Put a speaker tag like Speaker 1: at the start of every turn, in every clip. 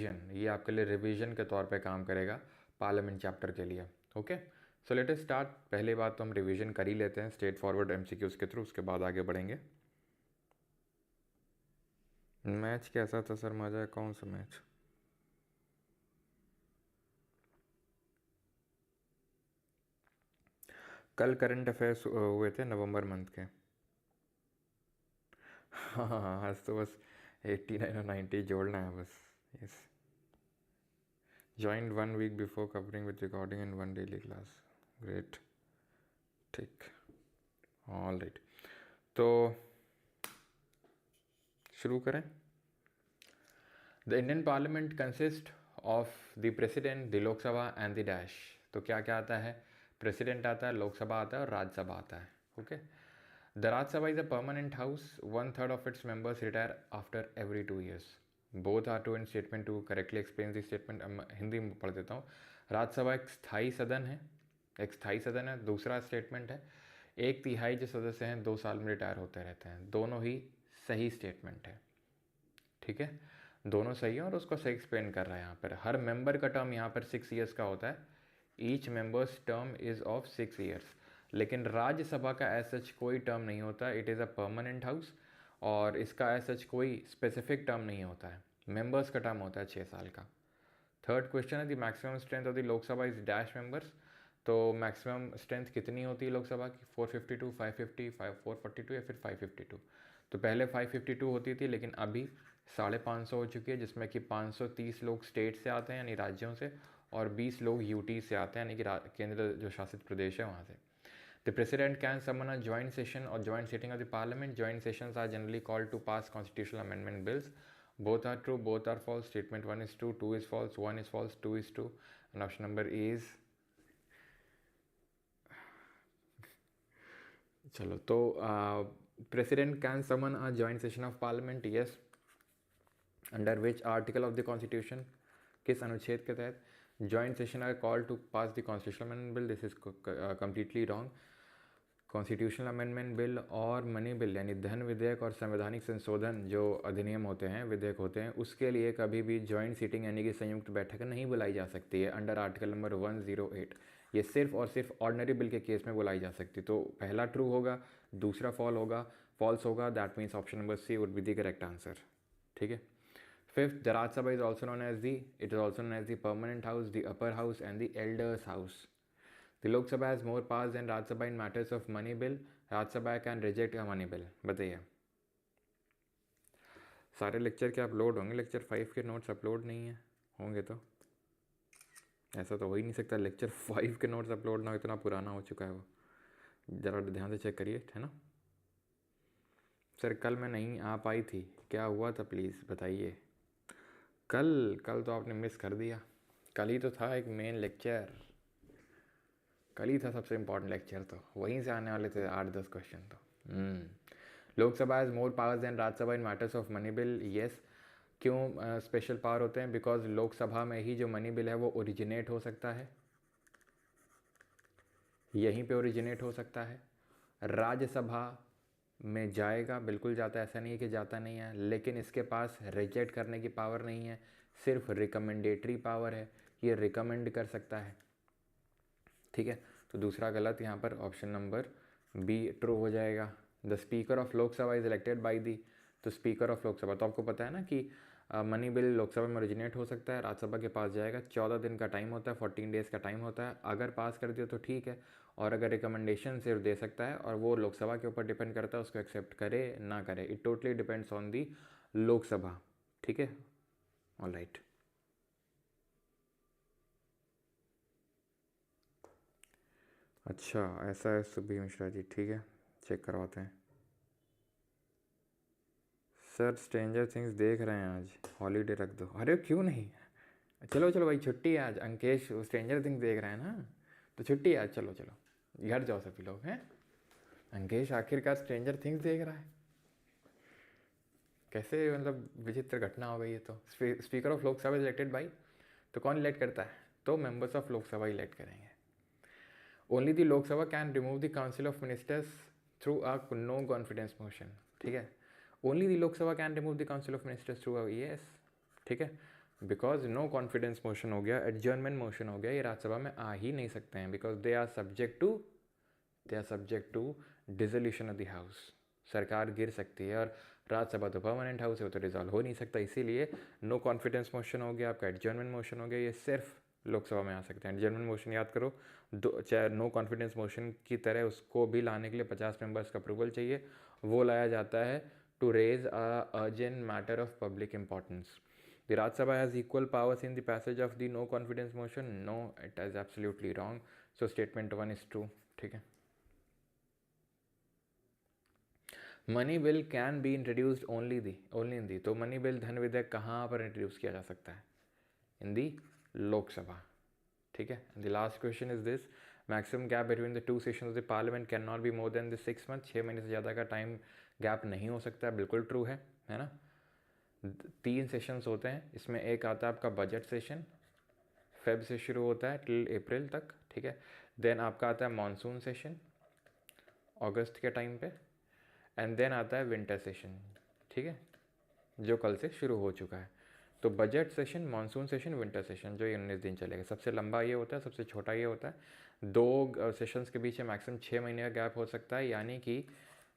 Speaker 1: Revision, ये आपके लिए रिवीजन के तौर पे काम करेगा पार्लियामेंट चैप्टर के लिए। Okay, so let us start. पहले बात तो हम रिवीजन कर ही लेते हैं स्ट्रेट फॉरवर्ड एमसीक्यूज के थ्रू, उसके बाद आगे बढ़ेंगे। मैच कैसा था सर? मजा है? कौन सा मैच? कल करंट अफेयर्स हुए थे नवंबर मंथ के। हाँ हाँ हाँ, आज तो बस 89 और 90 जोड़ना है बस। Yes, joint 1 week before covering with recording in 1 daily class. Great, ठीक, ऑल राइट। तो शुरू करें। The Indian parliament consist of the president, the Lok Sabha and the dash. तो क्या क्या आता है? प्रेसिडेंट आता है, लोकसभा आता है और राज्यसभा आता है। Okay, the Rajya Sabha is a permanent house, 1/3 of its members retire after every 2 years। Both are true in statement. To correctly explain this statement, Hindi में पढ़ देता हूँ। राज्यसभा एक स्थायी सदन है, एक स्थायी सदन है। दूसरा स्टेटमेंट है, 1/3 जो सदस्य हैं 2 साल में रिटायर होते रहते हैं। दोनों ही सही स्टेटमेंट है, ठीक है, दोनों सही है और उसको सही एक्सप्लेन कर रहा है। यहाँ पर हर मेंबर का टर्म यहाँ पर 6 years का होता है। Each members term is of 6 years। लेकिन राज्यसभा का एज सच कोई टर्म नहीं होता, it is a permanent house और इसका एज सच कोई स्पेसिफिक टर्म नहीं होता है। मेंबर्स का टर्म होता है 6 साल का। थर्ड क्वेश्चन है, the maximum strength of the Lok Sabha is dash members. तो मैक्सिमम स्ट्रेंथ कितनी होती है लोकसभा की? 452, 550, 442 या फिर 552। तो पहले 552 होती थी, लेकिन अभी 550 हो चुकी है, जिसमें कि 530 लोग स्टेट से आते हैं यानी राज्यों से, और 20 लोग यूटी से आते हैं यानी कि केंद्र जो शासित प्रदेश है वहाँ से। The president can summon a joint session और joint sitting of the parliament. Joint sessions are generally called to pass constitutional amendment bills. Both are true, both are false. Statement 1 is true, 2 is false, 1 is false, 2 is true, and option number is, चलो तो president can summon a joint session of parliament, yes. Under which article of the constitution, किस अनुच्छेद के तहत? Joint session are called to pass the constitutional amendment bill, this is completely wrong. Constitutional amendment bill और money bill यानी धन विधेयक और संवैधानिक संशोधन जो अधिनियम होते हैं, विधेयक होते हैं, उसके लिए कभी भी जॉइंट सीटिंग यानी कि संयुक्त बैठक नहीं बुलाई जा सकती है अंडर आर्टिकल नंबर 108। ये सिर्फ और सिर्फ ऑर्डिनरी बिल के केस में बुलाई जा सकती। तो पहला ट्रू होगा, दूसरा फॉल्स होगा। That means option number C would be the correct answer, ठीक है। Fifth, the Rajya Sabha is also known as the permanent house, the upper house and the elders house. The Lok Sabha has more powers than Rajya Sabha in matters of money bill. Rajya Sabha can reject a money bill. बताइए, सारे lecture क्या upload होंगे? Lecture 5 के notes upload नहीं है, होंगे तो ऐसा तो हो ही नहीं सकता लेक्चर 5 के नोट्स अपलोड ना हो, इतना पुराना हो चुका है वो। ज़रा ध्यान से चेक करिए, है ना। सर कल मैं नहीं आ पाई थी, क्या हुआ था प्लीज़ बताइए। कल तो आपने मिस कर दिया। कल ही तो था एक मेन लेक्चर, कल ही था सबसे इम्पॉर्टेंट लेक्चर, तो वहीं से आने वाले थे 8-10 क्वेश्चन तो। Lok Sabha has more powers than Rajya Sabha in matters of money bill, yes. क्यों स्पेशल पावर होते हैं? बिकॉज लोकसभा में ही जो मनी बिल है वो ओरिजिनेट हो सकता है, यहीं पे ओरिजिनेट हो सकता है। राज्यसभा में जाएगा, बिल्कुल जाता है, ऐसा नहीं है कि जाता नहीं है, लेकिन इसके पास रिजेक्ट करने की पावर नहीं है, सिर्फ रिकमेंडेटरी पावर है, ये रिकमेंड कर सकता है, ठीक है। तो दूसरा गलत, यहाँ पर ऑप्शन नंबर बी ट्रू हो जाएगा। The speaker of Lok Sabha is elected by the. तो स्पीकर ऑफ लोकसभा, तो आपको पता है ना कि मनी बिल लोकसभा में ओरिजिनेट हो सकता है, राज्यसभा के पास जाएगा, 14 दिन का टाइम होता है, 14 डेज़ का टाइम होता है। अगर पास कर दिया तो ठीक है, और अगर रिकमेंडेशन सिर्फ दे सकता है, और वो लोकसभा के ऊपर डिपेंड करता है उसको एक्सेप्ट करे ना करे। It totally depends on the Lok Sabha, ठीक है, ऑल राइट। अच्छा ऐसा है सुबी मिश्रा जी, ठीक है, चेक करवाते हैं। सर स्ट्रेंजर थिंग्स देख रहे हैं, आज हॉलीडे रख दो। अरे क्यों नहीं, चलो चलो भाई, छुट्टी है आज। अंकेश स्ट्रेंजर थिंग्स देख रहे हैं ना, तो छुट्टी है आज, चलो चलो घर जाओ सभी लोग हैं। अंकेश आखिरकार स्ट्रेंजर थिंग्स देख रहा है, कैसे मतलब विचित्र घटना हो गई है। तो speaker of Lok Sabha elected by, तो कौन इलेक्ट करता है? तो मेंबर्स ऑफ लोकसभा इलेक्ट करेंगे। Only the Lok Sabha can remove the council of ministers through a no confidence motion, ठीक है। Only the Lok Sabha can remove the council of ministers through a, yes, ठीक है। बिकॉज नो कॉन्फिडेंस मोशन हो गया, adjournment motion हो गया, ये राज्यसभा में आ ही नहीं सकते हैं, because they are subject to dissolution of the house. सरकार गिर सकती है और राज्यसभा तो परमानेंट हाउस है, वो तो रिजॉल्व हो नहीं सकता, इसीलिए नो कॉन्फिडेंस मोशन हो गया, आपका एडजर्नमेंट मोशन हो गया, ये सिर्फ लोकसभा में आ सकते हैं। एडजर्नमेंट मोशन याद करो, दो चाहे नो कॉन्फिडेंस मोशन की तरह उसको भी लाने के लिए 50 मेंबर्स का अप्रूवल चाहिए, वो लाया जाता है to raise a urgent matter of public importance. The Rajya Sabha has equal powers in the passage of the no confidence motion. No, it is absolutely wrong. So statement 1 is true. ठीक है। Money bill can be introduced only in the, तो money bill धन विधेयक कहाँ पर introduce किया जा सकता है? इन दी लोकसभा। ठीक है। And the last question is this, maximum gap between the two sessions of the parliament can not be more then the 6 month. 6 महीने से ज़्यादा का टाइम गैप नहीं हो सकता, बिल्कुल ट्रू है ना। 3 सेशंस होते हैं, इसमें एक आता है आपका बजट सेशन, फेब से शुरू होता है टिल अप्रैल तक। ठीक है। देन आपका आता है मानसून सेशन अगस्त के टाइम पे, एंड देन आता है विंटर सेशन। ठीक है, जो कल से शुरू हो चुका है। तो budget session, monsoon session, winter session, जो ये 19 दिन चलेगा। सबसे लंबा ये होता है, सबसे छोटा ये होता है। 2 सेशंस के बीच में मैक्सिमम 6 महीने का गैप हो सकता है, यानी कि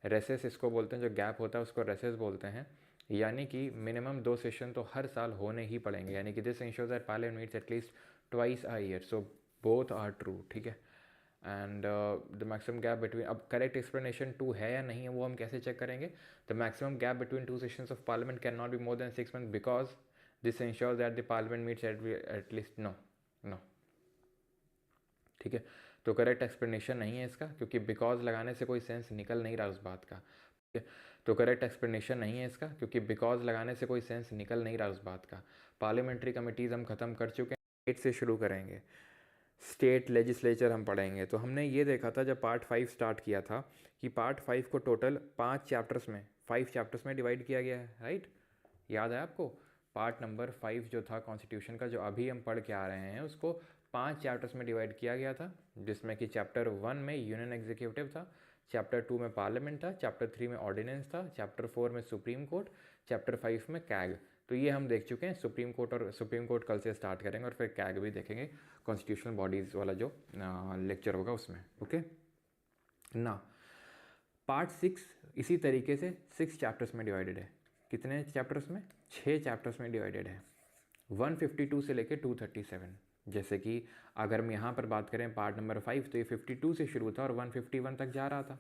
Speaker 1: रेसेस इसको बोलते हैं, जो गैप होता है उसको रेसेस बोलते हैं। यानी कि मिनिमम 2 सेशन तो हर साल होने ही पड़ेंगे, यानी कि this ensures that parliament meets at least twice a year. So both are true. ठीक है। And the maximum gap between, अब करेक्ट एक्सप्लेनेशन 2 है या नहीं है वो हम कैसे चेक करेंगे? The maximum gap between 2 sessions of parliament can not be more than 6 month because this ensures that the parliament meets at least no. ठीक है, तो करेक्ट एक्सप्लेनेशन नहीं है इसका, क्योंकि बिकॉज लगाने से कोई सेंस निकल नहीं रहा उस बात का। ठीक है, तो करेक्ट एक्सप्लेनेशन नहीं है इसका, क्योंकि बिकॉज लगाने से कोई सेंस निकल नहीं रहा उस बात का। पार्लियामेंट्री कमिटीज़ हम ख़त्म कर चुके हैं, स्टेट से शुरू करेंगे। स्टेट लेजिस्लेचर हम पढ़ेंगे। तो हमने ये देखा था जब पार्ट 5 स्टार्ट किया था कि पार्ट 5 को टोटल 5 चैप्टर्स में, 5 चैप्टर्स में डिवाइड किया गया है, राइट? याद है आपको? पार्ट नंबर 5 जो था कॉन्स्टिट्यूशन का, जो अभी हम पढ़ के आ रहे हैं, उसको 5 चैप्टर्स में डिवाइड किया गया था, जिसमें कि चैप्टर 1 में यूनियन एग्जीक्यूटिव था, चैप्टर 2 में पार्लियामेंट था, चैप्टर 3 में ऑर्डिनेंस था, चैप्टर 4 में सुप्रीम कोर्ट, चैप्टर 5 में कैग। तो ये हम देख चुके हैं। सुप्रीम कोर्ट कल से स्टार्ट करेंगे और फिर कैग भी देखेंगे, कॉन्स्टिट्यूशनल बॉडीज़ वाला जो लेक्चर होगा उसमें। ओके ना, पार्ट 6 इसी तरीके से 6 चैप्टर्स में डिवाइडेड है। कितने चैप्टर्स में? 6 चैप्टर्स में डिवाइडेड है, 152 से लेके 237। जैसे कि अगर हम यहाँ पर बात करें पार्ट नंबर 5, तो ये 52 से शुरू था और 151 तक जा रहा था।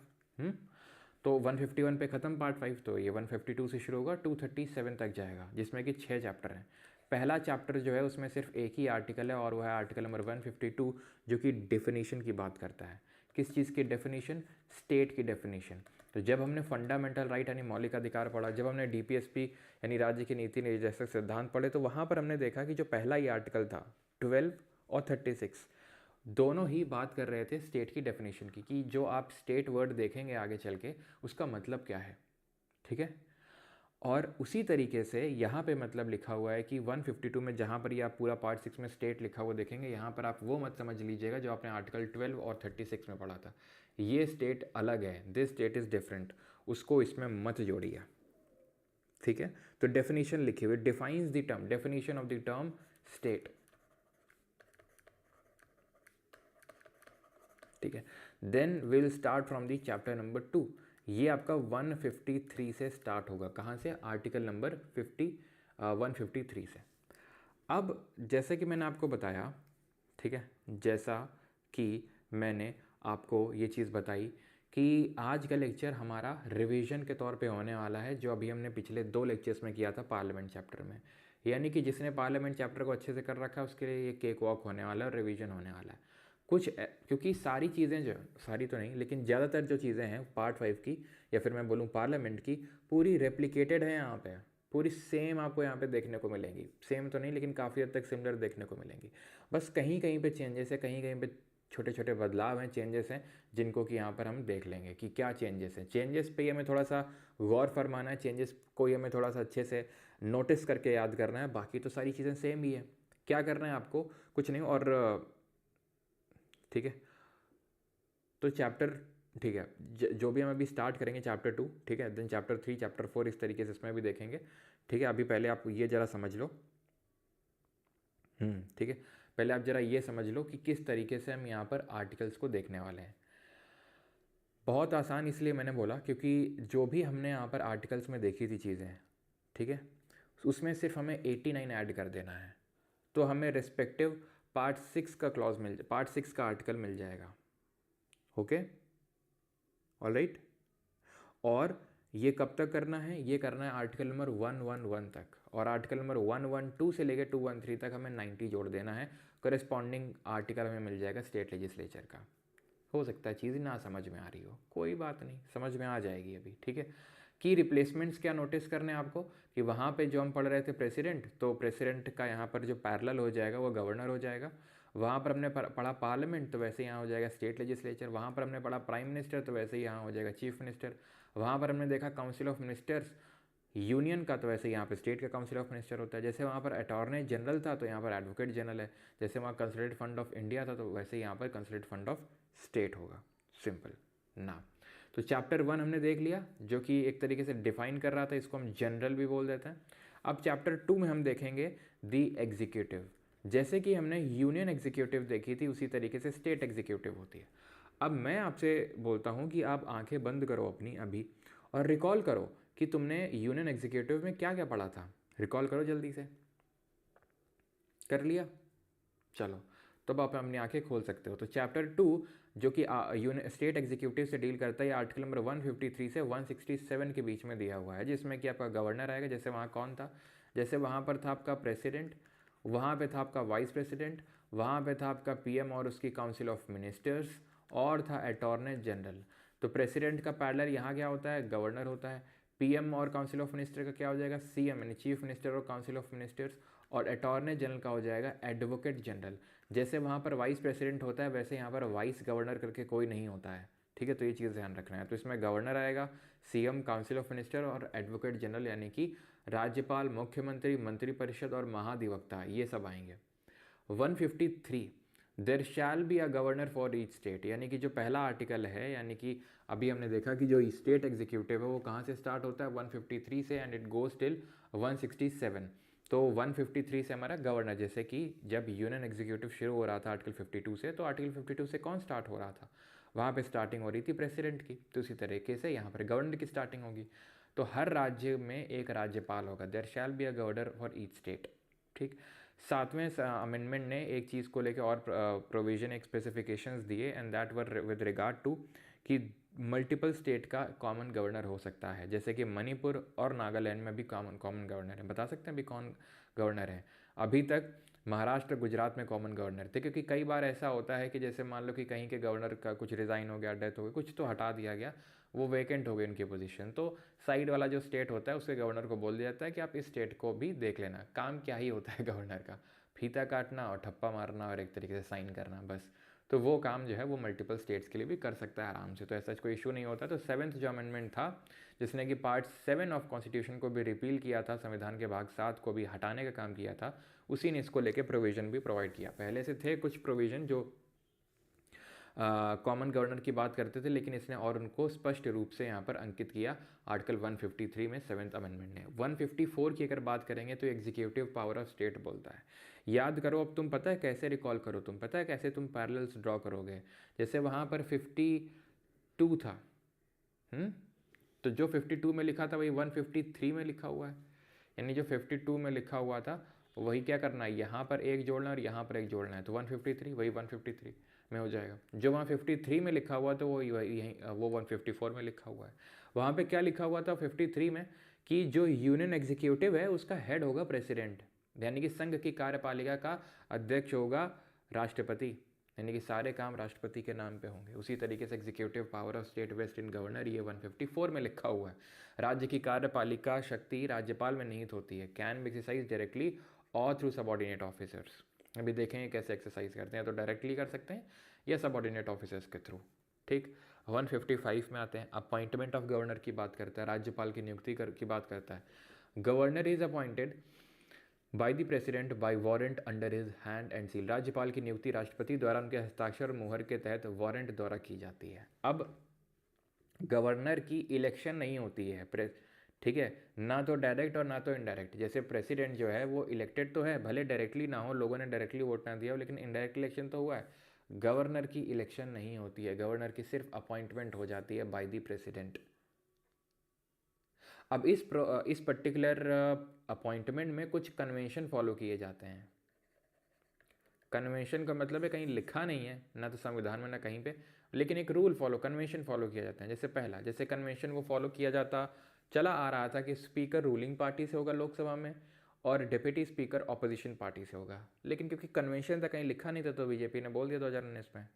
Speaker 1: तो 151 पे ख़त्म पार्ट 5, तो ये 152 से शुरू होगा, 237 तक जाएगा, जिसमें कि 6 चैप्टर हैं। पहला चैप्टर जो है उसमें सिर्फ एक ही आर्टिकल है और वो है आर्टिकल नंबर 152, जो कि डेफिनेशन की बात करता है। किस चीज़ की डेफिनेशन? स्टेट की डेफिनेशन। तो जब हमने फंडामेंटल राइट यानी मौलिक अधिकार पढ़ा, जब हमने डीपीएसपी यानी राज्य की नीति निर्देशक सिद्धांत पढ़े, तो वहाँ पर हमने देखा कि जो पहला ही आर्टिकल था 12 और 36, दोनों ही बात कर रहे थे स्टेट की डेफिनेशन की, कि जो आप स्टेट वर्ड देखेंगे आगे चल के उसका मतलब क्या है। ठीक है, और उसी तरीके से यहाँ पे मतलब लिखा हुआ है कि 152 में जहाँ पर ये आप पूरा पार्ट 6 में स्टेट लिखा हुआ देखेंगे, यहाँ पर आप वो मत समझ लीजिएगा जो आपने आर्टिकल 12 और 36 में पढ़ा था। ये स्टेट अलग है, दिस स्टेट इज़ डिफरेंट, उसको इसमें मत जोड़िए। ठीक है, तो डेफिनेशन लिखी हुई, defines the term, definition of the term state. ठीक है, then will start from the chapter number 2। ये आपका 153 से स्टार्ट होगा। कहाँ से? आर्टिकल नंबर 153 से। अब जैसे कि मैंने आपको बताया, ठीक है, जैसा कि मैंने आपको ये चीज़ बताई कि आज का लेक्चर हमारा रिवीजन के तौर पे होने वाला है, जो अभी हमने पिछले 2 लेक्चर्स में किया था पार्लियामेंट चैप्टर में। यानी कि जिसने पार्लियामेंट चैप्टर को अच्छे से कर रखा है उसके लिए ये केक वॉक होने वाला है और रिवीजन होने वाला है। क्योंकि सारी चीज़ें जो, सारी तो नहीं लेकिन ज़्यादातर जो चीज़ें हैं पार्ट 5 की, या फिर मैं बोलूँ पार्लियामेंट की, पूरी रेप्लिकेटेड है यहाँ पे, पूरी सेम आपको यहाँ पे देखने को मिलेंगी। सेम तो नहीं लेकिन काफ़ी हद तक सिमिलर देखने को मिलेंगी। बस कहीं कहीं पे चेंजेस है, कहीं कहीं पे छोटे छोटे बदलाव हैं, चेंजेस हैं, जिनको कि यहाँ पर हम देख लेंगे कि क्या चेंजेस हैं। चेंजेस पे हमें थोड़ा सा गौर फरमाना है, चेंजेस को हमें थोड़ा सा अच्छे से नोटिस करके याद करना है। बाकी तो सारी चीज़ें सेम ही है। क्या करना है आपको? कुछ नहीं। और ठीक है, तो चैप्टर, ठीक है, जो भी हम अभी स्टार्ट करेंगे चैप्टर 2, ठीक है, देन चैप्टर 3, चैप्टर 4, इस तरीके से इसमें भी देखेंगे। ठीक है, अभी पहले आप ये ज़रा समझ लो ठीक है, पहले आप जरा ये समझ लो कि किस तरीके से हम यहाँ पर आर्टिकल्स को देखने वाले हैं। बहुत आसान इसलिए मैंने बोला क्योंकि जो भी हमने यहाँ पर आर्टिकल्स में देखी थी चीज़ें, ठीक है, उसमें सिर्फ हमें 89 ऐड कर देना है, तो हमें रिस्पेक्टिव पार्ट 6 का क्लॉज पार्ट 6 का आर्टिकल मिल जाएगा। Okay, alright. और ये कब तक करना है? ये करना है आर्टिकल नंबर 111 तक, और आर्टिकल नंबर 112 से लेकर 213 तक हमें 90 जोड़ देना है। करस्पॉन्डिंग आर्टिकल हमें मिल जाएगा स्टेट लेजिस्लेचर का। हो सकता है चीज़ ना समझ में आ रही हो, कोई बात नहीं, समझ में आ जाएगी अभी, ठीक है। की रिप्लेसमेंट्स क्या नोटिस करने हैं आपको कि वहाँ पे जो हम पढ़ रहे थे प्रेसिडेंट, तो प्रेसिडेंट का यहाँ पर जो पैरेलल हो जाएगा वो गवर्नर हो जाएगा। वहाँ पर हमने पढ़ा पार्लियामेंट, तो वैसे यहाँ हो जाएगा स्टेट लेजिस्लेचर। वहाँ पर हमने पढ़ा प्राइम मिनिस्टर, तो वैसे ही यहाँ हो जाएगा चीफ मिनिस्टर। वहाँ पर हमने देखा काउंसिल ऑफ मिनिस्टर्स यूनियन का, तो वैसे यहाँ पे स्टेट का काउंसिल ऑफ मिनिस्टर होता है। जैसे वहाँ पर अटॉर्नी जनरल था, तो यहाँ पर एडवोकेट जनरल है। जैसे वहाँ कंसोलिडेटेड फंड ऑफ इंडिया था, तो वैसे यहाँ पर कंसोलिडेटेड फंड ऑफ स्टेट होगा। सिंपल ना। तो चैप्टर 1 हमने देख लिया, जो कि एक तरीके से डिफाइन कर रहा था, इसको हम जनरल भी बोल देते हैं। अब चैप्टर 2 में हम देखेंगे दी एग्जीक्यूटिव। जैसे कि हमने यूनियन एग्जीक्यूटिव देखी थी, उसी तरीके से स्टेट एग्जीक्यूटिव होती है। अब मैं आपसे बोलता हूँ कि आप आंखें बंद करो अपनी अभी और रिकॉल करो कि तुमने यूनियन एग्जीक्यूटिव में क्या क्या पढ़ा था। रिकॉल करो जल्दी से। कर लिया? चलो, तब आप अपनी आंखें खोल सकते हो। तो चैप्टर 2 जो कि स्टेट एग्जीक्यूटिव से डील करता है, आर्टिकल नंबर 153 से 167 के बीच में दिया हुआ है, जिसमें कि आपका गवर्नर आएगा। जैसे वहाँ कौन था? जैसे वहाँ पर था आपका प्रेसिडेंट, वहाँ पे था आपका वाइस प्रेसिडेंट, वहाँ पे था आपका पीएम और उसकी काउंसिल ऑफ मिनिस्टर्स, और था अटॉर्नी जनरल। तो प्रेसिडेंट का पैरेलल यहाँ क्या होता है? गवर्नर होता है। पीएम और काउंसिल ऑफ मिनिस्टर का क्या हो जाएगा? सीएम, यानी चीफ मिनिस्टर और काउंसिल ऑफ मिनिस्टर्स। और अटॉर्नी जनरल का हो जाएगा एडवोकेट जनरल। जैसे वहाँ पर वाइस प्रेसिडेंट होता है, वैसे यहाँ पर वाइस गवर्नर करके कोई नहीं होता है, ठीक है। तो ये चीज़ ध्यान रखना है। तो इसमें गवर्नर आएगा, सीएम, काउंसिल ऑफ मिनिस्टर और एडवोकेट जनरल, यानी कि राज्यपाल, मुख्यमंत्री, मंत्रिपरिषद और महाधिवक्ता, ये सब आएंगे। 153 there shall be a governor for each state, यानी कि जो पहला आर्टिकल है, यानी कि अभी हमने देखा कि जो स्टेट एग्जीक्यूटिव है वो कहाँ से स्टार्ट होता है? 153 से, एंड इट गोज टिल 167। तो 153 से हमारा गवर्नर, जैसे कि जब यूनियन एग्जीक्यूटिव शुरू हो रहा था आर्टिकल 52 से, तो आर्टिकल 52 से कौन स्टार्ट हो रहा था? वहाँ पे स्टार्टिंग हो रही थी प्रेसिडेंट की। तो उसी तरीके से यहाँ पर गवर्नर की स्टार्टिंग होगी। तो हर राज्य में एक राज्यपाल होगा। There shall be a governor for each state, ठीक। 7वें अमेंडमेंट ने एक चीज़ को लेकर और प्रोविजन, एक स्पेसिफिकेशंस दिए, and that were with regard to कि मल्टीपल स्टेट का कॉमन गवर्नर हो सकता है। जैसे कि मणिपुर और नागालैंड में भी कॉमन गवर्नर है। बता सकते हैं अभी कौन गवर्नर है? अभी तक महाराष्ट्र, गुजरात में कॉमन गवर्नर थे, क्योंकि कई बार ऐसा होता है कि जैसे मान लो कि कहीं के गवर्नर का कुछ रिज़ाइन हो गया, डेथ हो गई, कुछ तो हटा दिया गया, वो वेकेंट हो गई उनकी पोजीशन, तो साइड वाला जो स्टेट होता है उसके गवर्नर को बोल दिया जाता है कि आप इस स्टेट को भी देख लेना। काम क्या ही होता है गवर्नर का? फीता काटना और ठप्पा मारना और एक तरीके से साइन करना, बस। तो वो काम जो है वो मल्टीपल स्टेट्स के लिए भी कर सकता है आराम से, तो ऐसा कोई इशू नहीं होता। तो 7th जो अमेंडमेंट था, जिसने कि पार्ट 7 ऑफ कॉन्स्टिट्यूशन को भी रिपील किया था, संविधान के भाग 7 को भी हटाने का काम किया था, उसी ने इसको लेके प्रोविज़न भी प्रोवाइड किया। पहले से थे कुछ प्रोविज़न जो कॉमन गवर्नर की बात करते थे, लेकिन इसने और उनको स्पष्ट रूप से यहाँ पर अंकित किया आर्टिकल 153 में 7th अमेंडमेंट ने। 154 की अगर बात करेंगे तो एग्जीक्यूटिव पावर ऑफ स्टेट बोलता है। याद करो, अब तुम पता है कैसे रिकॉल करो, तुम पता है कैसे तुम पैरेलल्स ड्रॉ करोगे? जैसे वहाँ पर 52 था, तो जो 52 में लिखा था वही 153 में लिखा हुआ है, यानी जो 52 में लिखा हुआ था वही क्या करना है, यहाँ पर एक जोड़ना है और यहाँ पर एक जोड़ना है, तो 153 वही 153 में हो जाएगा। जो वहाँ 53 में लिखा हुआ तो वो यहीं वो 154 में लिखा हुआ है। वहाँ पे क्या लिखा हुआ था 53 में कि जो यूनियन एग्जीक्यूटिव है उसका हेड होगा प्रेसिडेंट, यानी कि संघ की कार्यपालिका का अध्यक्ष होगा राष्ट्रपति, यानी कि सारे काम राष्ट्रपति के नाम पे होंगे। उसी तरीके से executive power of state vest in governor, ये 154 में लिखा हुआ है। राज्य की कार्यपालिका शक्ति राज्यपाल में निहित होती है, कैन बी एक्सरसाइज डायरेक्टली और थ्रू सबऑर्डिनेट ऑफिसर्स। अभी देखेंगे कैसे एक्सरसाइज करते हैं, तो डायरेक्टली कर सकते हैं या सबऑर्डिनेट ऑफिसर्स के थ्रू, ठीक। 155 में आते हैं, अपॉइंटमेंट ऑफ गवर्नर की बात करता है, राज्यपाल की नियुक्ति की बात करता है। Governor is appointed by the president bye warrant under his hand and seal. राज्यपाल की नियुक्ति राष्ट्रपति द्वारा उनके हस्ताक्षर और मुहर के तहत वारंट द्वारा की जाती है। अब गवर्नर की इलेक्शन नहीं होती है, ठीक है, ना तो डायरेक्ट और ना तो इनडायरेक्ट। जैसे प्रेसिडेंट जो है वो इलेक्टेड तो है, भले डायरेक्टली ना हो, लोगों ने डायरेक्टली वोट ना दिया हो, लेकिन इनडायरेक्ट इलेक्शन तो हुआ है। गवर्नर की इलेक्शन नहीं होती है, गवर्नर की सिर्फ अपॉइंटमेंट हो जाती है बाय द प्रेसिडेंट। अब इस पर्टिकुलर अपॉइंटमेंट में कुछ कन्वेंशन फॉलो किए जाते हैं। कन्वेंशन का मतलब है कहीं लिखा नहीं है, ना तो संविधान में ना कहीं पे, लेकिन एक रूल फॉलो, कन्वेंशन फॉलो किया जाता है। जैसे पहला, जैसे कन्वेंशन वो फॉलो किया जाता चला आ रहा था कि स्पीकर रूलिंग पार्टी से होगा लोकसभा में और डिप्टी स्पीकर ऑपोजिशन पार्टी से होगा। लेकिन क्योंकि कन्वेंशन था कहीं लिखा नहीं था, तो बीजेपी ने बोल दिया 2019 में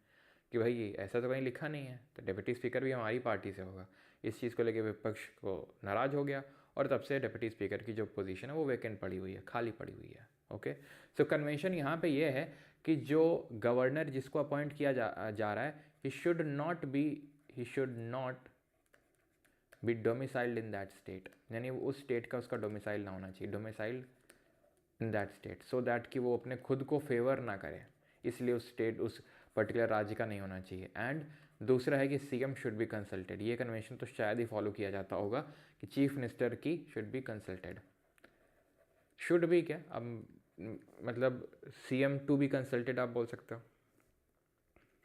Speaker 1: कि भाई ऐसा तो कहीं लिखा नहीं है, तो डिप्टी स्पीकर भी हमारी पार्टी से होगा। इस चीज़ को लेकर विपक्ष को नाराज़ हो गया और तब से डिप्टी स्पीकर की जो पोजीशन है वो वैकेंट पड़ी हुई है, खाली पड़ी हुई है। ओके, सो कन्वेंशन यहाँ पे ये है कि जो गवर्नर जिसको अपॉइंट किया जा रहा है, he should not be domiciled in that state, यानी उस स्टेट का उसका डोमिसाइल ना होना चाहिए, domiciled in that state, so that कि वो अपने खुद को फेवर ना करे, इसलिए उस स्टेट उस पर्टिकुलर राज्य का नहीं होना चाहिए। एंड दूसरा है कि सीएम शुड बी कंसल्टेड। ये कन्वेंशन तो शायद ही फॉलो किया जाता होगा कि चीफ मिनिस्टर की should be consulted. Should be क्या, अब मतलब सीएम टू बी कंसल्टेड आप बोल सकते हो,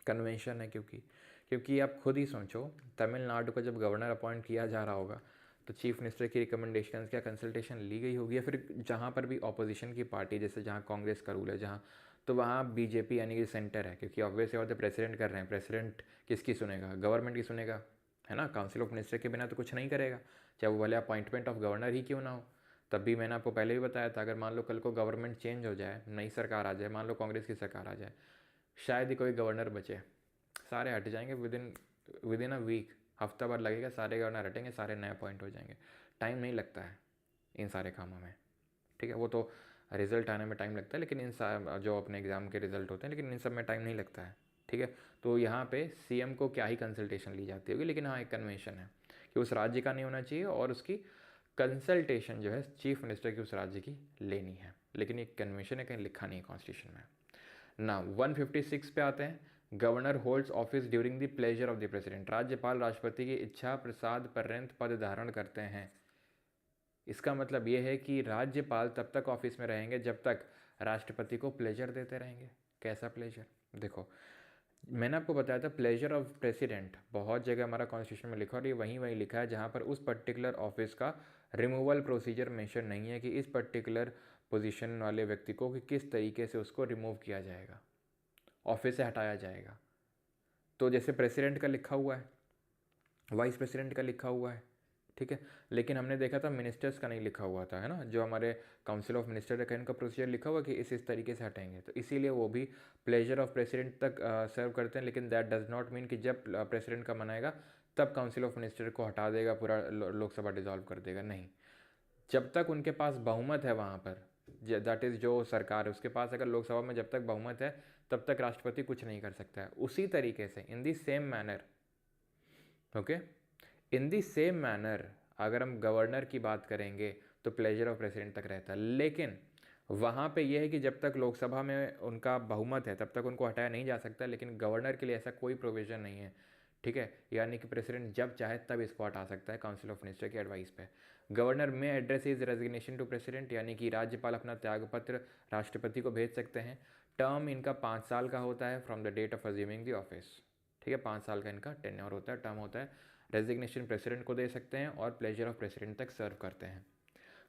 Speaker 1: कन्वेंशन है। क्योंकि आप खुद ही सोचो, तमिलनाडु का जब गवर्नर अपॉइंट किया जा रहा होगा तो चीफ मिनिस्टर की रिकमेंडेशंस क्या कंसल्टेशन ली गई होगी, या फिर जहाँ पर भी ऑपोजिशन की पार्टी, जैसे जहाँ कांग्रेस का रूल है जहाँ, तो वहाँ बीजेपी यानी कि सेंटर है, क्योंकि ऑब्वियस बात है प्रेसिडेंट कर रहे हैं, प्रेसिडेंट किसकी सुनेगा, गवर्नमेंट की सुनेगा, है ना। काउंसिल ऑफ मिनिस्टर के बिना तो कुछ नहीं करेगा, चाहे वो भले अपॉइंटमेंट ऑफ गवर्नर ही क्यों ना हो। तब भी मैंने आपको पहले भी बताया था, अगर मान लो कल को गवर्नमेंट चेंज हो जाए, नई सरकार आ जाए, मान लो कांग्रेस की सरकार आ जाए, शायद ही कोई गवर्नर बचे, सारे हट जाएंगे विद इन अ वीक, हफ्ता भर लगेगा, सारे गवर्नर हटेंगे, सारे नए अपॉइंट हो जाएंगे। टाइम नहीं लगता है इन सारे कामों में, ठीक है। वो तो रिजल्ट आने में टाइम लगता है, लेकिन जो अपने एग्ज़ाम के रिजल्ट होते हैं, लेकिन इन सब में टाइम नहीं लगता है, ठीक है। तो यहाँ पे सीएम को क्या ही कंसल्टेशन ली जाती होगी, लेकिन हाँ एक कन्वेंशन है कि उस राज्य का नहीं होना चाहिए और उसकी कंसल्टेशन जो है चीफ मिनिस्टर की उस राज्य की लेनी है, लेकिन एक कन्वेंशन है, कहीं लिखा नहीं है कॉन्स्टिट्यूशन में ना। 156 पे आते हैं, governor holds office during the pleasure of the president. राज्यपाल राष्ट्रपति की इच्छा प्रसाद पर्यंत पद धारण करते हैं। इसका मतलब ये है कि राज्यपाल तब तक ऑफिस में रहेंगे जब तक राष्ट्रपति को प्लेजर देते रहेंगे। कैसा प्लेजर, देखो मैंने आपको बताया था प्लेजर ऑफ प्रेसिडेंट बहुत जगह हमारा कॉन्स्टिट्यूशन में लिखा और ये वहीं लिखा है जहाँ पर उस पर्टिकुलर ऑफिस का रिमूवल प्रोसीजर मेंशन नहीं है कि इस पर्टिकुलर पोजीशन वाले व्यक्ति को कि किस तरीके से उसको रिमूव किया जाएगा, ऑफिस से हटाया जाएगा। तो जैसे प्रेसिडेंट का लिखा हुआ है, वाइस प्रेसिडेंट का लिखा हुआ है, ठीक है, लेकिन हमने देखा था मिनिस्टर्स का नहीं लिखा हुआ था, है ना। जो हमारे काउंसिल ऑफ मिनिस्टर का इनका प्रोसीजर लिखा हुआ कि इस तरीके से हटेंगे, तो इसीलिए वो भी प्लेजर ऑफ प्रेसिडेंट तक सर्व करते हैं। लेकिन दैट डज नॉट मीन कि जब प्रेसिडेंट का मन आएगा तब काउंसिल ऑफ मिनिस्टर को हटा देगा, पूरा लोकसभा डिजॉल्व कर देगा, नहीं। जब तक उनके पास बहुमत है वहाँ पर, दैट इज़ जो सरकार है उसके पास अगर लोकसभा में जब तक बहुमत है तब तक राष्ट्रपति कुछ नहीं कर सकता है। उसी तरीके से in the same manner, okay, in the same manner अगर हम गवर्नर की बात करेंगे तो प्लेजर ऑफ प्रेसिडेंट तक रहता है, लेकिन वहाँ पे ये है कि जब तक लोकसभा में उनका बहुमत है तब तक उनको हटाया नहीं जा सकता, लेकिन गवर्नर के लिए ऐसा कोई प्रोविज़न नहीं है, ठीक है। यानी कि प्रेसिडेंट जब चाहे तब इसको हटा सकता है काउंसिल ऑफ मिनिस्टर की एडवाइस पे। गवर्नर में address is resignation to president, यानी कि राज्यपाल अपना त्यागपत्र राष्ट्रपति को भेज सकते हैं। टर्म इनका 5 साल का होता है from the date of assuming the office, ठीक है, 5 साल का इनका टेन्योर होता है, टर्म होता है। रेजिग्नेशन प्रेसिडेंट को दे सकते हैं और प्लेजर ऑफ प्रेसिडेंट तक सर्व करते हैं।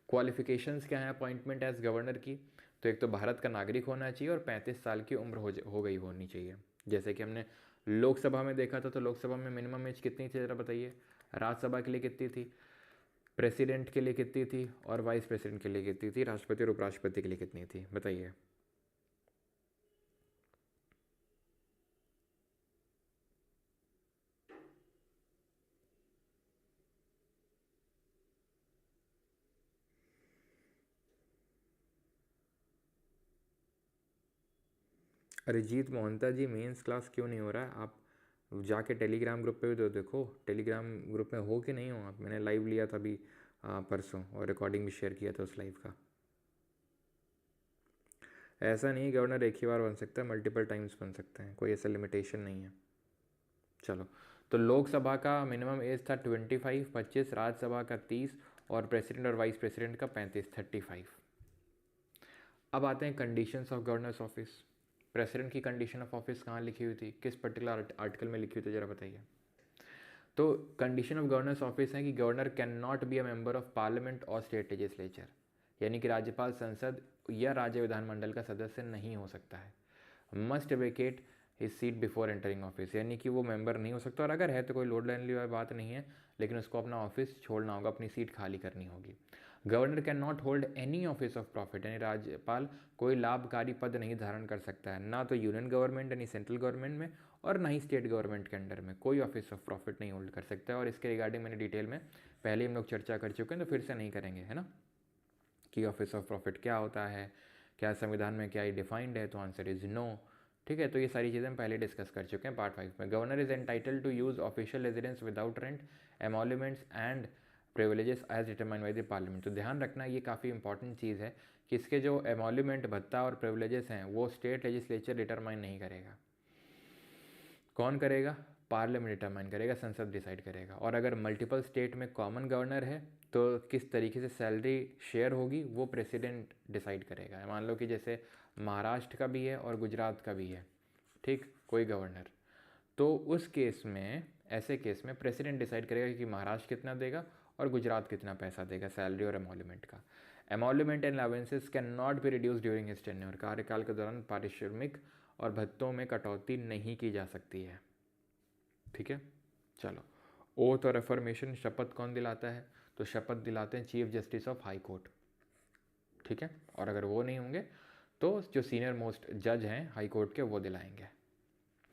Speaker 1: क्वालिफिकेशंस क्या है अपॉइंटमेंट एज गवर्नर की, तो एक तो भारत का नागरिक होना चाहिए और 35 साल की उम्र हो गई होनी चाहिए। जैसे कि हमने लोकसभा में देखा था, तो लोकसभा में मिनिमम एज कितनी थी ज़रा बताइए, राज्यसभा के लिए कितनी थी, प्रेसिडेंट के लिए कितनी थी, और वाइस प्रेसिडेंट के लिए कितनी थी, राष्ट्रपति और उपराष्ट्रपति के लिए कितनी थी, बताइए। अरिजीत मोहंता जी मेंस क्लास क्यों नहीं हो रहा है, आप जाके टेलीग्राम ग्रुप पे भी तो देखो, टेलीग्राम ग्रुप में हो कि नहीं हो आप। मैंने लाइव लिया था अभी परसों और रिकॉर्डिंग भी शेयर किया था उस लाइव का। ऐसा नहीं गवर्नर एक ही बार बन सकता है, मल्टीपल टाइम्स बन सकते हैं, कोई ऐसा लिमिटेशन नहीं है। चलो, तो लोकसभा का मिनिमम एज था 25, 25, राज्यसभा का 30 और प्रेसिडेंट और वाइस प्रेसिडेंट का 35। अब आते हैं conditions of governors office. President की कंडीशन ऑफ ऑफिस कहाँ लिखी हुई थी, किस पर्टिकुलर आर्टिकल में लिखी हुई थी, जरा बताइए। तो कंडीशन ऑफ गवर्नर्स ऑफिस है कि governor can not be a member of parliament और स्टेट लेजिस्लेचर, यानी कि राज्यपाल संसद या राज्य विधानमंडल का सदस्य नहीं हो सकता है। Must vacate his seat before entering office, यानी कि वो मेंबर नहीं हो सकता, और अगर है तो कोई लोड लेने वाली बात नहीं है, लेकिन उसको अपना ऑफिस छोड़ना होगा, अपनी सीट खाली करनी होगी। Governor can not hold any office of profit, यानी राज्यपाल कोई लाभकारी पद नहीं धारण कर सकता है, ना तो यूनियन गवर्नमेंट यानी सेंट्रल गवर्नमेंट में और ना ही स्टेट गवर्नमेंट के अंडर में कोई ऑफिस ऑफ प्रॉफिट नहीं होल्ड कर सकता है। और इसके रिगार्डिंग मैंने डिटेल में पहले हम लोग चर्चा कर चुके हैं, तो फिर से नहीं करेंगे, है ना, कि ऑफिस ऑफ प्रॉफिट क्या होता है, क्या संविधान में क्या ये डिफाइंड है, तो आंसर इज नो। ठीक है, तो ये सारी चीज़ें हम पहले डिस्कस कर चुके हैं पार्ट 5 में। Governor is entitle to use official residence without rent, emoluments and privileges as determined by the parliament. तो ध्यान रखना, ये काफ़ी इंपॉर्टेंट चीज़ है कि इसके जो एमोल्यूमेंट, भत्ता और प्रिविलेजेस हैं वो स्टेट लेजिस्लेचर डिटरमाइन नहीं करेगा। कौन करेगा? पार्लियामेंट डिटरमाइन करेगा, संसद डिसाइड करेगा। और अगर मल्टीपल स्टेट में कॉमन गवर्नर है तो किस तरीके से सैलरी शेयर होगी वो प्रेसिडेंट डिसाइड करेगा। मान लो कि जैसे महाराष्ट्र का भी है और गुजरात का भी है, ठीक, कोई गवर्नर, तो उस केस में, ऐसे केस में प्रेसिडेंट डिसाइड करेगा कि महाराष्ट्र कितना देगा और गुजरात कितना पैसा देगा सैलरी और एमोल्यूमेंट का। Emolument and allowances can not be reduce during his tenure, कार्यकाल के दौरान पारिश्रमिक और भत्तों में कटौती नहीं की जा सकती है। ठीक है, चलो। ओथ और अफर्मेशन, शपथ कौन दिलाता है? तो शपथ दिलाते हैं chief justice of high court. ठीक है, और अगर वो नहीं होंगे तो जो सीनियर मोस्ट जज हैं हाई कोर्ट के वो दिलाएंगे।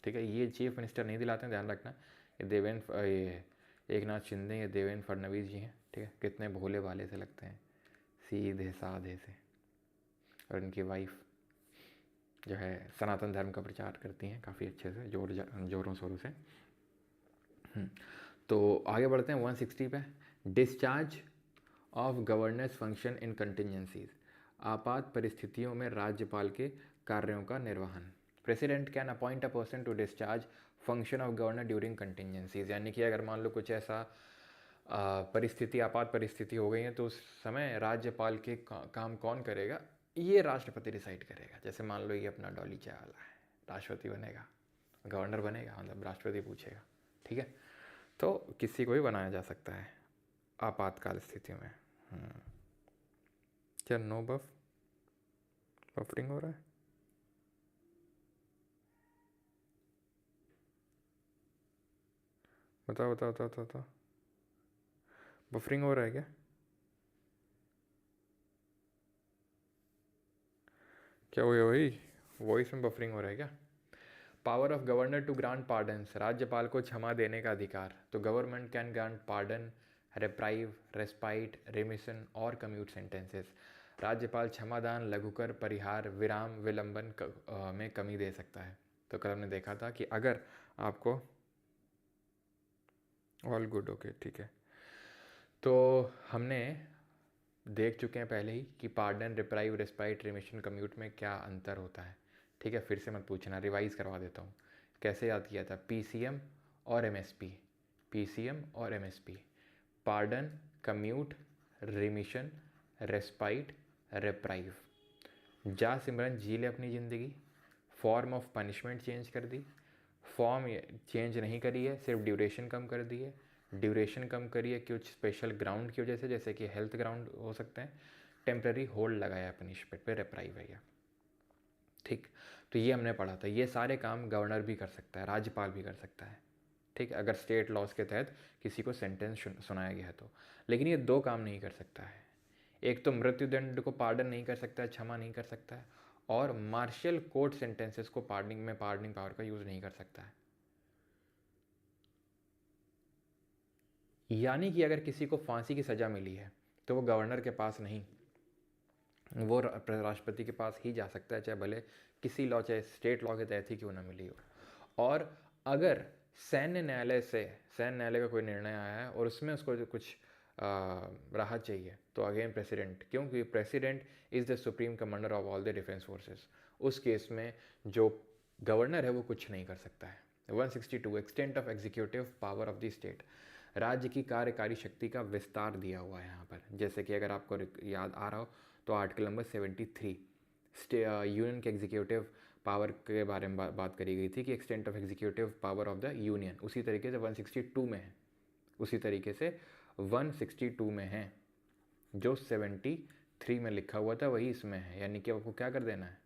Speaker 1: ठीक है, ये चीफ मिनिस्टर नहीं दिलाते हैं, ध्यान रखना। ये एक नाथ शिंदे, ये देवेंद्र फडणवीस जी हैं। ठीक है, कितने भोले भाले से लगते हैं, सीधे साधे से। और इनकी वाइफ जो है सनातन धर्म का प्रचार करती हैं काफ़ी अच्छे से, जोरों शोरों से। तो आगे बढ़ते हैं 160 पे। Discharge of governance function in contingencies, आपात परिस्थितियों में राज्यपाल के कार्यों का निर्वहन। President can appoint a person to discharge function of governor during contingencies, यानी कि अगर मान लो कुछ ऐसा परिस्थिति, आपात परिस्थिति हो गई है तो उस समय राज्यपाल के काम कौन करेगा, ये राष्ट्रपति डिसाइड करेगा। जैसे मान लो ये अपना डॉली चावला है, राष्ट्रपति बनेगा, गवर्नर बनेगा, मतलब राष्ट्रपति पूछेगा। ठीक है, तो किसी को भी बनाया जा सकता है आपातकाल स्थितियों में। क्या नो बफरिंग हो रहा है? बताओ बताओ बताओ बताओ बताओ, बफरिंग हो रहा है क्या? क्या हुआ भाई, वॉइस में बफरिंग हो रहा है क्या? Power of governor to grant pardons, राज्यपाल को क्षमा देने का अधिकार। तो government can grant pardon, reprieve, respite, remission और कम्यूट सेंटेंसेस। राज्यपाल क्षमादान, लघुकर, परिहार, विराम, विलंबन में कमी दे सकता है। तो कल हमने देखा था कि अगर आपको ऑल गुड, ओके, ठीक है, तो हमने देख चुके हैं पहले ही कि पार्डन, रिप्राइव, रेस्पाइट, रेमिशन, कम्यूट में क्या अंतर होता है। ठीक है, फिर से मत पूछना, रिवाइज करवा देता हूँ। कैसे याद किया था? पीसीएम और एमएसपी, पीसीएम और MSP, pardon, commute, remission, respite, reprieve. जा सिमरन जी ले अपनी ज़िंदगी, फॉर्म ऑफ पनिशमेंट चेंज कर दी, फॉर्म चेंज नहीं करी है, सिर्फ ड्यूरेशन कम कर दी है। ड्यूरेशन कम करी है कुछ स्पेशल ग्राउंड की वजह से, जैसे कि हेल्थ ग्राउंड हो सकते हैं। टेम्प्रेरी होल्ड लगाया पनिशमेंट पे, रेप्राइव है यह। ठीक, तो ये हमने पढ़ा था। ये सारे काम गवर्नर भी कर सकता है, राज्यपाल भी कर सकता है। ठीक, अगर स्टेट लॉज के तहत किसी को सेंटेंस सुनाया गया है तो। लेकिन ये दो काम नहीं कर सकता है, एक तो मृत्युदंड को पार्डन नहीं कर सकता है, क्षमा नहीं कर सकता है, और मार्शल कोर्ट सेंटेंसेस को पार्डनिंग पावर का यूज़ नहीं कर सकता है। यानी कि अगर किसी को फांसी की सज़ा मिली है तो वो गवर्नर के पास नहीं, वो राष्ट्रपति के पास ही जा सकता है, चाहे भले किसी लॉ, चाहे स्टेट लॉ के तहत ही क्यों ना मिली हो। और अगर सैन्य न्यायालय का कोई निर्णय आया है और उसमें उसको जो कुछ राहत चाहिए तो अगेन प्रेसिडेंट, क्योंकि president is the supreme commander of all the defence forces. उस केस में जो गवर्नर है वो कुछ नहीं कर सकता है। 162 extent of executive power of the state, राज्य की कार्यकारी शक्ति का विस्तार दिया हुआ है यहाँ पर। जैसे कि अगर आपको याद आ रहा हो तो आर्टिकल नंबर 73 यूनियन के एग्जीक्यूटिव पावर के बारे में बात करी गई थी कि extent of executive power of the union, उसी तरीके से 162 में है, उसी तरीके से 162 में है। जो 73 में लिखा हुआ था वही इसमें है, यानी कि आपको क्या कर देना है,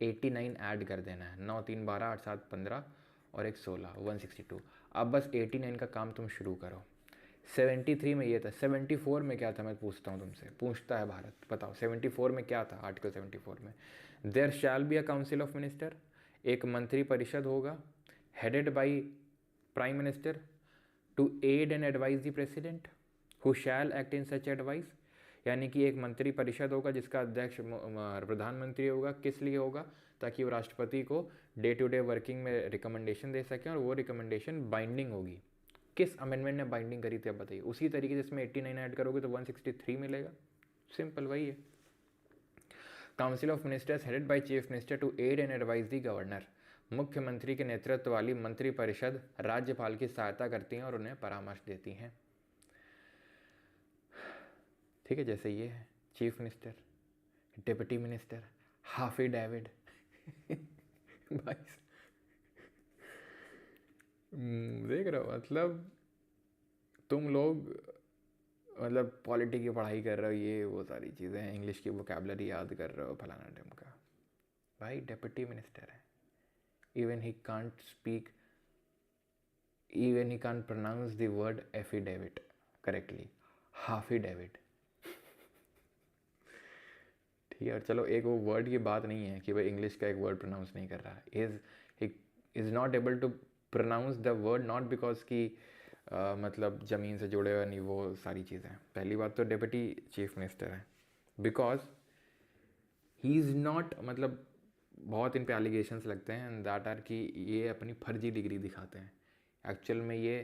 Speaker 1: 89 ऐड कर देना है। 9 3 12 8 7 15 और एक 16, 162। अब बस 89 का काम तुम शुरू करो। 73 में ये था, 74 में क्या था, मैं पूछता हूँ तुमसे, पूछता है भारत, बताओ 74 में क्या था। आर्टिकल 74 में there shall be a council of minister, एक मंत्री परिषद होगा, headed by prime minister to aid and advise the president who shall act in such advice. यानी कि एक मंत्री परिषद होगा जिसका अध्यक्ष प्रधानमंत्री होगा। किस लिए होगा, ताकि वो राष्ट्रपति को डे टू डे वर्किंग में रिकमेंडेशन दे सकें, और वो रिकमेंडेशन बाइंडिंग होगी। किस अमेंडमेंट ने बाइंडिंग करी थी अब बताइए। उसी तरीके से इसमें 89 ऐड करोगे तो 163 मिलेगा, सिंपल वही है। Council of ministers headed by chief minister to aid and advise the governor, मुख्यमंत्री के नेतृत्व वाली मंत्री परिषद राज्यपाल की सहायता करती हैं और उन्हें परामर्श देती हैं। ठीक है, जैसे ये है chief minister, deputy minister, Hafi David भाई देख रहे हो, मतलब तुम लोग मतलब पॉलिटी की पढ़ाई कर रहे हो, ये वो सारी चीज़ें हैं, इंग्लिश की वोकैबुलरी याद कर रहे हो, फलाना ढिमका। भाई डिप्टी मिनिस्टर है, even he can't speak, even he can't pronounce the word affidavit correctly, Hafi David. ठीक है, और चलो एक वो वर्ड की बात नहीं है कि भाई इंग्लिश का एक वर्ड प्रोनाउंस नहीं कर रहा, is not able to pronounce the word, not because कि मतलब ज़मीन से जुड़े हुए नहीं, वो सारी चीज़ें। पहली बात तो डिप्टी चीफ मिनिस्टर है बिकॉज ही इज़ नॉट, मतलब बहुत इन पे एलिगेशंस लगते हैं एंड दैट आर कि ये अपनी फर्जी डिग्री दिखाते हैं। एक्चुअल में ये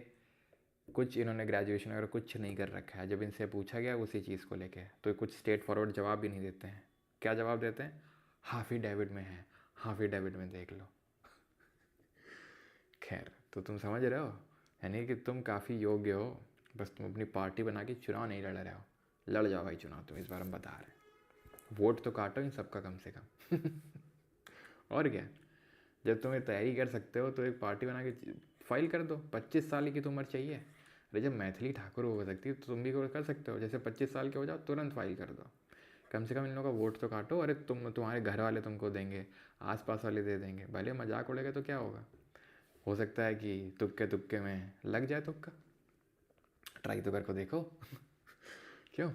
Speaker 1: कुछ इन्होंने ग्रेजुएशन वगैरह कुछ नहीं कर रखा है। जब इनसे पूछा गया उसी चीज़ को लेके, तो कुछ स्ट्रेट फॉरवर्ड जवाब भी नहीं देते हैं। क्या जवाब देते हैं, हाफी डेविड में है, हाफी डेविड में देख लो। खैर, तो तुम समझ रहे हो, यानी कि तुम काफ़ी योग्य हो, बस तुम अपनी पार्टी बना के चुनाव नहीं लड़ रहे हो। लड़ जाओ भाई चुनाव, तुम इस बार हम बता रहे हैं, वोट तो काटो इन सबका कम से कम और क्या, जब तुम्हें तैयारी कर सकते हो तो एक पार्टी बना के फाइल कर दो। 25 साल की तो उम्र चाहिए। अरे जब मैथिली ठाकुर हो सकती है तो तुम भी कर सकते हो। जैसे 25 साल के हो जाओ तुरंत फाइल कर दो, कम से कम इन लोगों का वोट तो काटो। अरे तुम्हारे घर वाले तुमको देंगे, आसपास वाले दे देंगे, भले मजाक उड़ेगा तो क्या होगा, हो सकता है कि तुक्के तुक्के में लग जाए तुक्का, ट्राई तो करके देखो क्यों।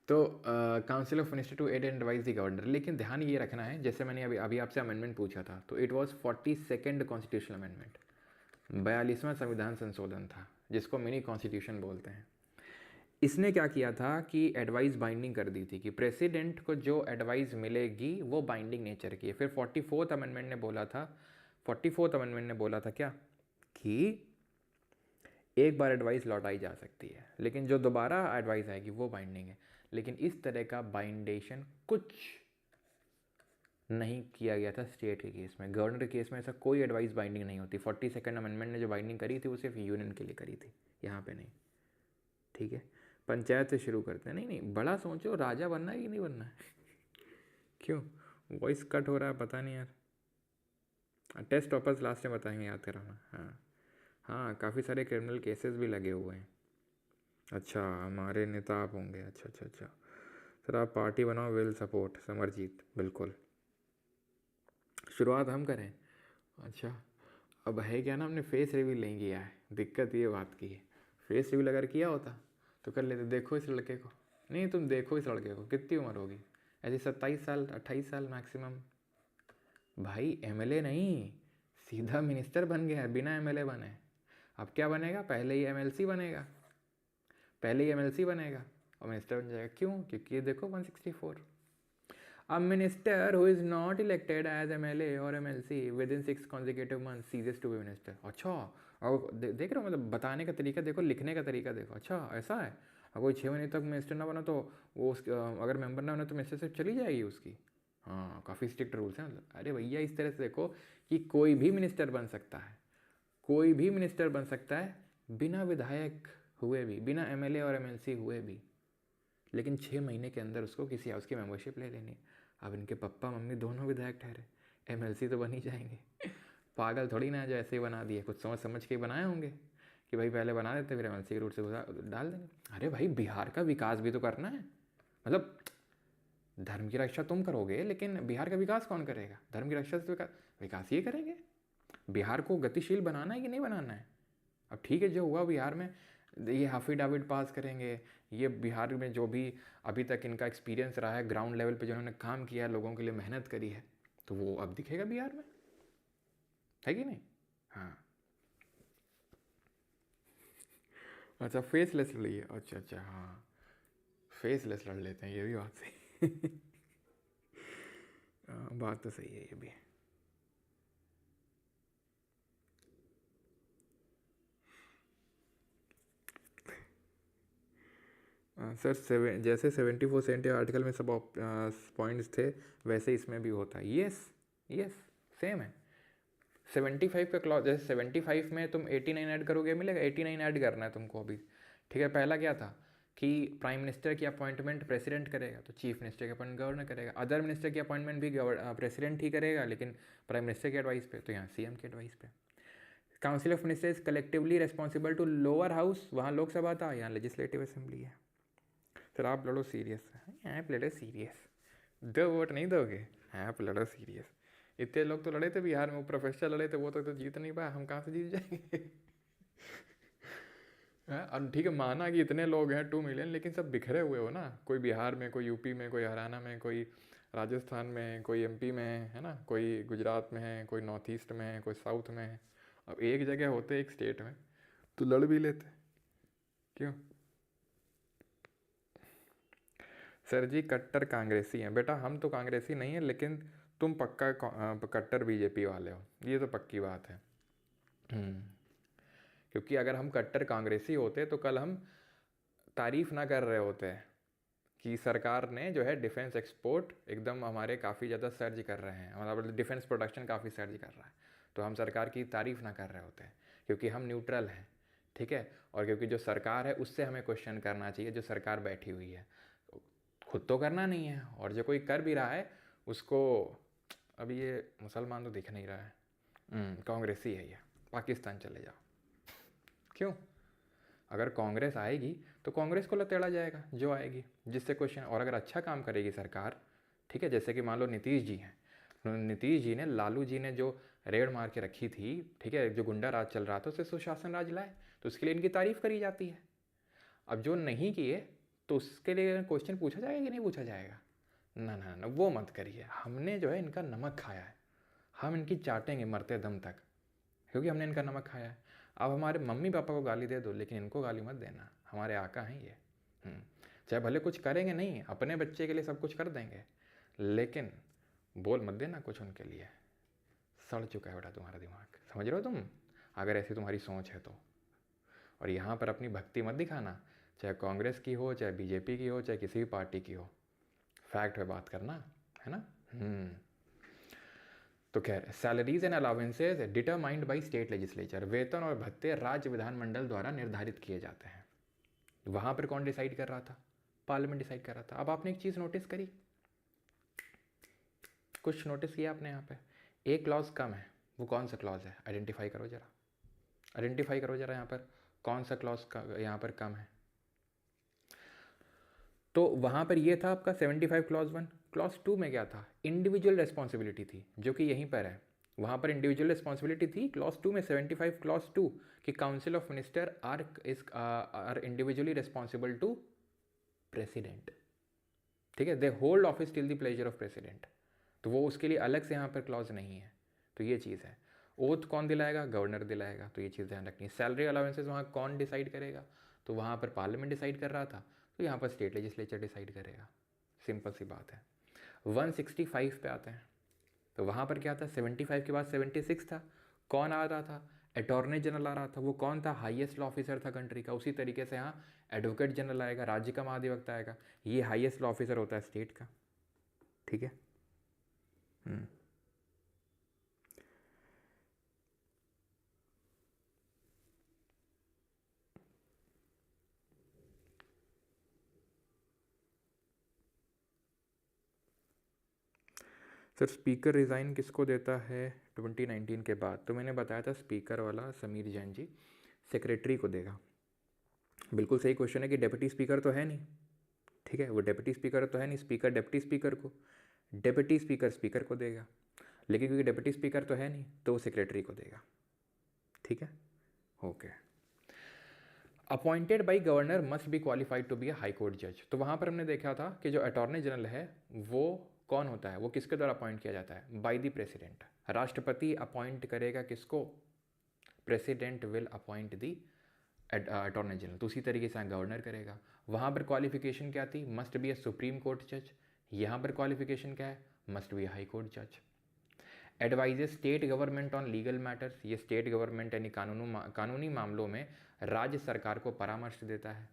Speaker 1: तो council of minister to aid and advise the governor, लेकिन ध्यान ये रखना है, जैसे मैंने अभी आपसे अमेंडमेंट पूछा था, तो it was 42nd constitutional amendment, 42वां संविधान संशोधन था, जिसको मिनी कॉन्स्टिट्यूशन बोलते हैं। इसने क्या किया था कि एडवाइस बाइंडिंग कर दी थी कि प्रेसिडेंट को जो एडवाइस मिलेगी वो बाइंडिंग नेचर की है। फिर 44th अमेंडमेंट ने बोला था, 44th अमेंडमेंट ने बोला था क्या, कि एक बार एडवाइस लौटाई जा सकती है, लेकिन जो दोबारा एडवाइस आएगी वो बाइंडिंग है। लेकिन इस तरह का बाइंडेशन कुछ नहीं किया गया था स्टेट के केस में। गवर्नर के केस में ऐसा कोई एडवाइस बाइंडिंग नहीं होती। 42nd अमेंडमेंट ने जो बाइंडिंग करी थी वो सिर्फ यूनियन के लिए करी थी, यहाँ पे नहीं। ठीक है, पंचायत से शुरू करते हैं। नहीं, बड़ा सोचो, राजा बनना है कि नहीं बनना है क्यों वॉइस कट हो रहा है, पता नहीं यार। टेस्ट टॉपर्स लास्ट में बताएंगे, याद कराना। हाँ, काफ़ी सारे क्रिमिनल केसेस भी लगे हुए हैं। अच्छा, हमारे नेता आप होंगे, अच्छा। सर आप पार्टी बनाओ, विल सपोर्ट समरजीत, बिल्कुल। शुरुआत हम करें, अच्छा। अब है क्या ना, हमने फेस रिवील नहीं किया है, दिक्कत ये बात की है। फेस रिवील अगर किया होता तो कर लेते। देखो इस लड़के को, नहीं तुम देखो इस लड़के को, कितनी उम्र होगी ऐसी, 27 साल 28 साल मैक्सिमम। भाई एमएलए नहीं, सीधा मिनिस्टर बन गया है बिना एमएलए बने। अब क्या बनेगा, पहले ही एमएलसी बनेगा, पहले ही एमएलसी बनेगा और मिनिस्टर बन जाएगा। क्यों, क्योंकि ये देखो 164। A minister who is not elected as MLA or MLC within 6 consecutive months ceases to be minister। अच्छा, और देख रहे हो, मतलब बताने का तरीका देखो, लिखने का तरीका देखो। अच्छा ऐसा है, अगर कोई 6 महीने तक मिनिस्टर ना बना तो वो अगर मेंबर ना बना तो मिनिस्टरशिप चली जाएगी उसकी। हाँ, काफ़ी स्ट्रिक्ट रूल्स हैं मतलब। अरे भैया इस तरह से देखो कि कोई भी मिनिस्टर बन सकता है, कोई भी मिनिस्टर बन सकता है बिना विधायक हुए भी, बिना एमएलए और एमएलसी हुए भी, लेकिन 6 महीने के अंदर उसको किसी हाउस की मेंबरशिप ले लेनी। अब इनके पप्पा मम्मी दोनों विधायक ठहरे, एमएलसी तो बन ही जाएंगे। पागल थोड़ी ना, जो ऐसे ही बना दिए, कुछ समझ समझ के बनाए होंगे कि भाई पहले बना देते फिर एमएलसी के रूट से डाल देंगे। अरे भाई बिहार का विकास भी तो करना है, मतलब धर्म की रक्षा तुम करोगे लेकिन बिहार का विकास कौन करेगा? धर्म की रक्षा से विकास ये करेंगे। बिहार को गतिशील बनाना है कि नहीं बनाना है? अब ठीक है, जो हुआ बिहार में, ये हाफिडाविट पास करेंगे, ये बिहार में जो भी अभी तक इनका एक्सपीरियंस रहा है ग्राउंड लेवल पे, जो उन्होंने काम किया है, लोगों के लिए मेहनत करी है, तो वो अब दिखेगा बिहार में, है कि नहीं? हाँ अच्छा, फेसलेस लड़िए, अच्छा अच्छा, हाँ फेसलेस लड़ लेते हैं, ये भी बात सही। बात तो सही है ये भी। सर जैसे 74 आर्टिकल में सब पॉइंट्स थे, वैसे इसमें भी होता है। यस यस, सेम है। 75 का क्लॉज, जैसे 75 में तुम 89 ऐड करोगे मिलेगा, 89 ऐड करना है तुमको अभी। ठीक है, पहला क्या था कि प्राइम मिनिस्टर की अपॉइंटमेंट प्रेसिडेंट करेगा, तो चीफ मिनिस्टर की अपॉइंट गवर्नर करेगा। अदर मिनिस्टर की अपॉइंटमेंट भी प्रेसिडेंट ही करेगा, लेकिन प्राइम मिनिस्टर की एडवाइस पे, तो यहाँ सीएम की एडवाइस पे। Council of ministers collectively responsible to lower house, वहाँ लोकसभा था, यहाँ लेजिस्लेटिव असेंबली है। फिर आप लड़ो सीरियस, आप लड़ो सीरियस, 2 वोट नहीं दोगे, आप लड़ो सीरियस। इतने लोग तो लड़े थे बिहार में, वो प्रोफेसर लड़े थे, वो तो जीत नहीं पाया, हम कहाँ से जीत जाएंगे? और ठीक है, माना कि इतने लोग हैं 2 मिलियन, लेकिन सब बिखरे हुए हो ना, कोई बिहार में, कोई यूपी में, कोई हरियाणा में, कोई राजस्थान में, कोई एमपी में है ना, कोई गुजरात में है, कोई नॉर्थ ईस्ट में है, कोई साउथ में है। अब एक जगह होते एक स्टेट में तो लड़ भी लेते, क्यों? सर जी कट्टर कांग्रेसी हैं बेटा, हम तो कांग्रेसी नहीं है, लेकिन तुम पक्का कट्टर बीजेपी वाले हो, ये तो पक्की बात है। हम्म, क्योंकि अगर हम कट्टर कांग्रेसी होते तो कल हम तारीफ ना कर रहे होते कि सरकार ने जो है डिफेंस एक्सपोर्ट एकदम हमारे काफ़ी ज़्यादा सर्ज कर रहे हैं, मतलब डिफेंस प्रोडक्शन काफ़ी सर्ज कर रहा है, तो हम सरकार की तारीफ ना कर रहे होते हैं, क्योंकि हम न्यूट्रल हैं। ठीक है, और क्योंकि जो सरकार है उससे हमें क्वेश्चन करना चाहिए, जो सरकार बैठी हुई है, खुद तो करना नहीं है, और जो कोई कर भी रहा है उसको, अभी ये मुसलमान तो दिख नहीं रहा है, कांग्रेसी है ये, पाकिस्तान चले जाओ। क्यों? अगर कांग्रेस आएगी तो कांग्रेस को लतेड़ा जाएगा जो आएगी, जिससे क्वेश्चन, और अगर अच्छा काम करेगी सरकार, ठीक है, जैसे कि मान लो नीतीश जी हैं, नीतीश जी ने, लालू जी ने जो रेड मार के रखी थी, ठीक है, जो गुंडा राज चल रहा था उससे सुशासन राज लाए, तो उसके लिए इनकी तारीफ करी जाती है। अब जो नहीं किए तो उसके लिए क्वेश्चन पूछा जाएगा कि नहीं पूछा जाएगा? ना ना ना, वो मत करिए, हमने जो है इनका नमक खाया है, हम इनकी चाटेंगे मरते दम तक, क्योंकि हमने इनका नमक खाया है। अब हमारे मम्मी पापा को गाली दे दो, लेकिन इनको गाली मत देना, हमारे आका हैं ये। चाहे भले कुछ करेंगे नहीं, अपने बच्चे के लिए सब कुछ कर देंगे, लेकिन बोल मत देना कुछ उनके लिए। सड़ चुका है बेटा तुम्हारा दिमाग, समझ रहे हो तुम, अगर ऐसी तुम्हारी सोच है तो। और यहाँ पर अपनी भक्ति मत दिखाना, चाहे कांग्रेस की हो, चाहे बीजेपी की हो, चाहे किसी भी पार्टी की हो, फैक्ट पे बात करना, है ना। तो कह रहे salaries and allowances determined by state legislature, वेतन और भत्ते राज्य विधानमंडल द्वारा निर्धारित किए जाते हैं। वहाँ पर कौन डिसाइड कर रहा था? पार्लियामेंट डिसाइड कर रहा था। अब आपने एक चीज़ नोटिस करी, कुछ नोटिस किया आपने यहाँ पे, एक क्लॉज कम है, वो कौन सा क्लॉज है? आइडेंटिफाई करो जरा, आइडेंटिफाई करो जरा यहाँ पर कौन सा क्लॉज यहाँ पर कम है। तो वहाँ पर ये था आपका 75 क्लॉज 1। क्लॉज 2 में क्या था? इंडिविजुअल रिस्पॉन्सिबिलिटी थी, जो कि यहीं पर है, वहाँ पर इंडिविजुअल रिस्पॉन्सिबिलिटी थी क्लॉज 2 में, 75 क्लॉज 2, कि council of minister are individually responsible to president. ठीक है, they hold office till the pleasure of president, तो वो उसके लिए अलग से यहाँ पर क्लॉज नहीं है। तो ये चीज़ है। ओथ कौन दिलाएगा? गवर्नर दिलाएगा, तो ये चीज़ ध्यान रखनी है। सैलरी अलाउंसेस वहाँ कौन डिसाइड करेगा? तो वहाँ पर पार्लियामेंट डिसाइड कर रहा था, तो यहाँ पर स्टेट लेजिस्लेचर डिसाइड करेगा, सिंपल सी बात है। 165 पे आते हैं, तो वहाँ पर क्या था? 75 के बाद 76 था, कौन आ रहा था? अटॉर्नी जनरल आ रहा था। वो कौन था? हाईएस्ट लॉ ऑफिसर था कंट्री का। उसी तरीके से यहाँ एडवोकेट जनरल आएगा, राज्य का महाधिवक्ता आएगा, ये हाईएस्ट लॉ ऑफिसर होता है स्टेट का। ठीक है। सर स्पीकर रिज़ाइन किसको देता है 2019 के बाद? तो मैंने बताया था स्पीकर वाला समीर जैन जी सेक्रेटरी को देगा। बिल्कुल सही क्वेश्चन है कि डेप्यूटी स्पीकर तो है नहीं, ठीक है, वो डेप्यूटी स्पीकर तो है नहीं, स्पीकर डेप्यूटी स्पीकर को, डेप्यूटी स्पीकर स्पीकर को देगा, लेकिन क्योंकि डेप्यूटी स्पीकर तो है नहीं तो वो सेक्रेटरी को देगा, ठीक है, okay. Appointed by governor must be qualified to be a high court जज। तो वहाँ पर हमने देखा था कि जो अटॉर्नी जनरल है वो कौन होता है, वो किसके द्वारा अपॉइंट किया जाता है? By the president. राष्ट्रपति अपॉइंट करेगा किसको? President will appoint the attorney general. तो उसी तरीके से गवर्नर करेगा। वहाँ पर क्वालिफिकेशन क्या थी? Must be a supreme court जज। यहाँ पर क्वालिफिकेशन क्या है? Must be a high court जज। Advises state government on legal matters. ये स्टेट गवर्नमेंट यानी कानूनी मामलों में राज्य सरकार को परामर्श देता है।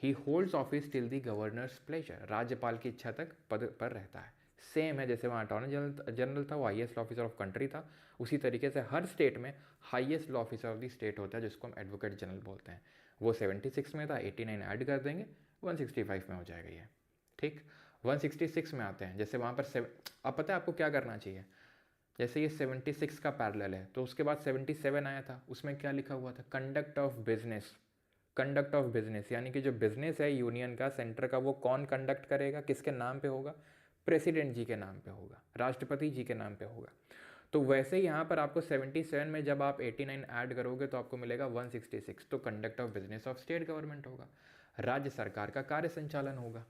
Speaker 1: ही holds office till the governors pleasure. राज्यपाल की इच्छा तक पद पर रहता है। सेम है जैसे वहाँ अटॉर्नी जनरल था, वो highest law officer of country था, उसी तरीके से हर स्टेट में highest law officer of the state होता है जिसको हम एडवोकेट जनरल बोलते हैं। वो 76 में था, 89 ऐड कर देंगे 165 में हो जाएगा ये, ठीक। 166 में आते हैं, जैसे वहाँ पर अब पता है आपको क्या करना चाहिए। जैसे ये 76 का पैरेलल है तो उसके बाद 77 आया था, उसमें क्या लिखा हुआ था? Conduct of business. Conduct of business यानी कि जो बिजनेस है यूनियन का, सेंटर का, वो कौन कंडक्ट करेगा, किसके नाम पे होगा? प्रेसिडेंट जी के नाम पे होगा, राष्ट्रपति जी के नाम पे होगा। तो वैसे ही यहाँ पर आपको 77 में जब आप 89 ऐड करोगे तो आपको मिलेगा 166। तो conduct of business of state government होगा, राज्य सरकार का कार्य संचालन होगा,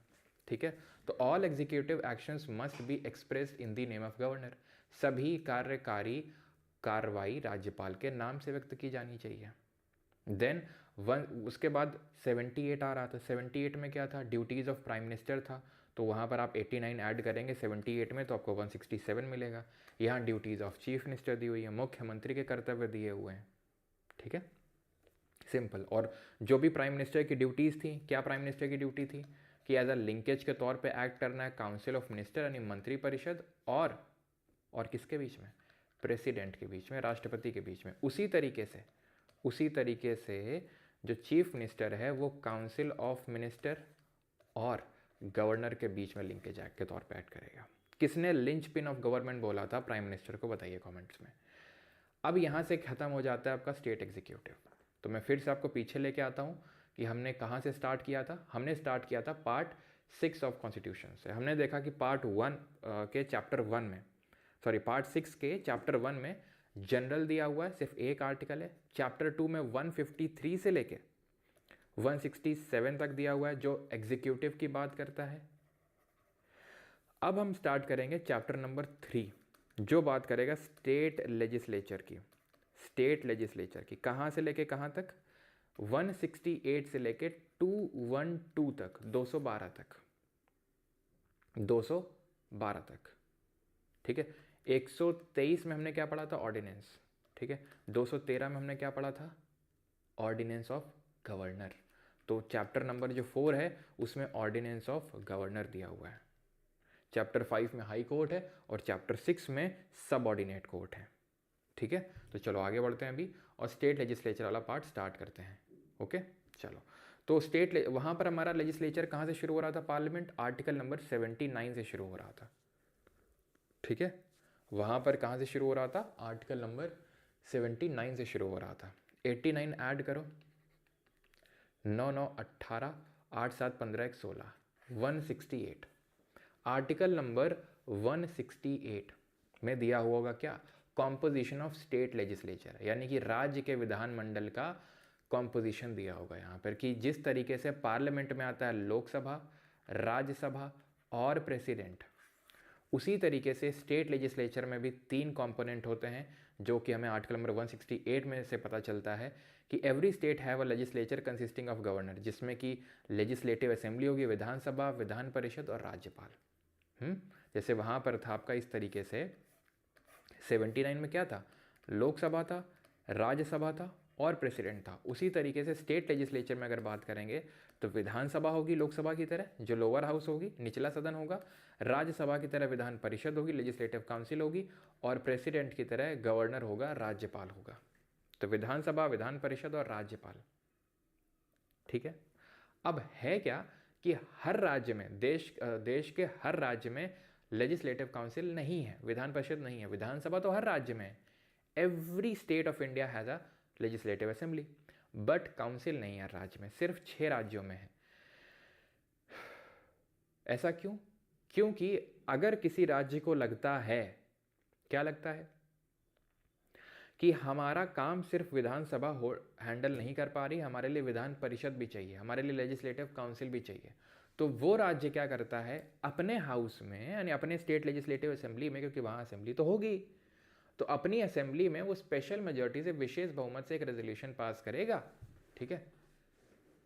Speaker 1: ठीक है। तो all executive actions must be expressed in the name of governor. सभी कार्यकारी कार्रवाई राज्यपाल के नाम से व्यक्त की जानी चाहिए। देन उसके बाद 78 आ रहा था। 78 में क्या था? ड्यूटीज़ ऑफ प्राइम मिनिस्टर था, तो वहाँ पर आप 89 ऐड करेंगे 78 में तो आपको 167 मिलेगा। यहाँ ड्यूटीज़ ऑफ चीफ मिनिस्टर दी हुई है, मुख्यमंत्री के कर्तव्य दिए हुए हैं, ठीक है, सिंपल। और जो भी प्राइम मिनिस्टर की ड्यूटीज़ थी, क्या प्राइम मिनिस्टर की ड्यूटी थी? कि एज अ लिंकेज के तौर पे एक्ट करना है काउंसिल ऑफ मिनिस्टर यानी मंत्रिपरिषद और किसके बीच में? प्रेसिडेंट के बीच में, राष्ट्रपति के बीच में। उसी तरीके से जो चीफ मिनिस्टर है वो काउंसिल ऑफ मिनिस्टर और गवर्नर के बीच में लिंकेज एक्ट के तौर पे एक्ट करेगा। किसने लिंच पिन ऑफ गवर्नमेंट बोला था प्राइम मिनिस्टर को? बताइए कमेंट्स में। अब यहाँ से खत्म हो जाता है आपका स्टेट एग्जीक्यूटिव। तो मैं फिर से आपको पीछे लेके आता हूँ कि हमने कहाँ से स्टार्ट किया था। हमने स्टार्ट किया था पार्ट 6 ऑफ कॉन्स्टिट्यूशन से। हमने देखा कि पार्ट 1 के चैप्टर 1 में, सॉरी पार्ट 6 के चैप्टर 1 में जनरल दिया हुआ है, सिर्फ एक आर्टिकल है। चैप्टर 2 में 153 से लेके 167 तक दिया हुआ है जो एग्जीक्यूटिव की बात करता है। अब हम स्टार्ट करेंगे चैप्टर नंबर 3 जो बात करेगा स्टेट लेजिस्लेचर की। स्टेट लेजिस्लेचर की कहाँ से लेके कहाँ तक? 168 से लेके 212 तक, 212 तक, 212 तक, ठीक है। 123 में हमने क्या पढ़ा था? ऑर्डिनेंस, ठीक है। 213 में हमने क्या पढ़ा था? Ordinance of governor. तो चैप्टर नंबर जो 4 है उसमें ऑर्डिनेंस ऑफ गवर्नर दिया हुआ है। चैप्टर 5 में हाई कोर्ट है और चैप्टर 6 में सब ऑर्डिनेट कोर्ट है, ठीक है। तो चलो आगे बढ़ते हैं अभी और स्टेट लेजिस्लेचर वाला पार्ट स्टार्ट करते हैं, ओके। चलो तो वहाँ पर हमारा लेजिस्लेचर कहाँ से शुरू हो रहा था? पार्लियामेंट आर्टिकल नंबर 79 से शुरू हो रहा था, ठीक है। वहाँ पर कहाँ से शुरू हो रहा था? आर्टिकल नंबर 79 से शुरू हो रहा था। 89 ऐड करो, 9 9 18, 8 7 15 1 16, 168। आर्टिकल नंबर 168 में दिया हुआ होगा क्या? कॉम्पोजिशन ऑफ स्टेट लेजिस्लेचर, यानी कि राज्य के विधानमंडल का कॉम्पोजिशन दिया होगा यहाँ पर कि जिस तरीके से पार्लियामेंट में आता है लोकसभा, राज्यसभा और प्रेसिडेंट, उसी तरीके से स्टेट लेजिस्लेचर में भी 3 कंपोनेंट होते हैं जो कि हमें आर्टिकल नंबर 168 में से पता चलता है कि every state have a legislature consisting of governor, जिसमें कि लेजिस्लेटिव असेंबली होगी, विधानसभा, विधान परिषद और राज्यपाल। जैसे वहाँ पर था आपका इस तरीके से 79 में क्या था? लोकसभा था, राज्यसभा था और प्रेसिडेंट था। उसी तरीके से स्टेट लेजिस्लेचर में अगर बात करेंगे तो विधानसभा होगी लोकसभा की तरह जो लोअर हाउस होगी, निचला सदन होगा, राज्यसभा की तरह विधान परिषद होगी, लेजिस्लेटिव काउंसिल होगी और प्रेसिडेंट की तरह गवर्नर होगा, राज्यपाल होगा। तो विधानसभा, विधान परिषद और राज्यपाल, ठीक है। अब है क्या कि हर राज्य में, देश के हर राज्य में लेजिस्लेटिव काउंसिल नहीं है, विधान परिषद नहीं है। विधानसभा तो हर राज्य में है, every state of India has a legislative assembly, but council नहीं है राज्य में, सिर्फ 6 राज्यों में है। ऐसा क्यों? क्योंकि अगर किसी राज्य को लगता है, क्या लगता है, कि हमारा काम सिर्फ विधानसभा हैंडल नहीं कर पा रही, हमारे लिए विधान परिषद भी चाहिए, हमारे लिए लेजिस्लेटिव काउंसिल भी चाहिए, तो वो राज्य क्या करता है, अपने हाउस में यानी अपने स्टेट लेजिस्लेटिव असेंबली में, क्योंकि वहाँ असेंबली तो होगी, तो अपनी असेंबली में वो स्पेशल मेजॉरिटी से विशेष बहुमत से एक रेजोल्यूशन पास करेगा। ठीक है,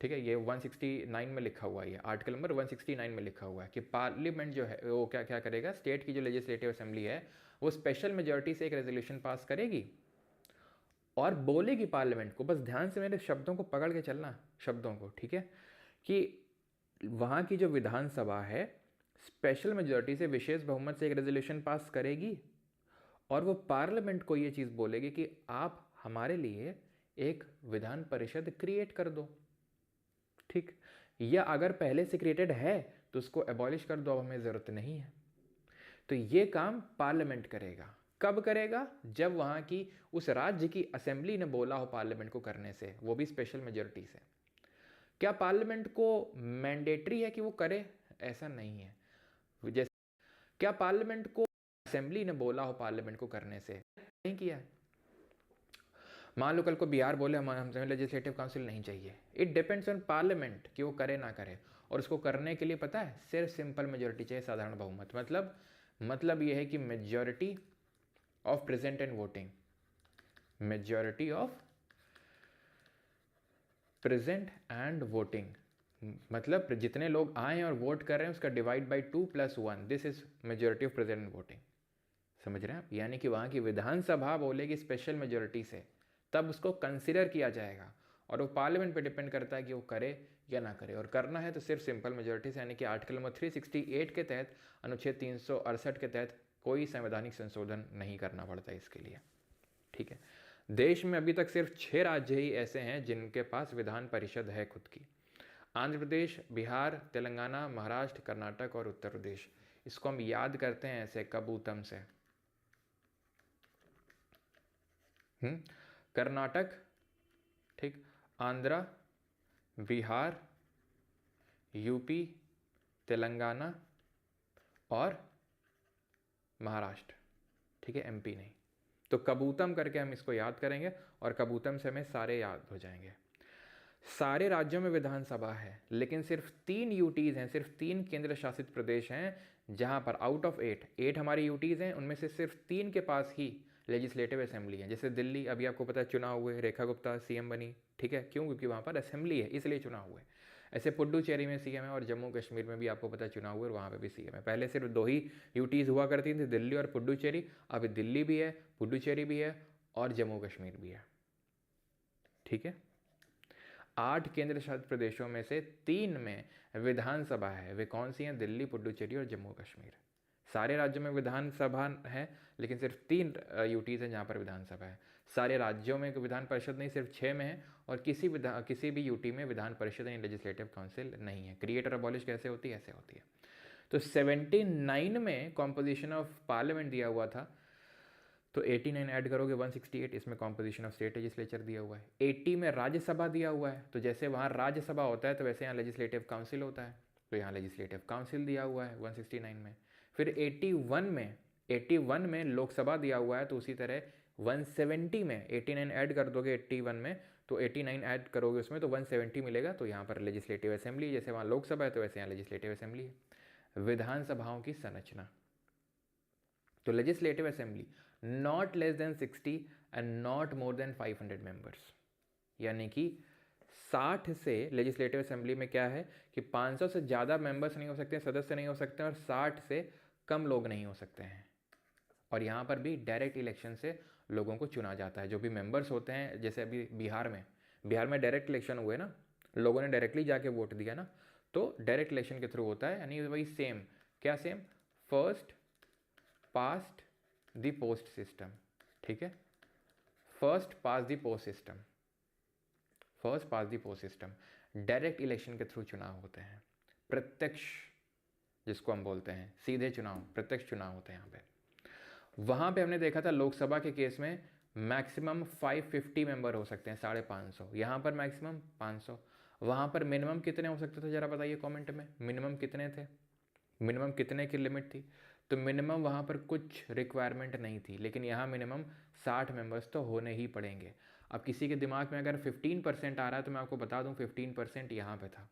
Speaker 1: ठीक है, ये 169 में लिखा हुआ है, ये आर्टिकल नंबर 169 में लिखा हुआ है कि पार्लियामेंट जो है वो क्या क्या करेगा, स्टेट की जो लेजिस्लेटिव असेंबली है वो स्पेशल मेजॉरिटी से एक रेजोल्यूशन पास करेगी और बोलेगी पार्लियामेंट को, बस ध्यान से मेरे शब्दों को पकड़ के चलना, शब्दों को, ठीक है, कि वहाँ की जो विधानसभा है स्पेशल मेजॉरिटी से विशेष बहुमत से एक रेजोल्यूशन पास करेगी और वो पार्लियामेंट को ये चीज़ बोलेगी कि आप हमारे लिए एक विधान परिषद क्रिएट कर दो। ठीक, या अगर पहले से क्रिएटेड है तो उसको एबॉलिश कर दो, अब हमें ज़रूरत नहीं है। तो ये काम पार्लियामेंट करेगा। कब करेगा? जब वहाँ की उस राज्य की असेंबली ने बोला हो पार्लियामेंट को करने से, वो भी स्पेशल मेजॉरिटी से। क्या पार्लियामेंट को मैंडेटरी है कि वो करे? ऐसा नहीं है। जैसे क्या पार्लियामेंट को असेंबली ने बोला हो पार्लियामेंट को करने से, नहीं किया है। मान लो कल को बिहार बोले हमें लेजिस्लेटिव काउंसिल नहीं चाहिए, इट डिपेंड्स ऑन पार्लियामेंट कि वो करे ना करे, और उसको करने के लिए पता है सिर्फ सिंपल मेजॉरिटी चाहिए, साधारण बहुमत। मतलब ये है कि majority of present and voting, majority of present and voting, मतलब जितने लोग आए और वोट कर रहे हैं उसका divide by 2+1, this is majority of present and voting. समझ रहे हैं आप? यानी कि वहाँ की विधानसभा बोलेगी स्पेशल मेजॉरिटी से, तब उसको कंसिडर किया जाएगा, और वो पार्लियामेंट पे डिपेंड करता है कि वो करे या ना करे, और करना है तो सिर्फ सिंपल मेजॉरिटी से, यानी कि आर्टिकल नंबर 368 के तहत, अनुच्छेद 368 के तहत कोई संवैधानिक संशोधन नहीं करना पड़ता इसके लिए। ठीक है, देश में अभी तक सिर्फ 6 राज्य ही ऐसे हैं जिनके पास विधान परिषद है खुद की, आंध्र प्रदेश, बिहार, तेलंगाना, महाराष्ट्र, कर्नाटक और उत्तर प्रदेश। इसको हम याद करते हैं ऐसे कबूतम से। कर्नाटक, ठीक, आंध्रा, बिहार, यूपी, तेलंगाना और महाराष्ट्र। ठीक है, एमपी नहीं। तो कबूतम करके हम इसको याद करेंगे और कबूतम से हमें सारे याद हो जाएंगे। सारे राज्यों में विधानसभा है, लेकिन सिर्फ 3 यूटीज़ हैं, सिर्फ 3 केंद्र शासित प्रदेश हैं जहां पर आउट ऑफ 8 हमारे यूटीज़ हैं, उनमें से सिर्फ 3 के पास ही लेजिस्लेटिव असेंबली है। जैसे दिल्ली, अभी आपको पता है चुनाव हुए, रेखा गुप्ता सीएम बनी। ठीक है, क्यों? क्योंकि वहाँ पर असेंबली है, इसलिए चुनाव हुए। ऐसे पुडुचेरी में सीएम है और जम्मू कश्मीर में भी आपको पता है चुनाव हुए और वहाँ पे भी सीएम है। पहले सिर्फ 2 ही यूटीज़ हुआ करती थी, दिल्ली और पुडुचेरी। अब दिल्ली भी है, पुडुचेरी भी है और जम्मू कश्मीर भी है। ठीक है, 8 केंद्र शासित प्रदेशों में से 3 में विधानसभा है। वे कौन सी हैं? दिल्ली, पुडुचेरी और जम्मू कश्मीर। सारे राज्यों में विधानसभा है, लेकिन सिर्फ 3 यूटीज़ हैं जहाँ पर विधानसभा है। सारे राज्यों में विधान परिषद नहीं, सिर्फ 6 में है, और किसी भी यूटी में विधान परिषद यानी लेजिस्लेटिव काउंसिल नहीं है। क्रिएट और अबॉलिश कैसे होती है? ऐसे होती है। तो 79 में कॉम्पोजिशन ऑफ पार्लियामेंट दिया हुआ था, तो 89 ऐड करोगे 168, इसमें कॉम्पोजिशन ऑफ स्टेट लेजिस्लेचर दिया हुआ है। 80 में राज्यसभा दिया हुआ है, तो जैसे वहाँ राज्यसभा होता है तो वैसे यहाँ लेजिस्लेटिव काउंसिल होता है, तो यहाँ लेजिस्लेटिव काउंसिल दिया हुआ है 169 में। फिर 81 में लोकसभा दिया हुआ है, तो उसी तरह 170 में 89 ऐड कर दोगे 81 में, तो 89 ऐड करोगे उसमें तो 170 मिलेगा, तो यहाँ पर लेजिस्लेटिव असेंबली, जैसे वहाँ लोकसभा है तो वैसे यहाँ लेजिस्लेटिव असेंबली है। विधानसभाओं की संरचना, तो legislative assembly not less than 60 and not more than 500 members, यानी कि 60 से लेजिस्लेटिव असेंबली में क्या है कि 500 से ज़्यादा मेंबर्स नहीं हो सकते, सदस्य नहीं हो सकते, और 60 से कम लोग नहीं हो सकते हैं। और यहाँ पर भी डायरेक्ट इलेक्शन से लोगों को चुना जाता है, जो भी मेंबर्स होते हैं। जैसे अभी बिहार में डायरेक्ट इलेक्शन हुए ना, लोगों ने डायरेक्टली जाके वोट दिया ना, तो डायरेक्ट इलेक्शन के थ्रू होता है, यानी वही सेम, क्या same, first past the post system. ठीक है, first pass the post system, first pass the post system, direct election के थ्रू चुनाव होते हैं, प्रत्यक्ष जिसको हम बोलते हैं सीधे चुनाव, प्रत्यक्ष चुनाव होते हैं यहाँ पे। वहाँ पे हमने देखा था लोकसभा के केस में मैक्सिमम 550 मेंबर हो सकते हैं, 550, यहाँ पर मैक्सिमम 500। वहाँ पर मिनिमम कितने हो सकते थे ज़रा बताइए कमेंट में, मिनिमम कितने थे, मिनिमम कितने की लिमिट थी? तो मिनिमम वहाँ पर कुछ रिक्वायरमेंट नहीं थी, लेकिन यहाँ मिनिमम 60 मेंबर्स तो होने ही पड़ेंगे। अब किसी के दिमाग में अगर 15% आ रहा है तो मैं आपको बता दूँ 15% यहाँ पे था,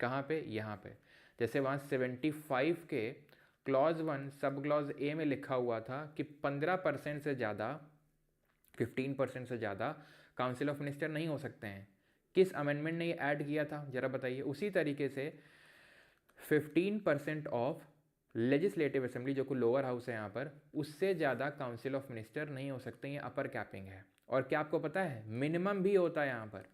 Speaker 1: कहाँ पे? यहाँ पे। जैसे वहाँ 75 के क्लॉज 1 सब क्लॉज ए में लिखा हुआ था कि 15% से ज़्यादा, 15% से ज़्यादा काउंसिल ऑफ मिनिस्टर नहीं हो सकते हैं। किस अमेंडमेंट ने ये ऐड किया था ज़रा बताइए? उसी तरीके से 15% ऑफ लेजिस्लेटिव असेंबली जो कि लोअर हाउस है यहाँ पर, उससे ज़्यादा काउंसिल ऑफ मिनिस्टर नहीं हो सकते, ये अपर कैपिंग है। और क्या आपको पता है मिनिमम भी होता है यहाँ पर?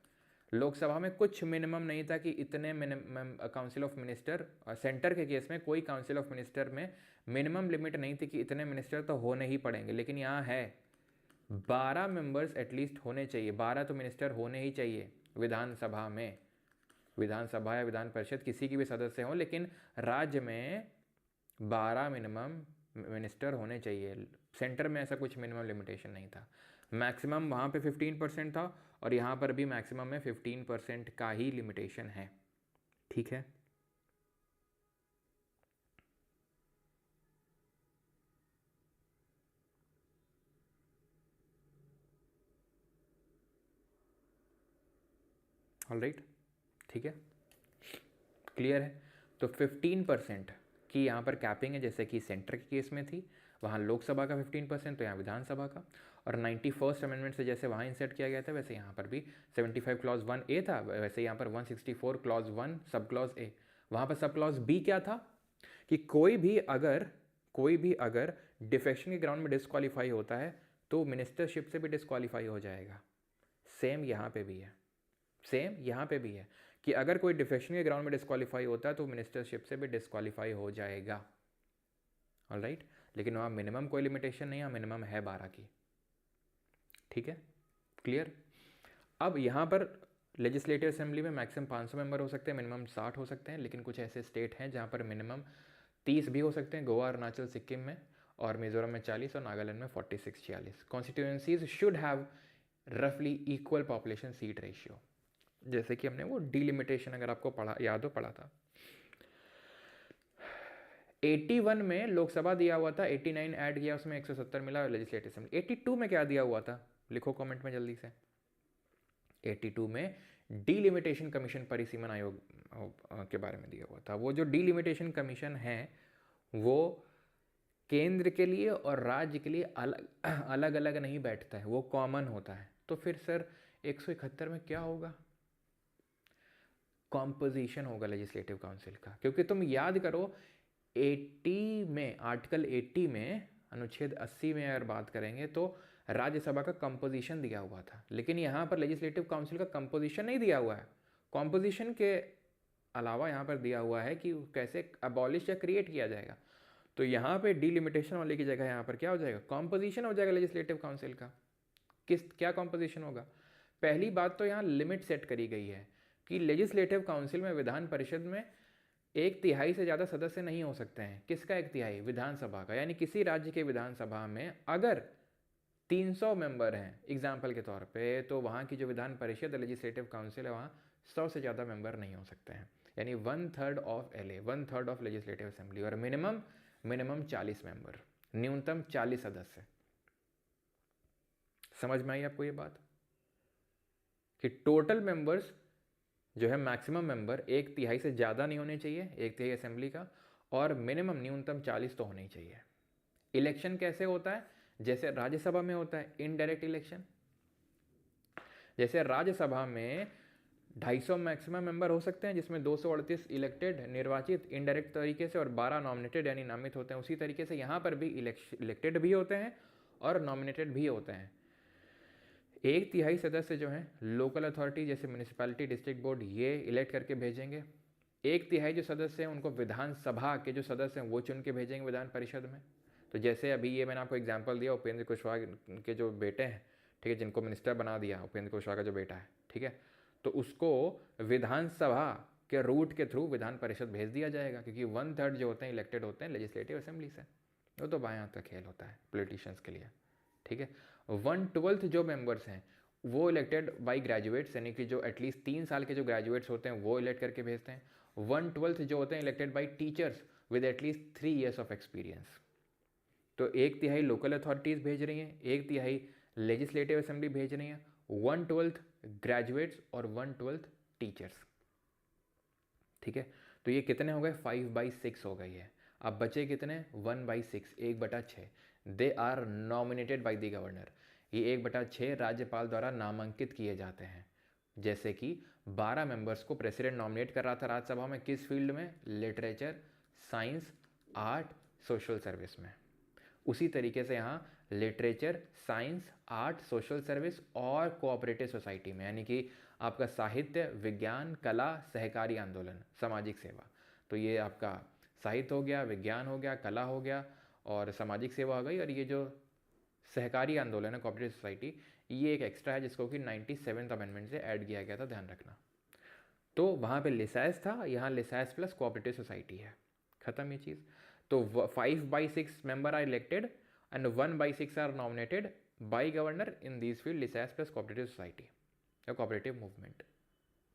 Speaker 1: लोकसभा में कुछ मिनिमम नहीं था कि इतने minimum council of minister, centre के केस में कोई काउंसिल ऑफ मिनिस्टर में मिनिमम लिमिट नहीं थी कि इतने मिनिस्टर तो होने ही पड़ेंगे, लेकिन यहाँ है 12 मेंबर्स एटलीस्ट होने चाहिए, 12 तो मिनिस्टर होने ही चाहिए विधानसभा में, विधानसभा या विधान परिषद किसी की भी सदस्य हो, लेकिन राज्य में 12 मिनिमम मिनिस्टर होने चाहिए। सेंटर में ऐसा कुछ मिनिमम लिमिटेशन नहीं था। मैक्सिमम वहाँ पे 15% था और यहाँ पर भी मैक्सिमम में 15% का ही लिमिटेशन है, ठीक है? ऑलराइट, ठीक है, क्लियर है? तो 15% की यहाँ पर कैपिंग है, जैसे कि सेंटर के केस में थी, वहाँ लोकसभा का 15%, तो यहाँ विधानसभा का। और 91st अमेंडमेंट से जैसे वहाँ इंसर्ट किया गया था वैसे यहाँ पर भी 75 क्लॉज 1A था, वैसे यहाँ पर 164 क्लॉज 1 सब क्लॉज A। वहाँ पर सब क्लॉज B क्या था कि कोई भी अगर डिफेक्शन के ग्राउंड में डिस्क्वालीफाई होता है तो मिनिस्टरशिप से भी डिस्क्वालीफाई हो जाएगा। सेम यहाँ पे भी है, सेम यहाँ पे भी है कि अगर कोई डिफेक्शन के ग्राउंड में डिस्क्वालीफाई होता है तो मिनिस्टरशिप से भी डिस्क्वालीफाई हो जाएगा, ऑलराइट। लेकिन वहाँ मिनिमम कोई लिमिटेशन नहीं है, मिनिमम है 12 की, ठीक है, क्लियर? अब यहाँ पर लेजिस्लेटिव असेंबली में मैक्सिमम 500 मेंबर हो सकते हैं, मिनिमम 60 हो सकते हैं, लेकिन कुछ ऐसे स्टेट हैं जहाँ पर मिनिमम 30 भी हो सकते हैं, गोवा, अरुणाचल, सिक्किम में, और मिजोरम में 40 और नागालैंड में 46-46। कॉन्स्टिट्यूएंसीज शुड हैव रफली इक्वल पॉपुलेशन सीट रेशियो, जैसे कि हमने वो डिलिमिटेशन अगर आपको पढ़ा याद हो पढ़ा था। 81 में लोकसभा दिया हुआ था, 89 ऐड किया उसमें 170 मिला लेजिस्लेटिव असेंबली। 82 में क्या दिया हुआ था लिखो कमेंट में जल्दी से। 82 में डिलिमिटेशन कमीशन परिसीमन आयोग के बारे में दिया हुआ था। वो जो डिलिमिटेशन कमीशन है वो केंद्र के लिए और राज्य के लिए अलग अलग नहीं बैठता है, वो कॉमन होता है। तो फिर सर 171 में क्या होगा? कॉम्पोजिशन होगा लेजिस्लेटिव काउंसिल का, क्योंकि तुम याद करो 80 में, आर्टिकल 80 में, अनुच्छेद 80 में अगर बात करेंगे तो राज्यसभा का कंपोजिशन दिया हुआ था, लेकिन यहाँ पर लेजिस्लेटिव काउंसिल का कंपोजिशन नहीं दिया हुआ है। कंपोजिशन के अलावा यहाँ पर दिया हुआ है कि कैसे अबॉलिश या क्रिएट किया जाएगा। तो यहाँ पे डिलिमिटेशन वाले की जगह यहाँ पर क्या हो जाएगा? कंपोजिशन हो जाएगा लेजिस्लेटिव काउंसिल का। क्या कंपोजिशन होगा? पहली बात तो यहाँ लिमिट सेट करी गई है कि लेजिस्लेटिव काउंसिल में, विधान परिषद में 1/3 से ज़्यादा सदस्य नहीं हो सकते हैं। किसका 1/3? विधानसभा का। यानी किसी राज्य के विधानसभा में अगर 300 मेंबर हैं एग्जाम्पल के तौर पे, तो वहाँ की जो विधान परिषद लेजिस्लेटिव काउंसिल है वहाँ 100 से ज़्यादा मेंबर नहीं हो सकते हैं, यानी 1/3 of LA, 1/3 of legislative assembly. और मिनिमम 40 मेंबर, न्यूनतम 40 सदस्य। समझ में आई आपको ये बात कि टोटल मेंबर्स जो है मैक्सिमम मेंबर 1/3 से ज़्यादा नहीं होने चाहिए, 1/3 असेंबली का, और मिनिमम न्यूनतम 40 तो होने ही चाहिए। इलेक्शन कैसे होता है? जैसे राज्यसभा में होता है इनडायरेक्ट इलेक्शन। जैसे राज्यसभा में 250 मैक्सिमम मेंबर हो सकते हैं, जिसमें 238 इलेक्टेड निर्वाचित इनडायरेक्ट तरीके से और 12 नॉमिनेटेड यानी नामित होते हैं। उसी तरीके से यहाँ पर भी इलेक्टेड भी होते हैं और नॉमिनेटेड भी होते हैं। 1/3 सदस्य जो हैं लोकल अथॉरिटी जैसे म्यूनिसिपैलिटी, डिस्ट्रिक्ट बोर्ड, ये इलेक्ट करके भेजेंगे। 1/3 जो सदस्य हैं उनको विधानसभा के जो सदस्य हैं वो चुन के भेजेंगे विधान परिषद में। तो जैसे अभी ये मैंने आपको एग्जांपल दिया, उपेंद्र कुशवाहा के जो बेटे हैं, ठीक है, जिनको मिनिस्टर बना दिया, उपेंद्र कुशवाहा का जो बेटा है, ठीक है, तो उसको विधानसभा के रूट के थ्रू विधान परिषद भेज दिया जाएगा, क्योंकि 1/3 जो होते हैं इलेक्टेड होते हैं लेजिस्लेटिव असेंबली से। वो तो बाएं हाथ का खेल होता है पॉलिटिशियंस के लिए, ठीक है। 1/12 जो मेंबर्स हैं वो इलेक्टेड बाई ग्रेजुएट्स, यानी कि जो एटलीस्ट 3 साल के जो ग्रेजुएट्स होते हैं वो इलेक्ट करके भेजते हैं। 1/12 जो होते हैं elected by teachers with at least 3 years of experience. तो 1/3 लोकल अथॉरिटीज़ भेज रही हैं, 1/3 लेजिस्लेटिव असेंबली भेज रही हैं, 1/12 ग्रेजुएट्स और 1/12 टीचर्स, ठीक है। तो ये कितने हो गए, 5/6 हो गई है। अब बचे कितने, 1/6, 1/6। They are nominated by the governor. ये 1/6 राज्यपाल द्वारा नामांकित किए जाते हैं। जैसे कि 12 मेंबर्स को प्रेसिडेंट नॉमिनेट कर रहा था राज्यसभा में, किस फील्ड में, literature, science, art, social service में। उसी तरीके से यहाँ literature, science, art, social service और कोऑपरेटिव सोसाइटी में, यानी कि आपका साहित्य, विज्ञान, कला, सहकारी आंदोलन, सामाजिक सेवा। तो ये आपका साहित्य हो गया, विज्ञान हो गया, कला हो गया और सामाजिक सेवा हो गई। और ये जो सहकारी आंदोलन है, कोऑपरेटिव सोसाइटी, ये एक एक्स्ट्रा है जिसको कि 97th अमेंडमेंट से ऐड किया गया था, ध्यान रखना। तो वहाँ पे लिसैस था, यहाँ लिसैस प्लस कोऑपरेटिव सोसाइटी है, खत्म ये चीज़। तो 5/6 member are elected and 1/6 are nominated by governor in this field, लिसैस प्लस कोऑपरेटिव सोसाइटी या कोऑपरेटिव मूवमेंट,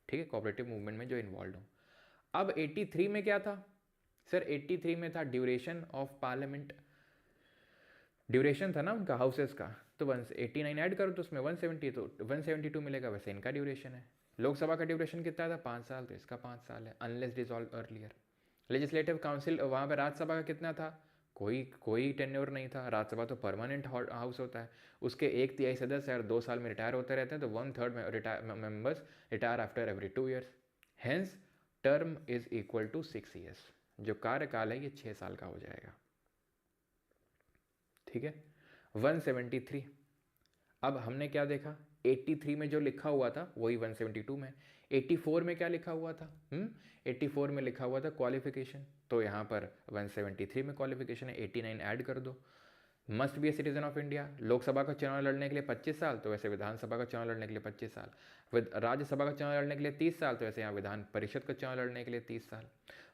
Speaker 1: ठीक है, कोऑपरेटिव मूवमेंट में जो इन्वॉल्व हो। अब 83 में क्या था सर, 83 में था ड्यूरेशन ऑफ पार्लियामेंट, ड्यूरेशन था ना उनका हाउसेस का। तो 189 ऐड करो तो उसमें 170, तो 172 मिलेगा। वैसे इनका ड्यूरेशन है। लोकसभा का ड्यूरेशन कितना था, 5 साल, तो इसका 5 साल है, unless dissolve earlier. Legislative council, वहाँ पर राज्यसभा का कितना था, कोई टेन्योर नहीं था। राज्यसभा तो परमानेंट हाउस होता है, उसके 1/3 सदस्य अगर 2 साल में रिटायर होते रहते हैं, तो 1/3 members retire after every 2 years। Hence term is equal to 6 years। जो कार्यकाल है ये 6 साल का हो जाएगा, ठीक है। 173, अब हमने क्या देखा, 83 में जो लिखा हुआ था वही 172 में। 84 में क्या लिखा हुआ था, 84 में लिखा हुआ था क्वालिफिकेशन, तो यहाँ पर 173 में क्वालिफिकेशन है, 89 ऐड कर दो। Must be a citizen of India. Lok Sabha का चुनाव लड़ने के लिए 25 साल, तो वैसे विधानसभा का चुनाव लड़ने के लिए 25 साल। राज्यसभा का चुनाव लड़ने के लिए 30 साल, तो वैसे यहाँ विधान परिषद का चुनाव लड़ने के लिए 30 साल।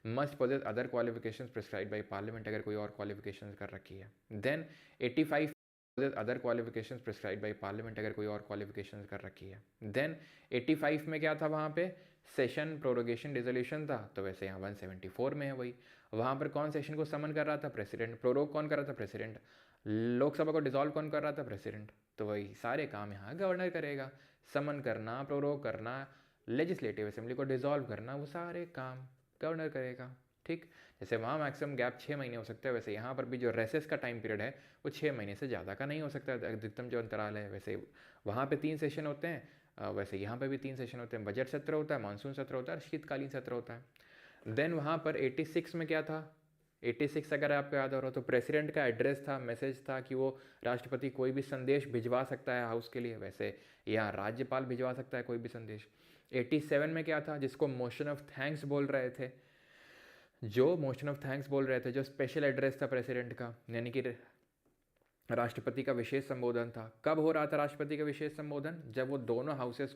Speaker 1: Must possess other qualifications prescribed by parliament, अगर कोई और क्वालिफिकेशंस कर रखी है। Then 85 other qualifications prescribed by parliament, अगर कोई और क्वालिफिकेशंस कर रखी है। देन 85 में क्या था, वहाँ पे सेशन प्रोरोगेशन डिसोल्यूशन था, तो वैसे यहाँ 174 में है वही। वहाँ पर कौन सेशन को समन कर रहा था, प्रेसिडेंट। प्रोरोग कौन कर रहा था, प्रेसिडेंट। लोकसभा को डिसॉल्व कौन कर रहा था, प्रेसिडेंट। तो वही सारे काम यहाँ गवर्नर करेगा, समन करना, प्रोरोग करना, लेजिस्लेटिव असेंबली को डिसॉल्व करना, वो सारे काम गवर्नर करेगा, ठीक। जैसे वहाँ मैक्सिमम गैप 6 महीने हो सकता है, वैसे यहाँ पर भी जो रेसेस का टाइम पीरियड है वो 6 महीने से ज़्यादा का नहीं हो सकता, अधिकतम जो अंतराल है। वैसे वहाँ पे 3 सेशन होते हैं, वैसे यहाँ पे भी 3 सेशन होते हैं। बजट सत्र होता है, मानसून सत्र होता है और शीतकालीन सत्र होता है। देन वहाँ पर 86 में क्या था, 86 अगर आपको याद हो रहा हो तो प्रेसिडेंट का एड्रेस था, मैसेज था कि वो राष्ट्रपति कोई भी संदेश भिजवा सकता है हाउस के लिए, वैसे यहाँ राज्यपाल भिजवा सकता है कोई भी संदेश। 87 में क्या था, जिसको मोशन ऑफ थैंक्स बोल रहे थे, जो स्पेशल एड्रेस था प्रेसिडेंट का, यानी कि राष्ट्रपति का विशेष संबोधन था। कब हो रहा था राष्ट्रपति का विशेष संबोधन, जब वो दोनों हाउसेस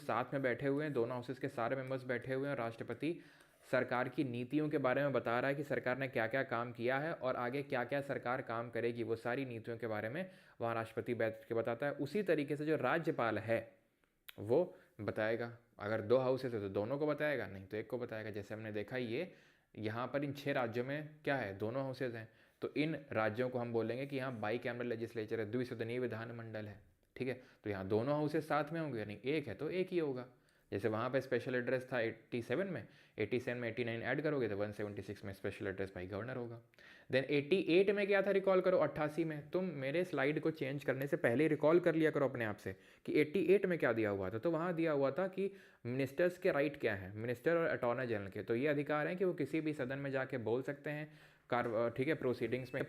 Speaker 1: साथ में बैठे हुए हैं, दोनों हाउसेस के सारे मेंबर्स बैठे हुए हैं, राष्ट्रपति सरकार की नीतियों के बारे में बता रहा है कि सरकार ने क्या क्या काम किया है और आगे क्या क्या सरकार काम करेगी, वो सारी नीतियों के बारे में वहाँ राष्ट्रपति बैठ के बताता है। उसी तरीके से जो राज्यपाल है वो बताएगा, अगर 2 हाउसेस है तो दोनों को बताएगा, नहीं तो एक को बताएगा। जैसे हमने देखा ये यहाँ पर इन 6 राज्यों में क्या है, दोनों हाउसेज हैं, तो इन राज्यों को हम बोलेंगे कि यहाँ बाई कैमरल लेजिस्लेचर है, द्विसदनीय विधानमंडल है, ठीक है। तो यहाँ दोनों हाउसेज साथ में होंगे, यानी एक है तो एक ही होगा। जैसे वहाँ पे स्पेशल एड्रेस था 87 में, 87 में 89 ऐड करोगे तो 176 में स्पेशल एड्रेस बाई गवर्नर होगा। देन 88 में क्या था, रिकॉल करो। 88 में, तुम मेरे स्लाइड को चेंज करने से पहले रिकॉल कर लिया करो अपने आप से कि 88 में क्या दिया हुआ था। तो वहाँ दिया हुआ था कि मिनिस्टर्स के राइट क्या है, मिनिस्टर और अटॉर्नी जनरल के। तो ये अधिकार है कि वो किसी भी सदन में जाके बोल सकते हैं, ठीक है, प्रोसीडिंग्स में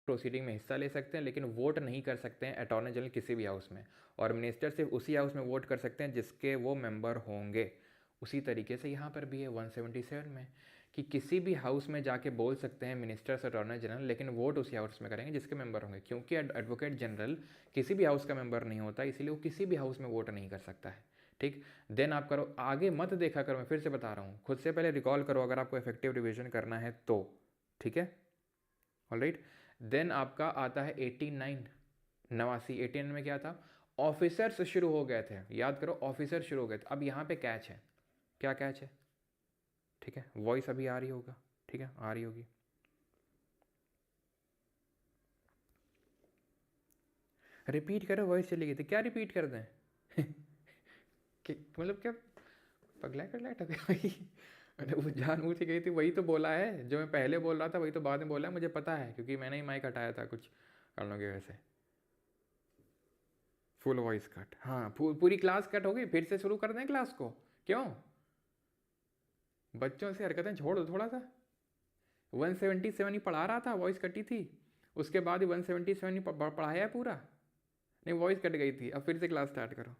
Speaker 1: प्रोसीडिंग में हिस्सा ले सकते हैं, लेकिन वोट नहीं कर सकते हैं अटॉर्नी जनरल किसी भी हाउस में। और मिनिस्टर सिर्फ उसी हाउस में वोट कर सकते हैं जिसके वो मेंबर होंगे, उसी तरीके से यहाँ पर भी है 177 में कि किसी भी हाउस में जाके बोल सकते हैं मिनिस्टर्स और अटॉर्नी जनरल, लेकिन वोट उसी हाउस में करेंगे जिसके मेंबर होंगे, क्योंकि एडवोकेट जनरल किसी भी हाउस का मेंबर नहीं होता, इसीलिए वो किसी भी हाउस में वोट नहीं कर सकता है। ठीक, देन आप करो, आगे मत देखा करो, मैं फिर से बता रहा हूँ, खुद से पहले रिकॉल करो अगर आपको इफेक्टिव रिविजन करना है तो। ठीक है, ऑलराइट। देन आपका आता है 89, 89 में क्या था, ऑफिसर्स शुरू हो गए थे, याद करो ऑफिसर शुरू हो गए थे। अब यहाँ पे कैच है, क्या कैच है? ठीक है, वॉइस अभी आ रही होगा, ठीक है, आ रही होगी। रिपीट करो, वॉइस चली गई थी, क्या रिपीट कर दें? मतलब क्या पगला कर लाइट भाई? अरे वो जानबूझ के गई थी, वही तो बोला है जो मैं पहले बोल रहा था, वही तो बाद में बोला है, मुझे पता है क्योंकि मैंने ही माइक हटाया था कुछ कारणों की वजह से। फुल वॉइस कट, हाँ पूरी क्लास कट हो गई, फिर से शुरू कर दें क्लास को? क्यों? बच्चों से हरकतें छोड़ दो थोड़ा सा। 177 ही पढ़ा रहा था, वॉइस कटी थी, उसके बाद ही 177 ही पढ़ाया पूरा। नहीं, वॉइस कट गई थी, अब फिर से क्लास स्टार्ट करो।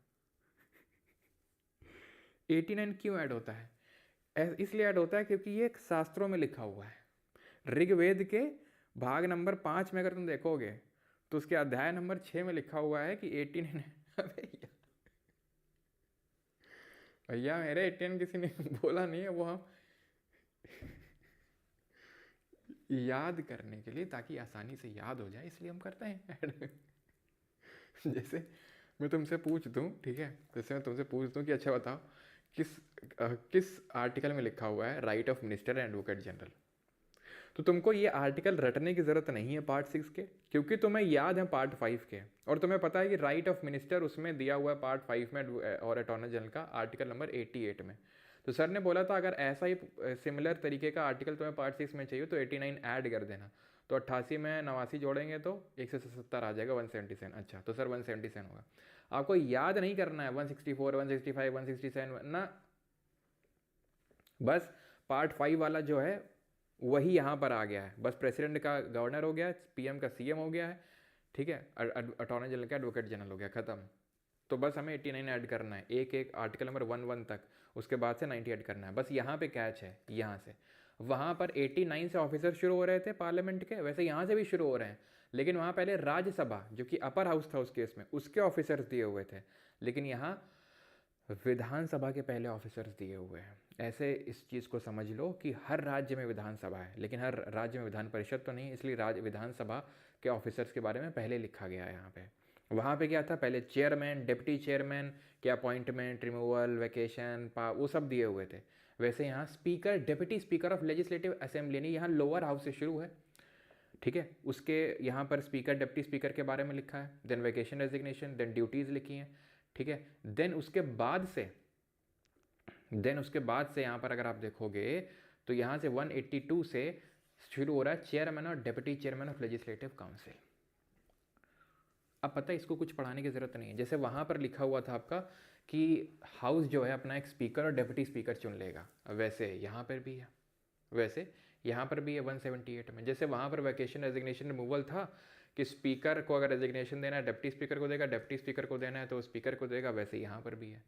Speaker 1: 89 क्यों ऐड होता है? इसलिए ऐड होता है क्योंकि ये शास्त्रों में लिखा हुआ है। ऋग्वेद के भाग नंबर 5 में अगर तुम देखोगे तो उसके अध्याय नंबर 6 में लिखा हुआ है कि 89 भैया मेरे 89 किसी ने बोला नहीं है, वो हम याद करने के लिए, ताकि आसानी से याद हो जाए, इसलिए हम करते हैं। जैसे मैं तुमसे पूछ दूं, ठीक है, जैसे मैं तुमसे पूछ दूं कि अच्छा बताओ किस आर्टिकल में लिखा हुआ है right of minister and advocate general, तो तुमको ये आर्टिकल रटने की ज़रूरत नहीं है पार्ट 6 के, क्योंकि तुम्हें याद है पार्ट 5 के, और तुम्हें पता है कि राइट ऑफ मिनिस्टर उसमें दिया हुआ है पार्ट 5 में और अटॉर्नी जनरल का आर्टिकल नंबर 88 में। तो सर ने बोला था अगर ऐसा ही सिमिलर तरीके का आर्टिकल तुम्हें पार्ट 6 में चाहिए तो 89 ऐड कर देना। तो 88 में 89 जोड़ेंगे तो 170 आ जाएगा, 177। अच्छा, तो सर 177 होगा। आपको याद नहीं करना है 164, 165, 167 ना, बस पार्ट 5 वाला जो है वही यहाँ पर आ गया है, बस प्रेसिडेंट का गवर्नर हो गया, पीएम का सीएम हो गया है, ठीक है, अटॉर्नी जनरल का एडवोकेट जनरल हो गया, खत्म। तो बस हमें 89 ऐड करना है, एक एक आर्टिकल नंबर 11 तक, उसके बाद से 90 ऐड करना है, बस यहाँ पे कैच है। यहाँ से वहाँ पर 89 से ऑफिसर शुरू हो रहे थे पार्लियामेंट के, वैसे यहाँ से भी शुरू हो रहे हैं, लेकिन वहाँ पहले राज्यसभा जो कि अपर हाउस था उस केस में, उसके ऑफिसर्स दिए हुए थे, लेकिन यहाँ विधानसभा के पहले ऑफिसर्स दिए हुए हैं। ऐसे इस चीज़ को समझ लो कि हर राज्य में विधानसभा है, लेकिन हर राज्य में विधान परिषद तो नहीं, इसलिए विधानसभा के ऑफिसर्स के बारे में पहले लिखा गया है यहाँ पे। वहाँ पे क्या था, पहले चेयरमैन, डिप्टी चेयरमैन के अपॉइंटमेंट, रिमूवल, वैकेशन, वो सब दिए हुए थे। वैसे यहाँ speaker, deputy speaker of legislative assembly नहीं, यहाँ लोअर हाउस से शुरू है, ठीक है, उसके यहाँ पर स्पीकर, डिप्टी स्पीकर के बारे में लिखा है, then vacation, resignation, then duties लिखी हैं, ठीक है। देन उसके बाद से यहाँ पर अगर आप देखोगे तो यहाँ से 182 से शुरू हो रहा है चेयरमैन और deputy chairman of legislative council. अब पता है इसको कुछ पढ़ाने की ज़रूरत नहीं है, जैसे वहाँ पर लिखा हुआ था आपका कि हाउस जो है अपना एक स्पीकर और डिप्टी स्पीकर चुन लेगा, वैसे यहाँ पर भी है, वैसे यहाँ पर भी है 178 में। जैसे वहाँ पर वैकेशन, रेजिग्नेशन, रिमूवल था कि स्पीकर को अगर रेजिग्नेशन देना है डिप्टी स्पीकर को देगा, डिप्टी स्पीकर को देना है तो स्पीकर को देगा, वैसे यहाँ पर भी है।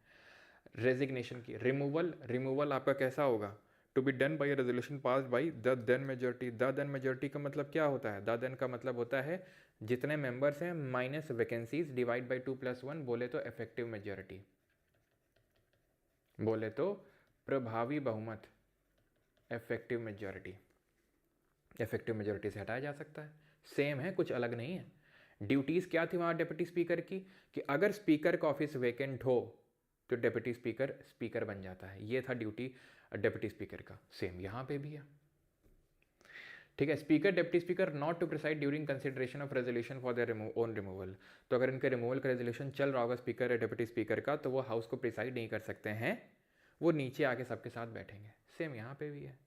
Speaker 1: रेजिग्नेशन की रिमूवल आपका कैसा होगा, to be done by resolution pass by the then majority. The then majority का मतलब क्या होता है? द देन का मतलब होता है जितने मेंबर्स हैं माइनस वैकेंसीज डिवाइड बाई 2+1, बोले तो इफेक्टिव मेजोरिटी, बोले तो प्रभावी बहुमत, इफेक्टिव मेजोरिटी। इफेक्टिव मेजोरिटी से हटाया जा सकता है, सेम है, कुछ अलग नहीं है। ड्यूटीज़ क्या थी वहाँ डिप्टी स्पीकर की, कि अगर स्पीकर का ऑफिस वैकेंट हो तो डिप्टी स्पीकर बन जाता है, ये था ड्यूटी डिप्टी स्पीकर का। सेम यहाँ पे भी है, ठीक है। Speaker, deputy speaker not to preside during consideration of resolution for their own removal. तो अगर इनके रिमूवल का रेजोल्यूशन चल रहा होगा स्पीकर या डिप्टी स्पीकर का, तो वो हाउस को प्रिसाइड नहीं कर सकते हैं, वो नीचे आके सबके साथ बैठेंगे। सेम यहाँ पे भी है।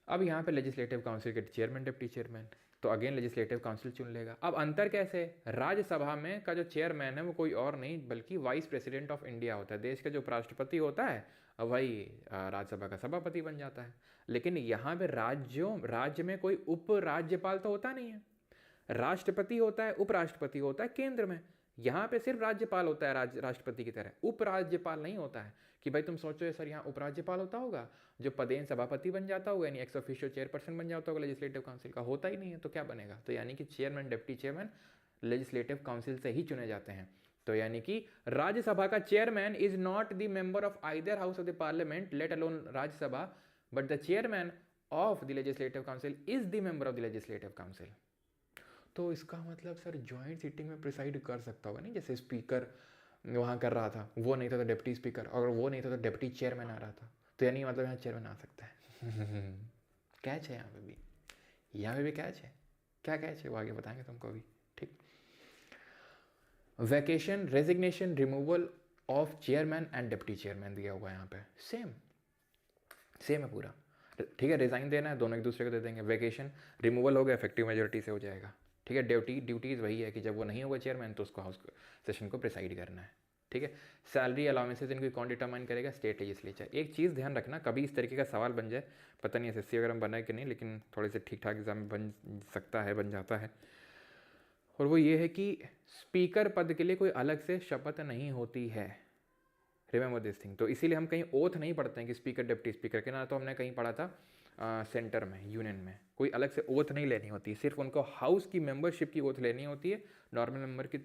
Speaker 1: अब यहाँ पे लेजिस्लेटिव काउंसिल के चेयरमैन, डिप्टी चेयरमैन, तो अगेन लेजिस्लेटिव काउंसिल चुन लेगा। अब अंतर कैसे, राज्यसभा में का जो चेयरमैन है वो कोई और नहीं बल्कि वाइस प्रेसिडेंट ऑफ इंडिया होता है, देश का जो राष्ट्रपति होता है वही राज्यसभा का सभापति बन जाता है। लेकिन यहाँ पे राज्य में कोई उप राज्यपाल तो होता नहीं है, राष्ट्रपति होता है, उपराष्ट्रपति होता है केंद्र में। यहाँ पे सिर्फ राज्यपाल होता है राष्ट्रपति की तरह, उपराज्यपाल नहीं होता है। कि भाई तुम सोचो सर यहाँ उपराज्यपाल होता होगा जो पदेन सभापति बन जाता होगा, यानी एक्स ऑफिशियो चेयरपर्सन बन जाता होगा लेजिस्लेटिव काउंसिल का, होता ही नहीं है, तो क्या बनेगा? तो यानी कि chairman deputy chairman legislative council से ही चुने जाते हैं। तो यानी कि राज्यसभा का chairman is not the member of either house of the parliament let alone Rajya Sabha, but the chairman of the legislative council is the member of the legislative council. तो इसका मतलब सर ज्वाइंट सीटिंग में प्रिसाइड कर सकता होगा नहीं, जैसे speaker वहाँ कर रहा था, वो नहीं था तो डिप्टी स्पीकर, और वो नहीं था तो डिप्टी चेयरमैन आ रहा था, तो यानी मतलब यहाँ चेयरमैन आ सकता है। कैच है यहाँ पे भी, यहाँ पे भी कैच है। क्या कैच है वो आगे बताएंगे तुमको अभी, ठीक। Vacation, resignation, removal of chairman and deputy chairman दिया हुआ है यहाँ पे, सेम सेम है पूरा, ठीक है। रिजाइन देना है, दोनों एक दूसरे को दे देंगे। वैकेशन, रिमूवल हो गया, इफेक्टिव मेजोरिटी से हो जाएगा, ठीक है। ड्यूटीज़ वही है कि जब वो नहीं होगा चेयरमैन तो उसको हाउस सेशन को प्रिसाइड करना है, ठीक है। सैलरी अलाउंसेज इनको कौन डिटरमाइन करेगा? State legislature. एक चीज़ ध्यान रखना, कभी इस तरीके का सवाल बन जाए, पता नहीं एसएससी वगैरह में बना है कि नहीं, लेकिन थोड़े से ठीक ठाक एग्जाम में बन सकता है, बन जाता है, और वो ये है कि स्पीकर पद के लिए कोई अलग से शपथ नहीं होती है। Remember this thing. तो इसीलिए हम कहीं ओथ नहीं पढ़ते हैं कि स्पीकर डिप्टी स्पीकर के, ना तो हमने कहीं पढ़ा था सेंटर में, यूनियन में कोई अलग से ओथ नहीं लेनी होती, सिर्फ उनको हाउस की मेंबरशिप की ओथ लेनी होती है, नॉर्मल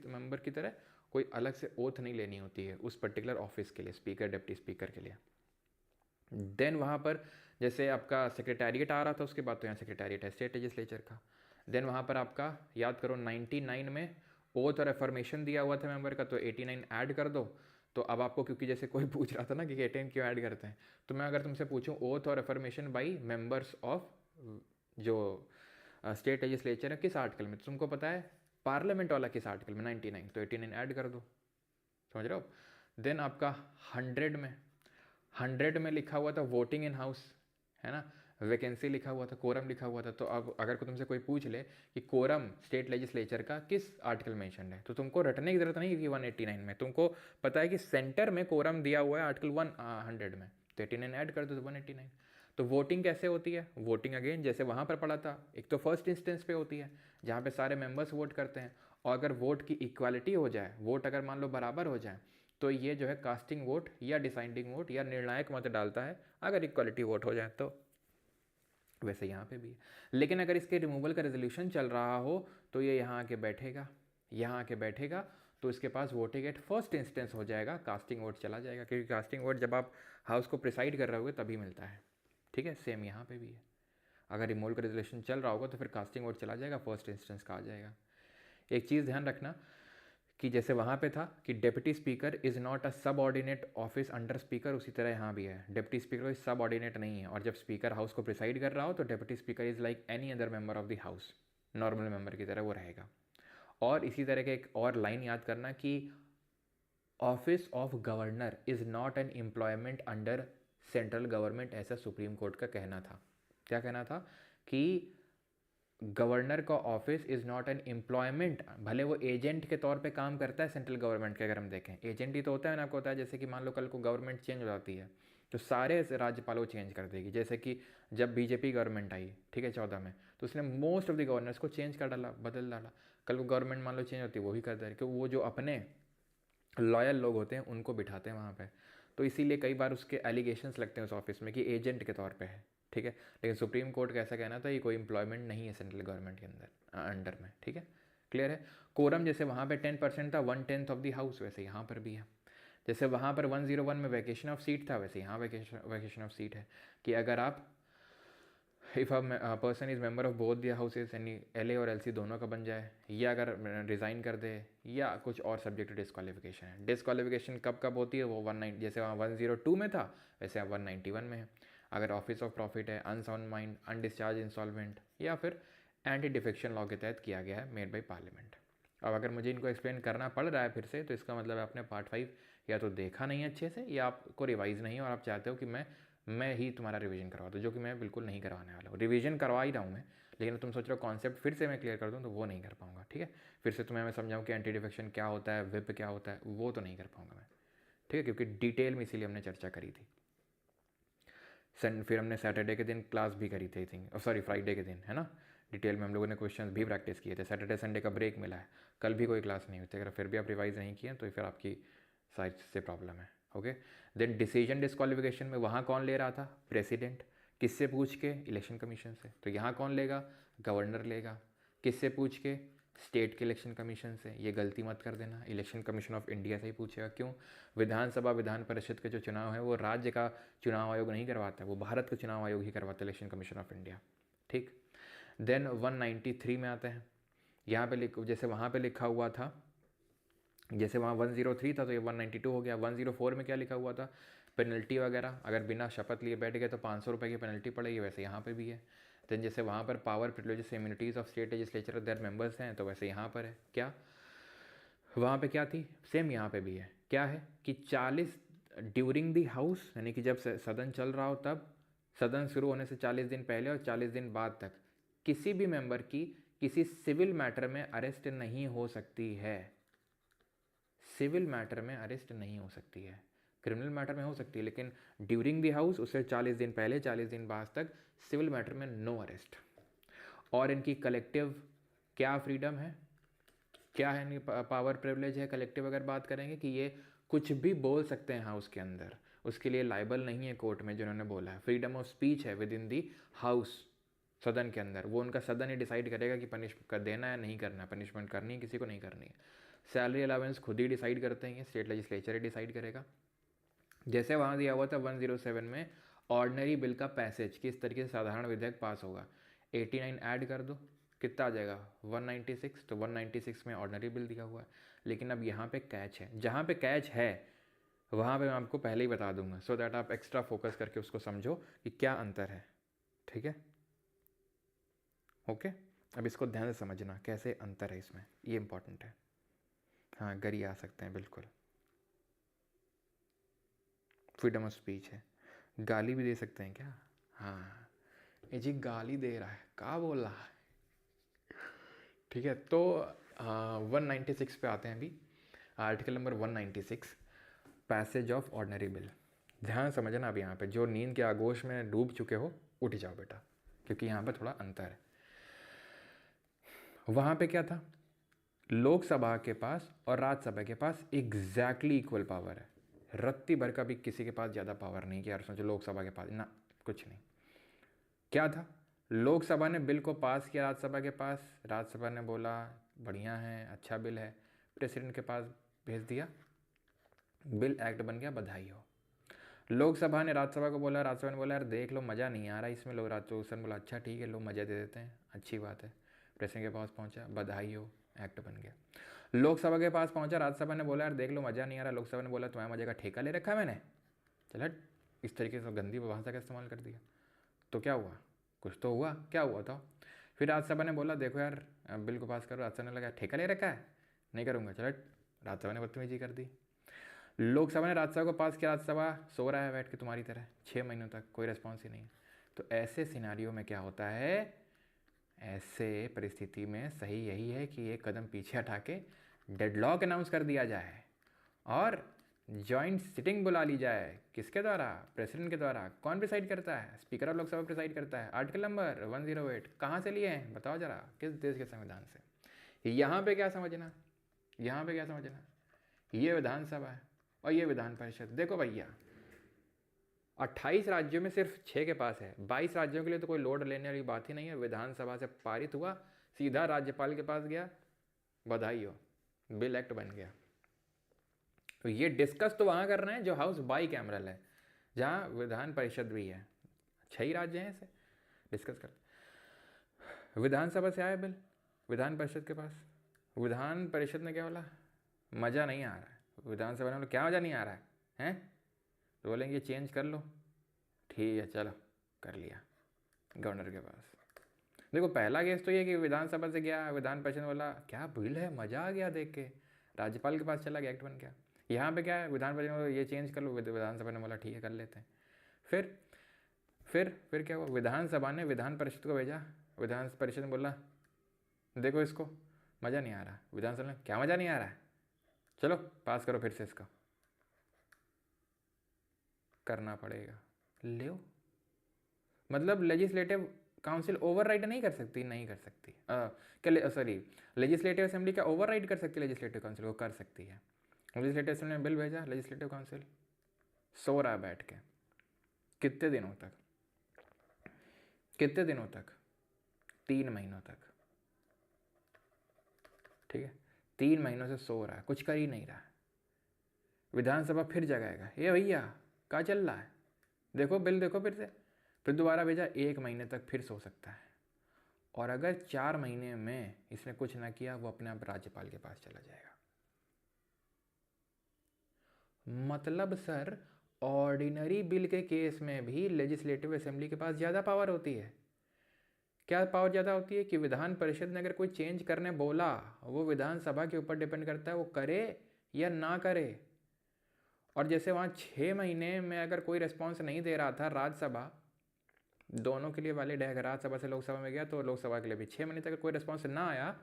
Speaker 1: मेंबर की तरह कोई अलग से ओथ नहीं लेनी होती है उस पर्टिकुलर ऑफिस के लिए, स्पीकर डिप्टी स्पीकर के लिए। देन वहाँ पर जैसे आपका सेक्रेटेरिएट आ रहा था, उसके बाद तो यहाँ सेक्रेटेरिएट है स्टेट लेजिस्लेचर का। देन वहाँ पर आपका याद करो 99 में ओथ और एफर्मेशन दिया हुआ था मेंबर का, तो 89 ऐड कर दो। तो अब आपको, क्योंकि जैसे कोई पूछ रहा था ना कि 18 क्यों ऐड करते हैं, तो मैं अगर तुमसे पूछूं ओथ और एफर्मेशन बाई मेंबर्स ऑफ जो स्टेट लेजिस्लेचर है किस आर्टिकल में, तो तुमको पता है पार्लियामेंट वाला किस आर्टिकल में, 99, तो 89 ऐड कर दो, समझ रहे हो। देन आपका 100 में लिखा हुआ था वोटिंग इन हाउस, है ना, वैकेंसी लिखा हुआ था, कोरम लिखा हुआ था। तो अब अगर तुमसे कोई पूछ ले कि कोरम स्टेट लेजिस्लेचर का किस आर्टिकल मेंशन है, तो तुमको रटने की जरूरत नहीं है कि 189 में, तुमको पता है कि सेंटर में कोरम दिया हुआ है आर्टिकल 100 में, तो 89 ऐड कर दो तो 189। तो वोटिंग कैसे होती है? वोटिंग अगेन जैसे वहाँ पर पढ़ा था, एक तो फर्स्ट इंस्टेंस पे होती है जहाँ पे सारे मेंबर्स वोट करते हैं, और अगर वोट की इक्वालिटी हो जाए, वोट अगर मान लो बराबर हो जाए, तो ये जो है कास्टिंग वोट या डिसाइडिंग वोट या निर्णायक मत डालता है, अगर इक्वालिटी वोट हो जाए तो। वैसे यहाँ पे भी है, लेकिन अगर इसके रिमूवल का रेजोल्यूशन चल रहा हो तो ये यहाँ आके बैठेगा, यहाँ आके बैठेगा, तो इसके पास वोटिंग एट फर्स्ट इंस्टेंस हो जाएगा, कास्टिंग वोट चला जाएगा, क्योंकि कास्टिंग वोट जब आप हाउस को प्रिसाइड कर रहे होगे तभी मिलता है, ठीक है। सेम यहाँ पे भी है, अगर रिमूवल का रेजोल्यूशन चल रहा होगा तो फिर कास्टिंग वोट चला जाएगा, फर्स्ट इंस्टेंस का आ जाएगा। एक चीज़ ध्यान रखना कि जैसे वहाँ पे था कि deputy speaker is not a सब ऑर्डिनेट ऑफिस अंडर स्पीकर, उसी तरह यहाँ भी है, डेप्यूटी स्पीकर कोई सब ऑर्डिनेट नहीं है, और जब स्पीकर हाउस को प्रिसाइड कर रहा हो तो deputy speaker is like any other member of the house, normal member की तरह वो रहेगा। और इसी तरह के एक और लाइन याद करना कि office of governor is not an employment under central government, ऐसा सुप्रीम कोर्ट का कहना था। क्या कहना था? कि गवर्नर का office is not an employment, भले वो एजेंट के तौर पे काम करता है सेंट्रल गवर्नमेंट के, अगर हम देखें एजेंट ही तो होता है ना, आपको होता है जैसे कि मान लो कल को गवर्नमेंट चेंज हो जाती है तो सारे राज्यपालों चेंज कर देगी, जैसे कि जब बीजेपी गवर्नमेंट आई, ठीक है, 14 में, तो उसने मोस्ट ऑफ द गवर्नर्स को चेंज कर डाला, बदल डाला। कल को गवर्नमेंट मान लो चेंज होती है, वो भी कर दे रही, क्योंकि वो जो अपने लॉयल लोग होते हैं उनको बिठाते हैं वहाँ पे, तो इसीलिए कई बार उसके एलिगेशंस लगते हैं उस ऑफिस में कि एजेंट के तौर पे है, ठीक है। लेकिन सुप्रीम कोर्ट का ऐसा कहना था ये कोई एम्प्लॉयमेंट नहीं है सेंट्रल गवर्नमेंट के अंडर में, ठीक है, क्लियर है। कोरम जैसे वहाँ पे 10% था, 1/10 ऑफ द हाउस, वैसे यहाँ पर भी है। जैसे वहाँ पर 101 में वैकेशन ऑफ सीट था, वैसे यहाँ वैकेशन ऑफ सीट है, कि अगर आप if a person is member of both the houses, यानी LA और LC दोनों का बन जाए, या अगर रिज़ाइन कर दे, या कुछ और सब्जेक्ट डिस्क्वालिफिकेशन है। डिस्क्वालिफिकेशन कब कब होती है? वो 19 जैसे वहाँ 102 में था वैसे 191 में है। अगर ऑफिस ऑफ प्रॉफिट है, अनसाउंड माइंड, अनडिस्चार्ज इंस्टॉलमेंट, या फिर एंटी डिफेक्शन लॉ के तहत किया गया है मेड बाई पार्लियामेंट। अब अगर मुझे इनको एक्सप्लेन करना पड़ रहा है फिर से, तो इसका मतलब आपने पार्ट 5 या तो देखा नहीं अच्छे से, या आपको रिवाइज़ नहीं और आप चाहते हो कि मैं ही तुम्हारा रिवीजन करवा दूँ, जो कि मैं बिल्कुल नहीं करवाने वाला हूँ। रिवीजन करवा ही रहा हूँ मैं, लेकिन तुम सोच रहे हो कॉन्सेप्ट फिर से मैं क्लियर कर दूँ, तो वो नहीं कर पाऊँगा, ठीक है। फिर से तुम्हें मैं समझाऊँ कि एंटी डिफेक्शन क्या होता है, विप क्या होता है, वो तो नहीं कर पाऊँगा मैं, ठीक है, क्योंकि डिटेल में इसीलिए हमने चर्चा करी थी। फिर हमने सैटरडे के दिन क्लास भी करी थी, थिंक सॉरी फ्राइडे के दिन, है ना, डिटेल में हम लोगों ने क्वेश्चंस भी प्रैक्टिस किए थे। सैटरडे संडे का ब्रेक मिला है, कल भी कोई क्लास नहीं हुई थी। अगर फिर भी आप रिवाइज नहीं किए तो फिर आपकी साइड से प्रॉब्लम है। ओके, देन डिसीजन डिस्क्वालिफिकेशन में वहाँ कौन ले रहा था? प्रेसिडेंट। किससे पूछ के? इलेक्शन कमीशन से। तो यहाँ कौन लेगा? गवर्नर लेगा। किससे पूछ के? स्टेट के इलेक्शन कमीशन से। ये गलती मत कर देना, इलेक्शन कमीशन ऑफ इंडिया से ही पूछेगा। क्यों? विधानसभा विधान परिषद के जो चुनाव है वो राज्य का चुनाव आयोग नहीं करवाता है, वो भारत का चुनाव आयोग ही करवाता है, इलेक्शन कमीशन ऑफ इंडिया। ठीक। देन 193 में आते हैं। यहाँ पे जैसे वहाँ पे लिखा हुआ था, जैसे वहाँ 103 था तो ये 192 हो गया। 104 में क्या लिखा हुआ था? पेनल्टी वगैरह, अगर बिना शपथ लिए बैठ गए तो 500 रुपये की पेनल्टी पड़ेगी, वैसे यहाँ पे भी है। देन जैसे वहाँ पर power privileges immunities of state legislature there members हैं, तो वैसे यहाँ पर है क्या? वहाँ पे क्या थी? सेम यहाँ पे भी है। क्या है कि 40 ड्यूरिंग दी हाउस, यानी कि जब सदन चल रहा हो तब, सदन शुरू होने से 40 दिन पहले और 40 दिन बाद तक किसी भी मेंबर की किसी सिविल मैटर में अरेस्ट नहीं हो सकती है। सिविल मैटर में अरेस्ट नहीं हो सकती है, क्रिमिनल मैटर में हो सकती है, लेकिन ड्यूरिंग द हाउस उससे 40 दिन पहले 40 दिन बाद तक सिविल मैटर में नो अरेस्ट। और इनकी कलेक्टिव क्या फ्रीडम है, क्या है इनकी पावर प्रिविलेज है कलेक्टिव। अगर बात करेंगे कि ये कुछ भी बोल सकते हैं हाउस के अंदर, उसके लिए लाइबल नहीं है कोर्ट में, जिन्होंने बोला है। फ्रीडम ऑफ स्पीच है विद इन दी हाउस, सदन के अंदर। वो उनका सदन ही डिसाइड करेगा कि पनिश कर देना है नहीं करना, पनिशमेंट करनी है किसी को नहीं करनी है। सैलरी अलाउंस खुद ही डिसाइड करते हैं, स्टेट लेजिस्लेचर ही डिसाइड करेगा। जैसे वहाँ दिया हुआ था 107 में, ऑर्डनरी बिल का पैसेज, किस तरीके से साधारण विधेयक पास होगा। 89 ऐड कर दो, कितना आ जाएगा? 196। तो 196 में ऑर्डनरी बिल दिया हुआ है। लेकिन अब यहाँ पे कैच है, जहाँ पे कैच है वहाँ पे मैं आपको पहले ही बता दूंगा, सो दैट आप एक्स्ट्रा फोकस करके उसको समझो कि क्या अंतर है। ठीक है, ओके। अब इसको ध्यान से समझना कैसे अंतर है इसमें, ये इंपॉर्टेंट है। हाँ, गरी आ सकते हैं बिल्कुल, फ्रीडम ऑफ स्पीच है। गाली भी दे सकते हैं क्या? हाँ, ये जी गाली दे रहा है, क्या बोल रहा है। ठीक है, तो 196 पे आते हैं अभी। Article number 196, passage of ordinary bill. ध्यान समझना अब यहाँ पे, जो नींद के आगोश में डूब चुके हो उठ जाओ बेटा, क्योंकि यहाँ पे थोड़ा अंतर है। वहाँ पे क्या था? लोकसभा के पास और राज्यसभा के पास एग्जैक्टली इक्वल पावर है। रत्ती भर का भी किसी के पास ज़्यादा पावर नहीं कि यार सोचो लोकसभा के पास ना, कुछ नहीं। क्या था? लोकसभा ने बिल को पास किया राज्यसभा के पास, राज्यसभा ने बोला बढ़िया है, अच्छा बिल है, प्रेसिडेंट के पास भेज दिया, बिल एक्ट बन गया, बधाई हो। लोकसभा ने राज्यसभा को बोला, राज्यसभा ने बोला यार देख लो मज़ा नहीं आ रहा इसमें, लोग राज्यसभा ने बोला अच्छा ठीक है लो मज़ा दे देते हैं, अच्छी बात है। प्रेसिडेंट के पास पहुंचा, बधाई हो, एक्ट बन गया। लोकसभा के पास पहुंचा, राज्यसभा ने बोला यार देख लो मज़ा नहीं आ रहा, लोकसभा ने बोला तुम्हारे मज़े का ठेका ले रखा है मैंने, चल हट, इस तरीके से गंदी भाषा का इस्तेमाल कर दिया। तो क्या हुआ? कुछ तो हुआ, क्या हुआ था? फिर राज्यसभा ने बोला देखो यार बिल को पास करो, राज्यसभा ने लगा ठेका ले रखा है, नहीं करूँगा, चल हट, राज्यसभा ने बदतमीजी कर दी। लोकसभा ने राज्यसभा को पास किया, राज्यसभा सो रहा है बैठ के तुम्हारी तरह 6 महीनों तक, कोई रिस्पॉन्स ही नहीं। तो ऐसे सिनारियो में क्या होता है, ऐसे परिस्थिति में सही यही है कि एक कदम पीछे हटा के डेडलॉक अनाउंस कर दिया जाए और जॉइंट सिटिंग बुला ली जाए। किसके द्वारा? प्रेसिडेंट के द्वारा। कौन प्रिसाइड करता है? स्पीकर ऑफ लोकसभा प्रिसाइड करता है। आर्टिकल नंबर 108 कहाँ से लिए हैं बताओ जरा, किस देश के संविधान से। यहाँ पे क्या समझना, यहाँ पे क्या समझना, ये विधानसभा है और ये विधान परिषद। देखो भैया 28 राज्यों में सिर्फ 6 के पास है, 22 राज्यों के लिए तो कोई लोड लेने वाली बात ही नहीं है। विधानसभा से पारित हुआ, सीधा राज्यपाल के पास गया, बधाई हो, बिल एक्ट बन गया। तो ये डिस्कस तो वहाँ कर रहे हैं जो हाउस बाई कैमरल है, जहाँ विधान परिषद भी है, 6 ही राज्य हैं, इसे डिस्कस करते। विधानसभा से आया बिल विधान परिषद के पास, विधान परिषद ने क्या बोला? मज़ा नहीं आ रहा है। विधानसभा ने बोला क्या मज़ा नहीं आ रहा है, हैं? तो बोलेंगे चेंज कर लो, ठीक है चलो कर लिया गवर्नर के पास। देखो पहला केस तो ये कि विधानसभा से गया, विधान परिषद बोला क्या बिल है, मज़ा आ गया देख के, राज्यपाल के पास चला गया, एक्ट बन गया। यहाँ पे क्या है, विधान परिषद ने ये चेंज कर लो, विधानसभा ने बोला ठीक है कर लेते हैं। फिर क्या हुआ, विधानसभा ने विधान परिषद को भेजा, विधान परिषद ने बोला देखो इसको मज़ा नहीं आ रहा, विधानसभा ने क्या मज़ा नहीं आ रहा है, चलो पास करो फिर से, इसका करना पड़ेगा। ले मतलब लेजिस्लेटिव काउंसिल ओवरराइड नहीं कर सकती, नहीं कर सकती। क्या सॉरी, लेजिस्लेटिव असेंबली क्या ओवरराइड कर सकती है लेजिस्लेटिव काउंसिल को? कर सकती है। लेजिस्लेटिव असेंबली ने बिल भेजा, लेजिस्लेटिव काउंसिल सो रहा है बैठ के कितने दिनों तक, कितने दिनों तक? 3 महीनों तक, ठीक है, 3 महीनों से सो रहा है, कुछ कर ही नहीं रहा है। विधानसभा फिर जगाएगा, ये भैया क्या चल रहा है, देखो बिल देखो, फिर दोबारा भेजा, 1 महीने तक फिर सो सकता है। और अगर 4 महीने में इसने कुछ ना किया, वो अपने आप राज्यपाल के पास चला जाएगा। मतलब सर, ऑर्डिनरी बिल के केस में भी लेजिस्लेटिव असेंबली के पास ज़्यादा पावर होती है। क्या पावर ज़्यादा होती है कि विधान परिषद ने अगर कोई चेंज करने बोला, वो विधानसभा के ऊपर डिपेंड करता है वो करे या ना करे। और जैसे वहाँ 6 महीने में अगर कोई रिस्पॉन्स नहीं दे रहा था, राज्यसभा दोनों के लिए वैलिड है, अगर राज्यसभा से लोकसभा में गया तो लोकसभा के लिए भी 6 महीने तक कोई रिस्पॉन्स ना आया,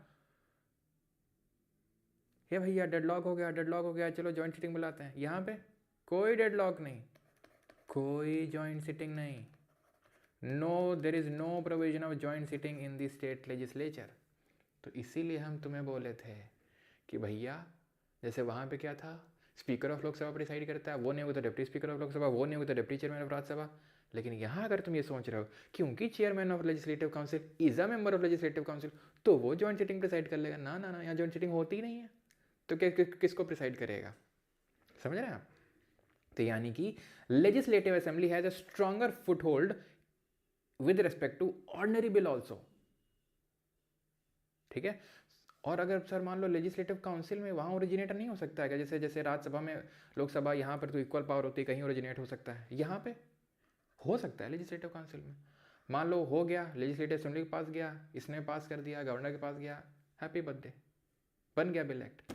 Speaker 1: हे भैया डेडलॉक हो गया, डेडलॉक हो गया, चलो जॉइंट सिटिंग बुलाते हैं। यहाँ पे कोई डेडलॉक नहीं, कोई जॉइंट सिटिंग नहीं, no, there is no provision of joint sitting in the state legislature. तो इसीलिए हम तुम्हें बोले थे कि भैया जैसे वहाँ पे क्या था, स्पीकर ऑफ लोकसभा प्रिसाइड करता है, वो नहीं होगा तो डिप्टी स्पीकर ऑफ लोकसभा, वो नहीं होगा तो डिप्टी चेयरमैन ऑफ राज्यसभा। लेकिन यहाँ अगर तुम ये सोच रहे हो क्योंकि chairman of legislative council is a member of legislative council तो वो जॉइंट सिटिंग प्रिसाइड कर लेगा, ना ना ना, यहाँ जॉइंट सिटिंग होती ही नहीं है, तो किसको प्रिसाइड करेगा? समझ रहे हैं आप? तो यानी कि legislative assembly has a stronger foothold with respect to ordinary bill also, ठीक है। और अगर सर मान लो लेजिस्लेटिव काउंसिल में वहाँ ओरिजिनेटर नहीं हो सकता है क्या? जैसे जैसे राज्यसभा में लोकसभा, यहाँ पर तो इक्वल पावर होती है, कहीं ओरिजिनेट हो सकता है, यहाँ पे हो सकता है लेजिस्लेटिव काउंसिल में। मान लो हो गया, लेजिस्लेटिव असेंबली के पास गया, इसने पास कर दिया, गवर्नर के पास गया, हैप्पी बर्थडे, बन गया बिल एक्ट।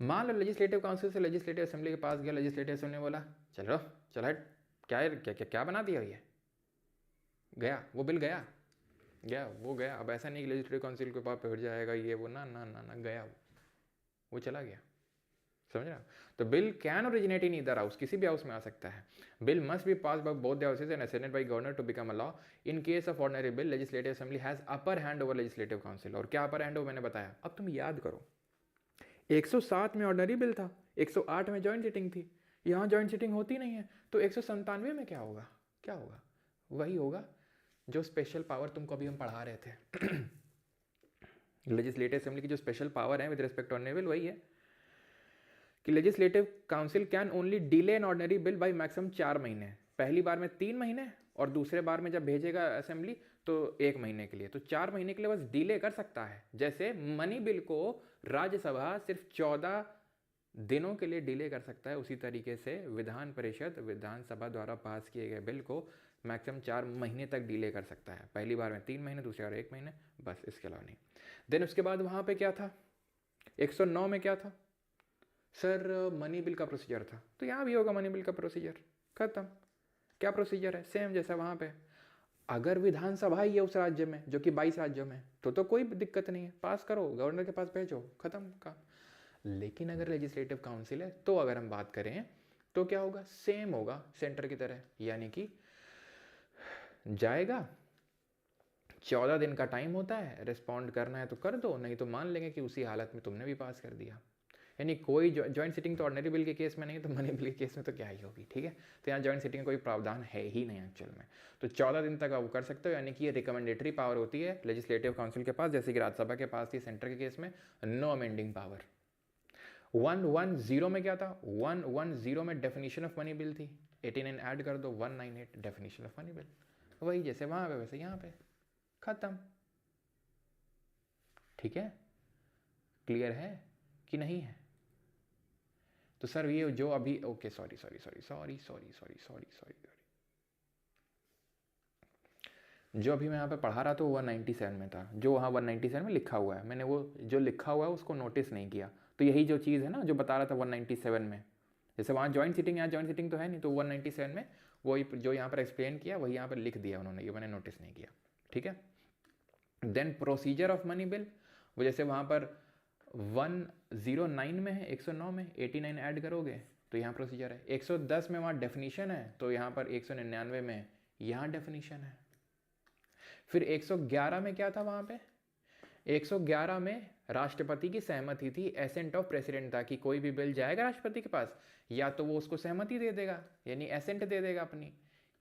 Speaker 1: मान लो लेजिस्लेटिव काउंसिल से लेजिस्लेटिव असेंबली के पास गया, लेजिस्लेटिव असेंबली ने बोला चलो चलो हट, क्या क्या क्या क्या बना दिया ये, गया वो बिल, गया वो गया। अब ऐसा नहीं कि लेजिस्लेटिव काउंसिल के पास पहुंच जाएगा ये वो, ना ना ना ना, गया वो चला गया। समझ रहा? तो bill can originate in either house, किसी भी हाउस में आ सकता है। Bill must be pass by both the houses and assented by governor to become a law. In case of ordinary bill legislative assembly has upper hand over legislative council. और क्या अपर hand over मैंने बताया, अब तुम याद करो, 107 में ordinary bill था, 108 में जॉइंट सिटिंग थी, यहाँ जॉइंट सिटिंग होती नहीं है, तो 197 में क्या होगा? क्या होगा? वही होगा जो स्पेशल पावर तुमको अभी हम पढ़ा रहे थे। लेजिस्लेटिव असेंबली की जो स्पेशल पावर है with respect to ordinary bill, वही है कि legislative council can only delay an ordinary bill by maximum 4 महीने। पहली बार में 3 महीने और दूसरे बार में जब भेजेगा असेंबली तो 1 महीने के लिए, तो 4 महीने के लिए बस डिले कर सकता है। जैसे मनी बिल को राज्यसभा सिर्फ 14 दिनों के लिए डिले कर सकता है, उसी तरीके से विधान परिषद विधानसभा द्वारा पास किए गए बिल को मैक्सिमम 4 महीने तक डिले कर सकता है। पहली बार में 3 महीने, दूसरी बार 1 महीने, बस, इसके अलावा नहीं। देन उसके बाद वहाँ पे क्या था, 109 में क्या था सर, मनी बिल का प्रोसीजर था, तो यहाँ भी होगा मनी बिल का प्रोसीजर, खत्म। क्या प्रोसीजर है? सेम जैसा वहाँ पे। अगर विधानसभा ही है उस राज्य में जो कि 22 राज्यों में, तो कोई दिक्कत नहीं है, पास करो, गवर्नर के पास भेजो, खत्म काम। लेकिन अगर लेजिस्लेटिव काउंसिल है तो अगर हम बात करें तो क्या होगा, सेम होगा सेंटर की तरह, यानी कि जाएगा, 14 दिन का टाइम होता है, रिस्पॉन्ड करना है तो कर दो, नहीं तो मान लेंगे कि उसी हालत में तुमने भी पास कर दिया। यानी कोई जॉइंट सिटिंग तो ऑर्डिनरी बिल के केस में नहीं, तो मनी बिल के केस में तो क्या ही होगी, ठीक है। तो यहाँ जॉइंट सिटिंग का कोई प्रावधान है ही नहीं एक्चुअल में, तो 14 दिन तक आप कर सकते हो, यानी कि ये रिकमेंडेटरी पावर होती है लेजिस्लेटिव काउंसिल के पास, जैसे कि राज्यसभा के पास थी सेंटर के केस में, नो अमेंडिंग पावर। 110 में क्या था, 110 में डेफिनेशन ऑफ मनी बिल थी, 89 ऐड कर दो, 198 डेफिनेशन ऑफ मनी बिल, वही जैसे वहाँ पे वैसे यहाँ पे, खत्म। ठीक है, क्लियर है कि नहीं है? तो सर ये जो अभी, ओके सॉरी, जो अभी मैं यहाँ पे पढ़ा रहा था वो 197 में था, जो वहाँ 197 में लिखा हुआ है, मैंने वो जो लिखा हुआ है उसको नोटिस नहीं किया। तो यही जो चीज़ है ना जो बता रहा था 197 में, जैसे वहाँ जॉइंट सिटिंग, यहाँ जॉइंट सिटिंग तो है नहीं, तो 197 में वही जो यहाँ पर एक्सप्लेन किया वही यहाँ पर लिख दिया उन्होंने, ये मैंने नोटिस नहीं किया, ठीक है। Then procedure of money bill, वो जैसे वहाँ पर 109 में है, 109 में 89 ऐड करोगे तो यहाँ प्रोसीजर है, 110 में वहाँ डेफिनीशन है, तो यहाँ पर 199 में यहाँ डेफिनीशन है। फिर 111 में क्या था वहाँ पे? 111 में राष्ट्रपति की सहमति थी, एसेंट ऑफ प्रेसिडेंट था कि कोई भी बिल जाएगा राष्ट्रपति के पास या तो वो उसको सहमति दे देगा यानी एसेंट दे देगा अपनी,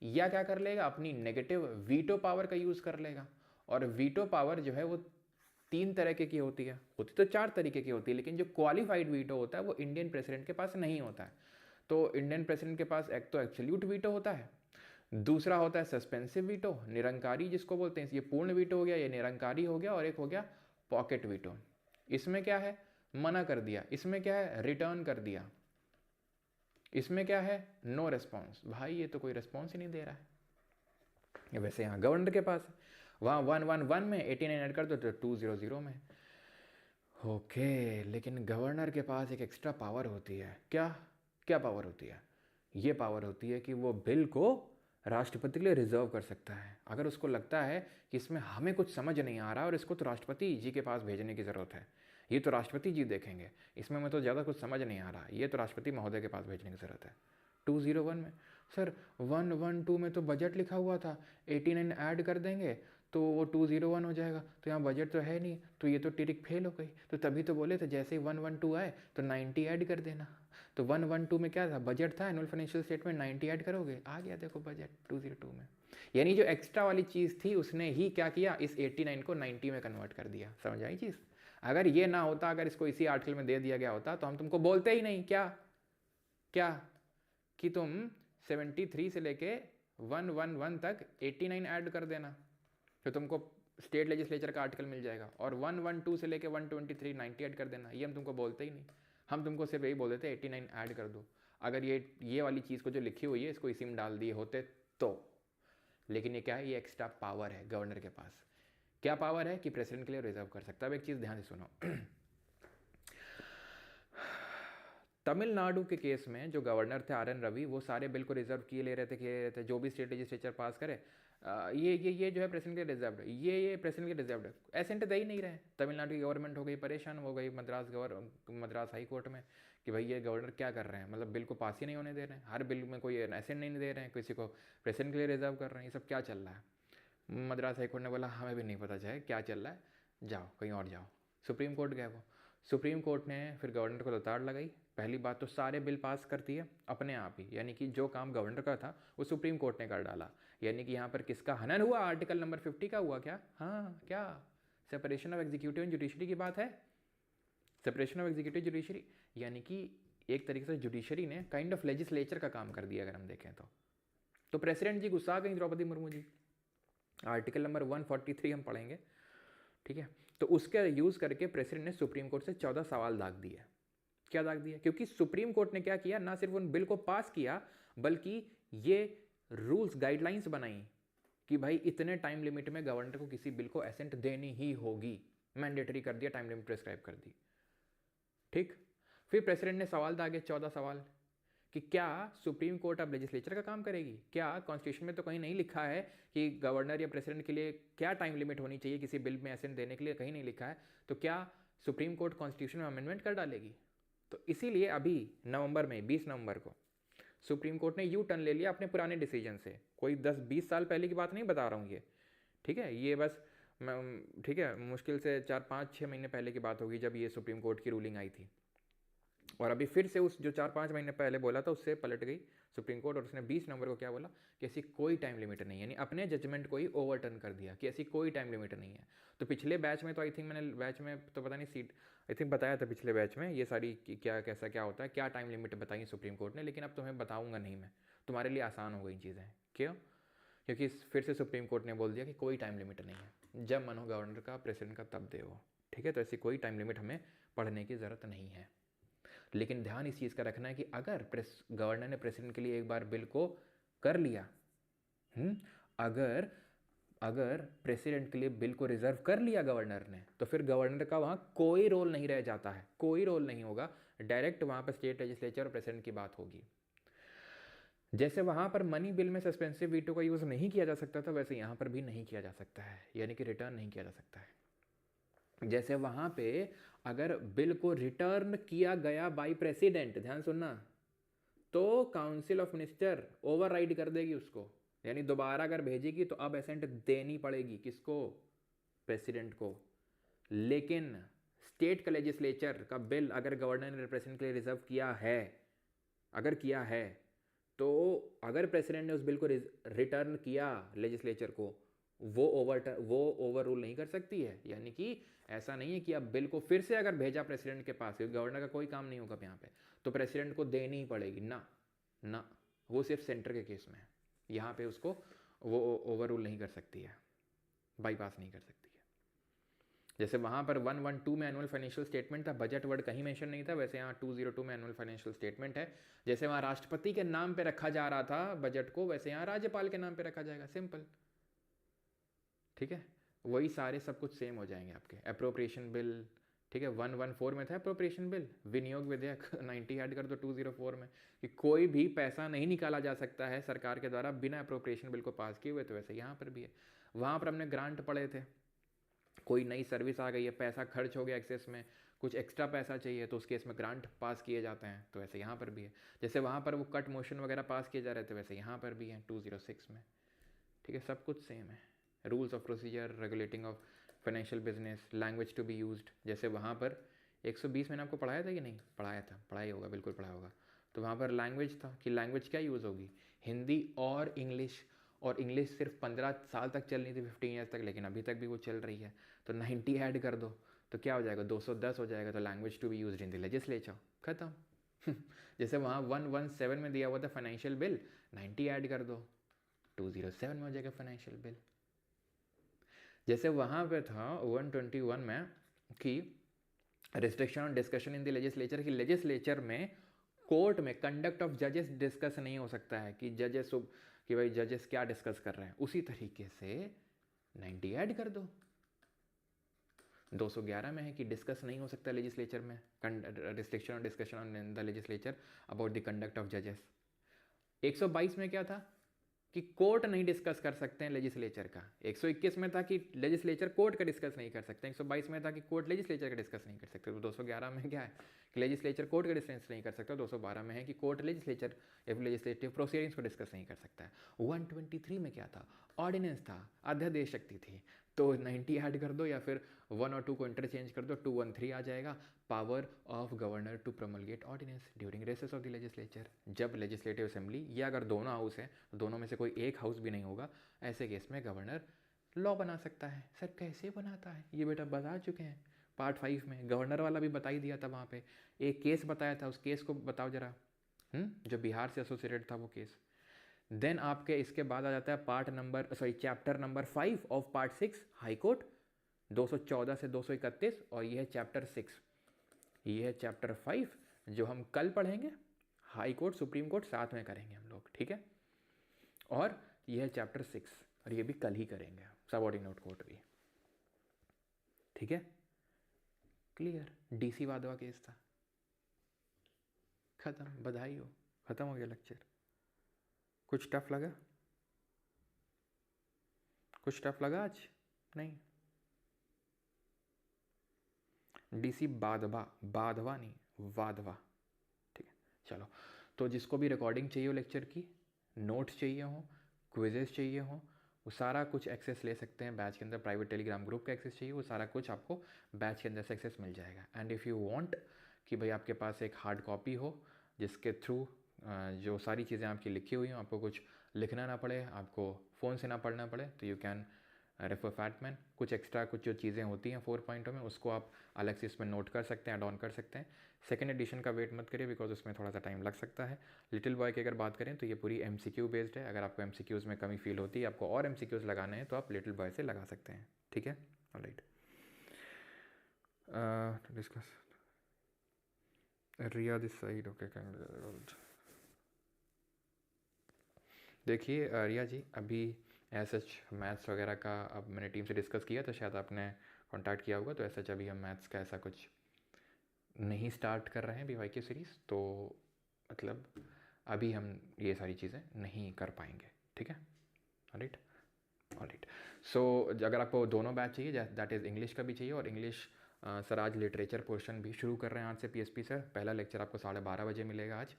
Speaker 1: या क्या कर लेगा, अपनी नेगेटिव वीटो पावर का यूज़ कर लेगा। और वीटो पावर जो है वो 3 तरीके की होती है, होती तो 4 तरीके की होती है, लेकिन जो क्वालिफाइड वीटो होता है वो इंडियन प्रेसिडेंट के पास नहीं होता है। तो इंडियन प्रेसिडेंट के पास एक तो एब्सोल्यूट वीटो होता है, दूसरा होता है सस्पेंसिव वीटो, निरंकारी जिसको बोलते हैं, ये पूर्ण वीटो हो गया, ये निरंकारी हो गया, और एक हो गया पॉकेट वीटो। इसमें क्या है, मना कर दिया, इसमें क्या है, रिटर्न कर दिया, इसमें क्या है, नो रिस्पॉन्स। भाई ये तो कोई रिस्पॉन्स ही नहीं दे रहा है। वैसे यहाँ गवर्नर के पास वहाँ 111 में 89 ऐड कर दो तो 200 में। ओके, लेकिन गवर्नर के पास एक एक्स्ट्रा पावर होती है। क्या क्या पावर होती है? ये पावर होती है कि वो बिल को राष्ट्रपति के लिए रिजर्व कर सकता है। अगर उसको लगता है कि इसमें हमें कुछ समझ नहीं आ रहा और इसको तो राष्ट्रपति जी के पास भेजने की ज़रूरत है, ये तो राष्ट्रपति जी देखेंगे, इसमें मैं तो ज़्यादा कुछ समझ नहीं आ रहा, ये तो राष्ट्रपति महोदय के पास भेजने की ज़रूरत है। 201 में सर 112 में तो बजट लिखा हुआ था, 89 ऐड कर देंगे तो वो 201 हो जाएगा, तो यहाँ बजट तो है नहीं, तो ये तो ट्रिक फेल हो गई। तो तभी तो बोले थे जैसे ही 112 आए तो 90 ऐड कर देना। तो 112 में क्या था, बजट था, एनुअल फाइनेंशियल स्टेटमेंट, 90 ऐड करोगे, आ गया देखो बजट 202 में। यानी जो एक्स्ट्रा वाली चीज़ थी उसने ही क्या किया, इस 89 को 90 में कन्वर्ट कर दिया। समझ आई चीज़? अगर ये ना होता, अगर इसको इसी आर्टिकल में दे दिया गया होता तो हम तुमको बोलते ही नहीं, क्या क्या कि तुम 73 से लेके 111 तक 89 ऐड कर देना, तो तुमको स्टेट लेजिस्लेचर का आर्टिकल मिल जाएगा, और 112 से लेके 123 90 ऐड कर देना। ये हम तुमको बोलते ही नहीं, हम तुमको सिर्फ यही बोल देते 89 ऐड कर दो। अगर ये वाली चीज़ को जो लिखी हुई है इसको इसी में डाल दिए होते तो। लेकिन ये क्या है, ये एक्स्ट्रा पावर है गवर्नर के पास। क्या पावर है कि प्रेसिडेंट के लिए रिजर्व कर सकता है। अब एक चीज़ ध्यान से सुनो तमिलनाडु के केस में जो गवर्नर थे RN रवि, वो सारे बिल को रिजर्व किए ले रहे थे, जो भी स्टेट लेजिस्लेचर पास करे ये जो है प्रेसिडेंट के रिजर्व है, ये प्रेसिडेंट के रिजर्व है, एसेंट दे ही नहीं रहे। तमिलनाडु की गवर्नमेंट हो गई परेशान, हो गई मद्रास हाई कोर्ट में कि भाई ये गवर्नर क्या कर रहे हैं, मतलब बिल को पास ही नहीं होने दे रहे हैं, हर बिल में कोई एसेंट नहीं दे रहे हैं, किसी को प्रेसिडेंट के लिए रिजर्व कर रहे हैं, ये सब क्या चल रहा है। मद्रास हाई कोर्ट ने बोला हमें भी नहीं पता चाहे क्या चल रहा है, जाओ कहीं और जाओ। सुप्रीम कोर्ट गया वो, सुप्रीम कोर्ट ने फिर गवर्नर को लताड़ लगाई। पहली बात तो सारे बिल पास करती है अपने आप ही, यानी कि जो काम गवर्नर का था वो सुप्रीम कोर्ट ने कर डाला। यानी कि यहाँ पर किसका हनन हुआ, आर्टिकल नंबर 50 का हुआ क्या? हाँ, क्या separation of executive and judiciary की बात है। सेपरेशन ऑफ एग्जीक्यूटिव जुडिशरी यानी कि एक तरीके से जुडिशरी ने काइंड ऑफ लेजिस्लेचर का काम कर दिया अगर हम देखें तो प्रेसिडेंट जी गुस्सा गई, द्रौपदी मुर्मू जी। आर्टिकल नंबर 143 हम पढ़ेंगे, ठीक है। तो उसके यूज़ करके प्रेसिडेंट ने सुप्रीम कोर्ट से 14 सवाल दाग दिए। क्या दाग दिया? क्योंकि सुप्रीम कोर्ट ने क्या किया, ना सिर्फ उन बिल को पास किया बल्कि ये रूल्स गाइडलाइंस बनाई कि भाई इतने टाइम लिमिट में गवर्नर को किसी बिल को एसेंट देनी ही होगी, मैंडेटरी कर दिया, टाइम लिमिट प्रेस्क्राइब कर दी, ठीक। फिर प्रेसिडेंट ने सवाल दागे 14 सवाल कि क्या सुप्रीम कोर्ट अब लेजिस्लेचर का काम करेगी? क्या कॉन्स्टिट्यूशन में तो कहीं नहीं लिखा है कि गवर्नर या प्रेसिडेंट के लिए क्या टाइम लिमिट होनी चाहिए किसी बिल में एसेंट देने के लिए, कहीं नहीं लिखा है। तो क्या सुप्रीम कोर्ट कॉन्स्टिट्यूशन में अमेंडमेंट कर डालेगी? तो इसीलिए अभी नवंबर में 20 नवंबर को सुप्रीम कोर्ट ने यू टर्न ले लिया अपने पुराने डिसीजन से। कोई 10-20 साल पहले की बात नहीं बता रहा हूँ ये, ठीक है। ये बस ठीक है, मुश्किल से 4-5-6 महीने पहले की बात होगी जब ये सुप्रीम कोर्ट की रूलिंग आई थी। और अभी फिर से उस जो 4-5 महीने पहले बोला था उससे पलट गई सुप्रीम कोर्ट, और उसने 20 नवंबर को क्या बोला कि ऐसी कोई टाइम लिमिट नहीं है, यानी अपने जजमेंट को ही ओवरटर्न कर दिया कि ऐसी कोई टाइम लिमिट नहीं है। तो पिछले बैच में तो आई थिंक मैंने बैच में तो पता नहीं सीट आई थिंक बताया था पिछले बैच में ये सारी क्या कैसा क्या होता है, क्या टाइम लिमिट बताई सुप्रीम कोर्ट ने, लेकिन अब तुम्हें बताऊँगा नहीं मैं, तुम्हारे लिए आसान हो गई चीज़ें। क्यों? क्योंकि फिर से सुप्रीम कोर्ट ने बोल दिया कि कोई टाइम लिमिट नहीं है, जब मन हो गवर्नर का प्रेसिडेंट का तब दे वो, ठीक है। तो ऐसी कोई टाइम लिमिट हमें पढ़ने की ज़रूरत नहीं है। लेकिन ध्यान इस चीज़ का रखना है कि अगर गवर्नर ने प्रेसिडेंट के लिए एक बार बिल को कर लिया, अगर प्रेसिडेंट के लिए बिल को रिजर्व कर लिया गवर्नर ने, तो फिर गवर्नर का वहाँ कोई रोल नहीं रह जाता है, कोई रोल नहीं होगा, डायरेक्ट वहाँ पर स्टेट लेजिस्लेचर और प्रेसिडेंट की बात होगी। जैसे वहाँ पर मनी बिल में सस्पेंसिव वीटो का यूज़ नहीं किया जा सकता था, वैसे यहाँ पर भी नहीं किया जा सकता है, यानी कि रिटर्न नहीं किया जा सकता है। जैसे वहाँ पे अगर बिल को रिटर्न किया गया बाय प्रेसिडेंट, ध्यान सुनना, तो काउंसिल ऑफ मिनिस्टर ओवरराइड कर देगी उसको, यानी दोबारा अगर भेजेगी तो अब एसेंट देनी पड़ेगी किसको, प्रेसिडेंट को। लेकिन स्टेट का लेजिस्लेचर का बिल अगर गवर्नर ने रिप्रेजेंट के लिए रिजर्व किया है, अगर किया है, तो अगर प्रेसिडेंट ने उस बिल को रिटर्न किया लेजिस्लेचर को, वो ओवर रूल नहीं कर सकती है। यानी कि ऐसा नहीं है कि अब बिल को फिर से अगर भेजा प्रेसिडेंट के पास, गवर्नर का कोई काम नहीं होगा यहाँ पे, तो प्रेसिडेंट को देनी ही पड़ेगी ना, ना, वो सिर्फ सेंटर के केस में है। यहाँ पे उसको वो ओवर रूल नहीं कर सकती है, बाईपास नहीं कर सकती है। जैसे वहाँ पर 112 में एनुअल फाइनेंशियल स्टेटमेंट था, बजट वर्ड कहीं मेंशन नहीं था, वैसे यहाँ 202 में एनुअल फाइनेंशियल स्टेटमेंट है। जैसे वहाँ राष्ट्रपति के नाम पे रखा जा रहा था बजट को, वैसे यहाँ राज्यपाल के नाम पे रखा जाएगा, सिंपल, ठीक है। वही सारे सब कुछ सेम हो जाएंगे आपके। अप्रोप्रिएशन बिल, ठीक है, 114 में था अप्रोप्रिएशन बिल, विनियोग विधेयक 90 ऐड कर दो 204 में, कि कोई भी पैसा नहीं निकाला जा सकता है सरकार के द्वारा बिना अप्रोप्रिएशन बिल को पास किए हुए, तो वैसे यहाँ पर भी है। वहाँ पर हमने ग्रांट पढ़े थे, कोई नई सर्विस आ गई है, पैसा खर्च हो गया एक्सेस में, कुछ एक्स्ट्रा पैसा चाहिए, तो उस केस में ग्रांट पास किए जाते हैं, तो वैसे यहाँ पर भी है। जैसे वहाँ पर वो कट मोशन वगैरह पास किए जा रहे थे, वैसे यहाँ पर भी है 206 में, ठीक है, सब कुछ सेम है। Rules of procedure regulating of financial business, language to be used, जैसे वहाँ पर 120 मैंने आपको पढ़ाया था कि नहीं पढ़ाया था, पढ़ाई होगा, बिल्कुल पढ़ाया होगा। तो वहाँ पर लैंग्वेज था कि लैंग्वेज क्या यूज़ होगी, हिंदी और इंग्लिश, और इंग्लिश सिर्फ 15 साल तक चल रही थी, 15 ईयर्स तक, लेकिन अभी तक भी वो चल रही है, तो 90 ऐड कर दो तो क्या हो जाएगा, 210 हो जाएगा। तो language to be used in the legislature, खत्म। जैसे वहाँ 117 में दिया हुआ था फाइनेंशियल बिल, 90 ऐड कर दो, 207 में हो जाएगा फाइनेंशियल बिल। जैसे वहाँ पे था 121 में कि restriction on discussion in the legislature, कि लेजिस्लेचर में कोर्ट में कंडक्ट ऑफ जजेस डिस्कस नहीं हो सकता है, कि जजेस कि भाई जजेस क्या डिस्कस कर रहे हैं, उसी तरीके से 90 ऐड कर दो। 211 में है कि डिस्कस नहीं हो सकता लेजिस्लेचर में, restriction on discussion on the legislature about the conduct of जजेस। 122 में क्या था कि कोर्ट नहीं डिस्कस कर सकते हैं लेजिस्लेचर का। 121 में था कि लेजिस्लेचर कोर्ट का डिस्कस नहीं कर सकते, 122 में था कि कोर्ट लेजिस्लेचर का डिस्कस नहीं कर सकते। तो 211 में क्या है कि लेजिस्लेचर कोर्ट का डिस्कस नहीं कर सकता, 212 में है कि कोर्ट लेजिस्लेचर या लेजिस्लेटिव प्रोसीडिंग्स को डिस्कस नहीं कर सकता है। 123 में क्या था, ऑर्डिनेंस था, अध्यादेश शक्ति थी, तो 90 ऐड कर दो या फिर 1 और 2 को इंटरचेंज कर दो, 213 आ जाएगा, power of governor to promulgate ordinance during recess of the legislature. जब लेजिस्लेटिव असेंबली या अगर दोनों हाउस हैं, दोनों में से कोई एक हाउस भी नहीं होगा, ऐसे केस में गवर्नर लॉ बना सकता है। सर कैसे बनाता है, ये बेटा बता चुके हैं पार्ट 5 में, गवर्नर वाला भी बता ही दिया था, वहाँ पे एक केस बताया था, उस केस को बताओ जरा, जो बिहार से एसोसिएटेड था वो केस। देन आपके इसके बाद आ जाता है chapter number 5 of part 6 high court, 214 से 231, और ये है चैप्टर 6, ये है चैप्टर 5 जो हम कल पढ़ेंगे। हाई कोर्ट सुप्रीम कोर्ट साथ में करेंगे हम लोग, ठीक है। और ये है चैप्टर 6, और ये भी कल ही करेंगे, सबऑर्डिनेट कोर्ट भी, ठीक है। क्लियर, डीसी वाधवा केस था, खत्म, बधाई हो, खत्म हो गया लेक्चर। कुछ टफ लगा, कुछ टफ लगा आज, नहीं। डीसी बाधवा नहीं वाधवा, ठीक है। चलो, तो जिसको भी रिकॉर्डिंग चाहिए हो लेक्चर की, नोट्स चाहिए हो, क्विजेस चाहिए हो, वो सारा कुछ एक्सेस ले सकते हैं बैच के अंदर। प्राइवेट टेलीग्राम ग्रुप का एक्सेस चाहिए, वो सारा कुछ आपको बैच के अंदर से एक्सेस मिल जाएगा। एंड इफ़ यू वांट कि भाई आपके पास एक हार्ड कॉपी हो जिसके थ्रू जो सारी चीज़ें आपकी लिखी हुई हों, आपको कुछ लिखना ना पड़े, आपको फ़ोन से ना पढ़ना पड़े, तो यू कैन रेफर फैटमैन। कुछ एक्स्ट्रा कुछ जो चीज़ें होती हैं 4 पॉइंटों में, उसको आप अलग से इसमें नोट कर सकते हैं, ऐड ऑन कर सकते हैं। सेकंड एडिशन का वेट मत करिए, बिकॉज उसमें थोड़ा सा टाइम लग सकता है। लिटिल बॉय की अगर बात करें तो ये पूरी MCQ बेस्ड है। अगर आपको MCQs में कमी फील होती है, आपको और MCQs लगाने हैं, तो आप लिटिल बॉय से लगा सकते हैं, ठीक है। Alright, discuss Riya this side, okay. देखिए रिया जी, अभी एज सच मैथ्स वगैरह का अब मैंने टीम से डिस्कस किया, तो शायद आपने कांटेक्ट किया होगा, तो एज सच अभी हम मैथ्स का ऐसा कुछ नहीं स्टार्ट कर रहे हैं BY की सीरीज़, तो मतलब अभी हम ये सारी चीज़ें नहीं कर पाएंगे, ठीक है। Alright, alright. सो अगर आपको दोनों बैच चाहिए, दैट इज़ इंग्लिश का भी चाहिए और इंग्लिश सर आज लिटरेचर पोर्शन भी शुरू कर रहे हैं आज से PSP सर। पहला लेक्चर आपको 12:30 बजे मिलेगा आज,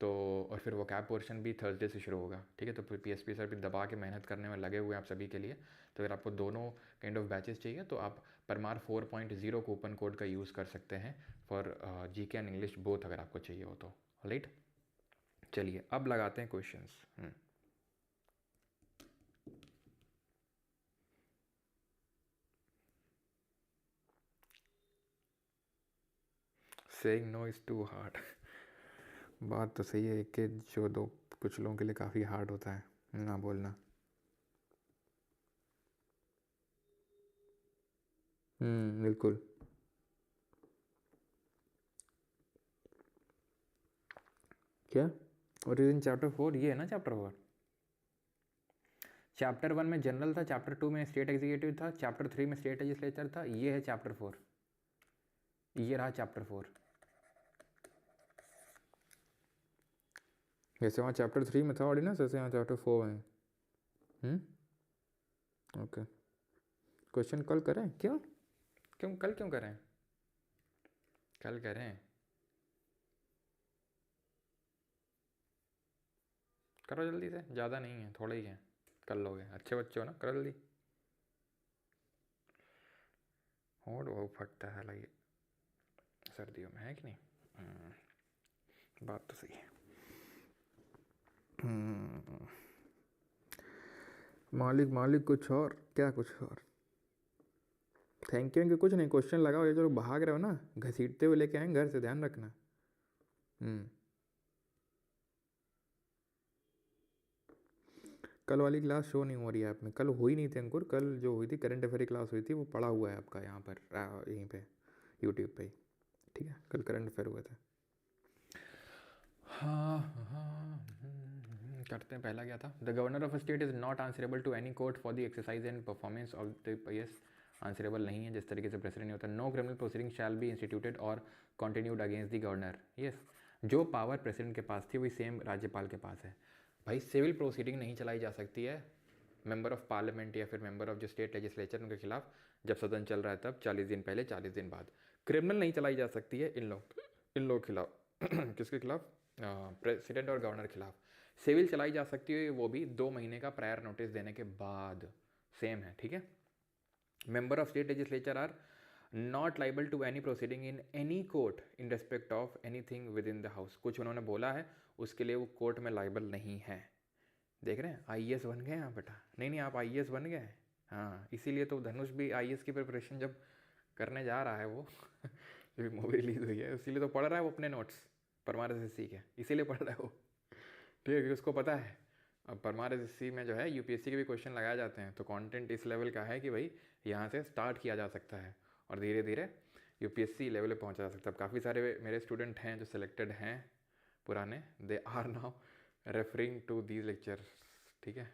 Speaker 1: तो और फिर वो कैब पोर्शन भी थर्सडे से शुरू होगा, ठीक है। तो फिर पीएसपी सर भी दबा के मेहनत करने में लगे हुए हैं आप सभी के लिए। तो अगर आपको दोनों काइंड ऑफ बैचेस चाहिए तो आप परमार 4.0 कूपन कोड का यूज़ कर सकते हैं for GK and English both, अगर आपको चाहिए हो तो। राइट, चलिए अब लगाते हैं questions. Saying no is too hard. बात तो सही है कि जो दो कुछ लोगों के लिए काफ़ी हार्ड होता है ना बोलना। बिल्कुल। क्या और इन चैप्टर 4, ये है ना चैप्टर 4। चैप्टर 1 में जनरल था, चैप्टर 2 में स्टेट एग्जीक्यूटिव था, चैप्टर 3 में स्टेट लेजिस्लेचर था। ये है चैप्टर 4, ये रहा चैप्टर 4। जैसे वहाँ चैप्टर 3 में था ऑर्डिनेंस, जैसे यहाँ चैप्टर 4 में। ओके, क्वेश्चन कल करें? क्यों क्यों कल क्यों करें? कल करें, करो जल्दी से, ज़्यादा नहीं है, थोड़ा ही है, कर लोगे, अच्छे बच्चे हो ना, करो जल्दी। होड़ वो फटता है लगे सर्दियों में, है कि नहीं? बात तो सही है। मालिक मालिक कुछ और, क्या कुछ और? थैंक यू कुछ नहीं, क्वेश्चन लगाओ। ये जो भाग रहे हो ना, घसीटते हुए लेके आएंगे घर से, ध्यान रखना। कल वाली क्लास शो नहीं हो रही है ऐप में, कल हुई नहीं थी अंकुर। कल जो हुई थी करंट अफेयर की क्लास हुई थी, वो पड़ा हुआ है आपका यहाँ पर, यहीं पे यूट्यूब पे ही, ठीक है। कल करंट अफेयर हुए थे। हाँ, करते हैं। पहला क्या था? The governor of state is not answerable to any court for the exercise and performance of the yes, answerable नहीं है जिस तरीके से प्रेसिडेंट नहीं होता। No criminal proceeding shall be instituted और continued against the governor. Yes, जो power president के पास थी वही सेम राज्यपाल के पास है। भाई सिविल प्रोसीडिंग नहीं चलाई जा सकती है मेंबर ऑफ पार्लियामेंट या फिर मेंबर ऑफ जो स्टेट लेजिस्लेचर उनके खिलाफ, जब सदन चल रहा है तब 40 दिन पहले 40 दिन बाद। क्रिमिनल नहीं चलाई जा सकती है इन लोग खिलाफ। किसके खिलाफ? प्रेसिडेंट और गवर्नर खिलाफ। सिविल चलाई जा सकती है, वो भी 2 महीने का प्रायर नोटिस देने के बाद। सेम है, ठीक है। Member of state legislature are not liable to any proceeding in any court in respect of anything within the house. कुछ उन्होंने बोला है उसके लिए वो कोर्ट में लाइबल नहीं है। देख रहे हैं, आईएएस बन गए आप बेटा? नहीं आप आईएएस बन गए। हाँ, इसीलिए तो धनुष भी आईएएस की प्रिपरेशन जब करने जा रहा है वो जो मूवी रिलीज हुई है, इसीलिए तो पढ़ रहा है वो अपने नोट्स परमार एसएससी के, इसीलिए पढ़ रहा है वो, ठीक है, क्योंकि उसको पता है अब परमार एसएससी में जो है यूपीएससी के भी क्वेश्चन लगाए जाते हैं, तो कंटेंट इस लेवल का है कि भाई यहाँ से स्टार्ट किया जा सकता है और धीरे धीरे यूपीएससी लेवल पे पहुँचा जा सकता है। अब काफ़ी सारे मेरे स्टूडेंट हैं जो सिलेक्टेड हैं पुराने, they are now referring to these lectures, ठीक है,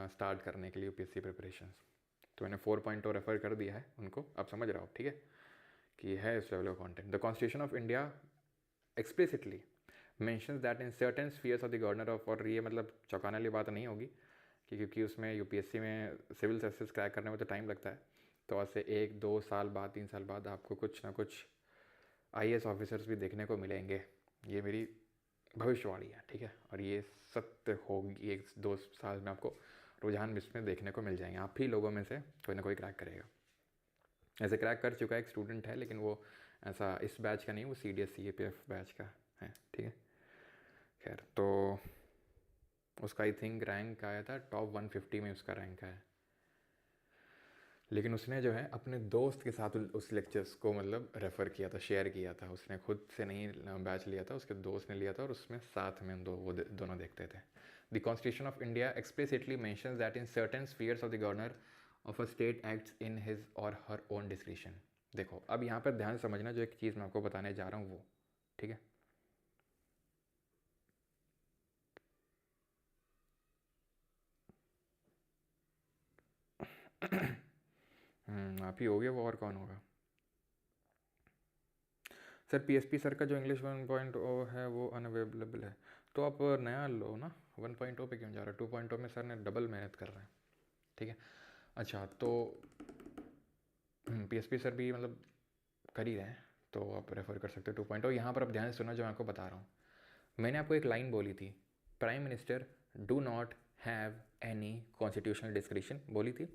Speaker 1: स्टार्ट करने के लिए यूपीएससी प्रिपरेशन। तो मैंने 4.0 रेफर कर दिया है उनको, आप समझ रहे हो, ठीक है, कि है इस लेवल का content. The constitution of India explicitly mentions that in certain spheres of the governor of, और ये मतलब चौंकाने वाली बात नहीं होगी कि क्योंकि उसमें यूपीएससी में सिविल सर्विसेज क्रैक करने में तो टाइम लगता है, तो आज से 1-2 साल बाद 3 साल बाद आपको कुछ ना कुछ आईएएस ऑफिसर्स भी देखने को मिलेंगे। ये मेरी भविष्यवाणी है, ठीक है, और ये सत्य होगी। 1-2 साल में आपको रुझान इसमें देखने को मिल जाएंगे। आप ही लोगों में से कोई ना कोई क्रैक करेगा। ऐसे क्रैक कर चुका एक स्टूडेंट है, लेकिन वो ऐसा इस बैच का नहीं, वो CDS CAPF बैच का है, ठीक है। खैर, तो उसका आई थिंक रैंक आया था टॉप 150 में, उसका रैंक है। लेकिन उसने जो है अपने दोस्त के साथ उस लेक्चर्स को मतलब रेफ़र किया था, शेयर किया था। उसने खुद से नहीं बैच लिया था, उसके दोस्त ने लिया था, और उसमें साथ में हम दोनों देखते थे। The constitution of India explicitly mentions that in certain spheres of the governor of a state acts in his or her own discretion. देखो अब यहाँ पर ध्यान समझना, जो एक चीज़ मैं आपको बताने जा रहा हूँ वो, ठीक है। आप ही हो गए वो, और कौन होगा? सर पीएसपी सर का जो इंग्लिश 1.0 है वो अनअवेलेबल है, तो आप नया लो ना। 1.0 पे क्यों जा रहा है? 2.0 में सर ने डबल मेहनत कर रहे हैं, ठीक है। अच्छा, तो पीएसपी सर भी मतलब कर ही रहे हैं, तो आप रेफ़र कर सकते हो 2.0। यहाँ पर आप ध्यान से सुनो जो मैं आपको बता रहा हूँ। मैंने आपको एक लाइन बोली थी, prime minister do not have any constitutional discretion बोली थी,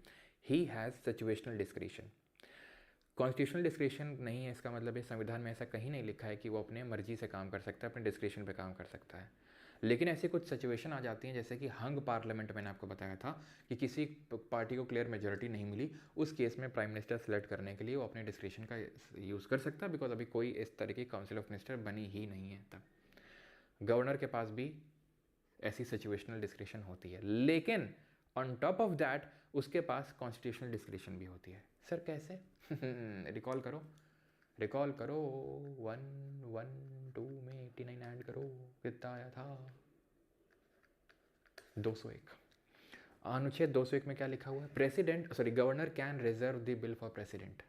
Speaker 1: he has situational discretion. Constitutional discretion नहीं है इसका मतलब है संविधान में ऐसा कहीं नहीं लिखा है कि वो अपने मर्जी से काम कर सकता है, अपने डिस्क्रिशन पे काम कर सकता है। लेकिन ऐसी कुछ सिचुएशन आ जाती हैं, जैसे कि हंग पार्लियामेंट मैंने आपको बताया था कि किसी पार्टी को क्लियर मेजोरिटी नहीं मिली, उस केस में प्राइम मिनिस्टर सेलेक्ट करने के लिए वो अपने डिस्क्रिशन का यूज़ कर सकता है, बिकॉज अभी कोई इस तरह की काउंसिल ऑफ मिनिस्टर बनी ही नहीं है तब। गवर्नर के पास भी ऐसी सिचुएशनल डिस्क्रिशन होती है, लेकिन ऑन टॉप ऑफ दैट उसके पास कॉन्स्टिट्यूशनल डिस्क्रिशन भी होती है। सर कैसे? रिकॉल करो, रिकॉल करो, 112 में 89 ऐड करो, कितना आया था? 201। अनुच्छेद 201 में क्या लिखा हुआ है? President governor can reserve the bill for president,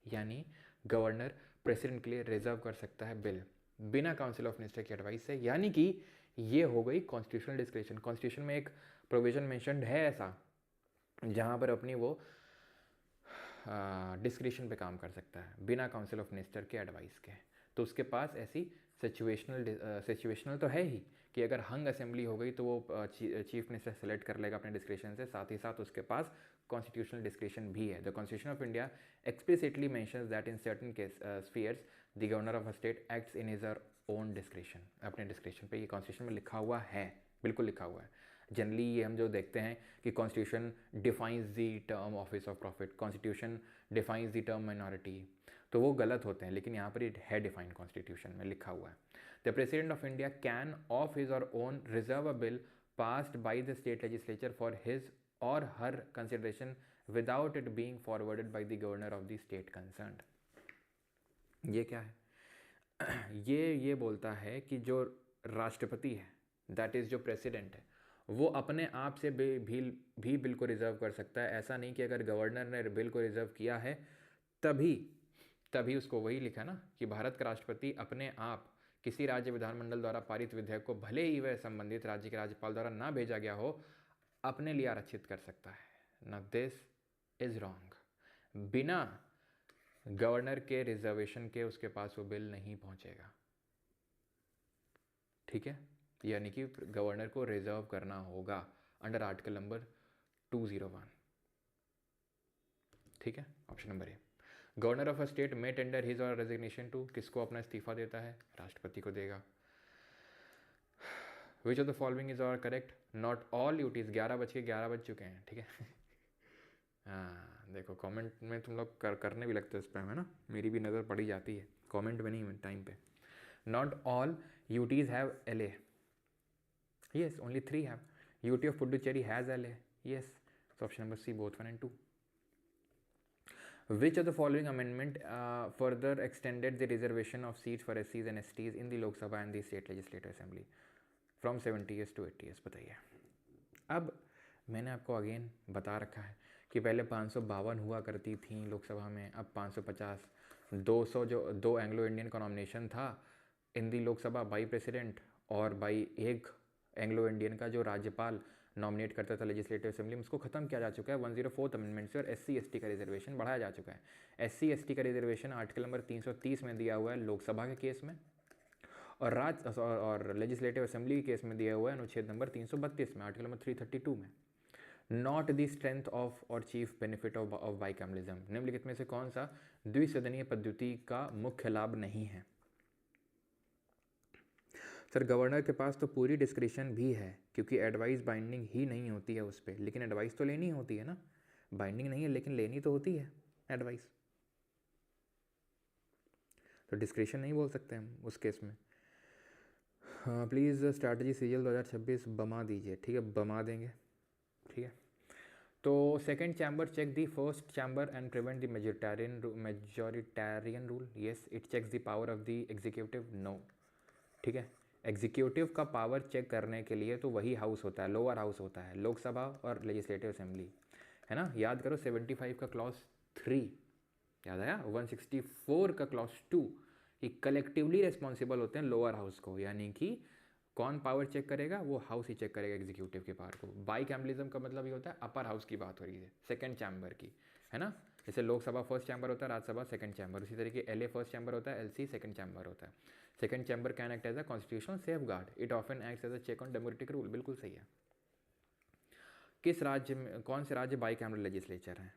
Speaker 1: यानी गवर्नर प्रेसिडेंट के लिए रिजर्व कर सकता है बिल बिना काउंसिल ऑफ मिनिस्टर की एडवाइस से, यानी कि ये हो गई कॉन्स्टिट्यूशनल डिस्क्रिशन। कॉन्स्टिट्यूशन में एक प्रोविजन मेंशन्ड है ऐसा जहाँ पर अपनी वो डिस्क्रिशन पे काम कर सकता है बिना काउंसिल ऑफ मिनिस्टर के एडवाइस के। तो उसके पास ऐसी सिचुएशनल तो है ही कि अगर हंग असेंबली हो गई तो वो चीफ मिनिस्टर सेलेक्ट कर लेगा अपने डिस्क्रिशन से, साथ ही साथ उसके पास कॉन्स्टिट्यूशनल डिस्क्रिशन भी है। The constitution of India explicitly mentions that in certain case spheres the governor of a state acts in his own discretion. अपने डिस्क्रिशन पे ये कॉन्स्टिट्यूशन में लिखा हुआ है, बिल्कुल लिखा हुआ है। जनरली ये हम जो देखते हैं कि constitution defines the term office of profit, constitution defines the term minority, तो वो गलत होते हैं, लेकिन यहाँ पर ये है डिफाइंड कॉन्स्टिट्यूशन में लिखा हुआ है। The president of India can of his or own reserve a bill passed by the state legislature for his or her consideration without it being forwarded by the governor of the state concerned. ये क्या है? ये बोलता है कि जो राष्ट्रपति है, दैट इज़ जो प्रेसिडेंट है, वो अपने आप से भी बिल को रिजर्व कर सकता है। ऐसा नहीं कि अगर गवर्नर ने बिल को रिजर्व किया है तभी उसको वही लिखा ना कि भारत का राष्ट्रपति अपने आप किसी राज्य विधानमंडल द्वारा पारित विधेयक को भले ही वह संबंधित राज्य के राज्यपाल द्वारा ना भेजा गया हो, अपने लिए आरक्षित कर सकता है। ना दिस इज रॉन्ग। बिना गवर्नर के रिजर्वेशन के उसके पास वो बिल नहीं पहुंचेगा, ठीक है? यानी कि गवर्नर को रिजर्व करना होगा अंडर आर्टिकल नंबर 201, ठीक है? Option number A. Governor of a state में टेंडर हिज और रेजिग्नेशन टू, किसको अपना इस्तीफा देता है? राष्ट्रपति को देगा। विच ऑफ द फॉलोइंग इज और करेक्ट? Not all duties. 11 बज चुके हैं, ठीक है? हाँ देखो, कमेंट में तुम लोग करने भी लगते हो स्पैम, है ना? मेरी भी नज़र पड़ी जाती है कमेंट में, नहीं टाइम पे। Not all UTs have LA, yes, only 3 have. UT of Puducherry has LA, yes. So option number C, both 1 and 2. Which of the following amendment further extended the reservation of seats for SCs and STs in the Lok Sabha and the State Legislative Assembly from 70 years to 80 years? बताइए। अब मैंने आपको again बता रखा है कि पहले 552 हुआ करती थी लोकसभा में, अब 550। 200 जो 2 एंग्लो इंडियन का नॉमिनेशन था इन दी लोकसभा बाई प्रेसिडेंट और बाई एक एंग्लो इंडियन का जो राज्यपाल नॉमिनेट करता था लेजिस्लेटिव असेंबली में, उसको खत्म किया जा चुका है 104th अमेंडमेंट से, और SC/ST का रिजर्वेशन बढ़ाया जा चुका है। SC/ST का रिजर्वेशन आर्टिकल नंबर 330 में दिया हुआ है लोकसभा के केस में, और लेजिस्लेटिव असेंबली के केस में दिया हुआ है अनुच्छेद नंबर 332 में, आर्टिकल नंबर 332 में। नॉट द स्ट्रेंथ ऑफ और चीफ बेनिफिट ऑफ बाइकैमलिज्म, निम्नलिखित में से कौन सा द्विसदनीय पद्धति का मुख्य लाभ नहीं है? सर गवर्नर के पास तो पूरी डिस्क्रिशन भी है, क्योंकि एडवाइस बाइंडिंग ही नहीं होती है उस पर, लेकिन एडवाइस तो लेनी होती है ना। बाइंडिंग नहीं है लेकिन लेनी तो होती है एडवाइस, तो डिस्क्रिशन नहीं बोल सकते हम उस केस में। हाँ प्लीज़ स्ट्रैटेजी सीरियल 2026 बमा दीजिए, ठीक है? बमा देंगे, ठीक है? तो second chamber check the first chamber and prevent the majoritarian rule. Yes, it checks the power of the executive. No, ठीक है? एग्जीक्यूटिव का पावर चेक करने के लिए तो वही हाउस होता है, लोअर हाउस होता है, लोकसभा और लेजिस्लेटिव असेंबली, है ना? याद करो 75 का क्लॉज 3 याद आया, 164 का क्लॉज 2, ये कलेक्टिवली रिस्पॉन्सिबल होते हैं लोअर हाउस को, यानी कि कौन पावर चेक करेगा? वो हाउस ही चेक करेगा एग्जीक्यूटिव के पावर को। बाइकैमलिज्म का मतलब ये होता है अपर हाउस की बात हो रही है, सेकेंड चैम्बर की, है ना? जैसे लोकसभा फर्स्ट चैम्बर होता है, राज्यसभा सेकंड चैम्बर, उसी तरीके एलए फर्स्ट चैम्बर होता है, एलसी सेकंड चैम्बर होता है। Second chamber can act as a constitutional safeguard, it often act as a check on democratic rule. बिल्कुल सही है। किस राज्य में, कौन से राज्य बाई कैमरल लेजिस्लेचर हैं,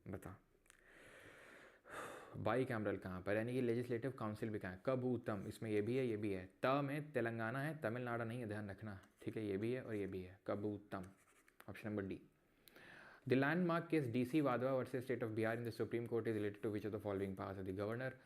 Speaker 1: बता। बाई कैमरल कहाँ पर, यानी कि लेजिस्लेटिव काउंसिल भी कहाँ है। कबूतम, इसमें ये भी है ये भी है। त में तेलंगाना है, तमिलनाडु नहीं है, ध्यान रखना, ठीक है, ये भी है और ये भी है। कबूतम, option number D. The landmark case DC Wadhwa versus state of Bihar in the supreme court is related to which of the following pass the governor,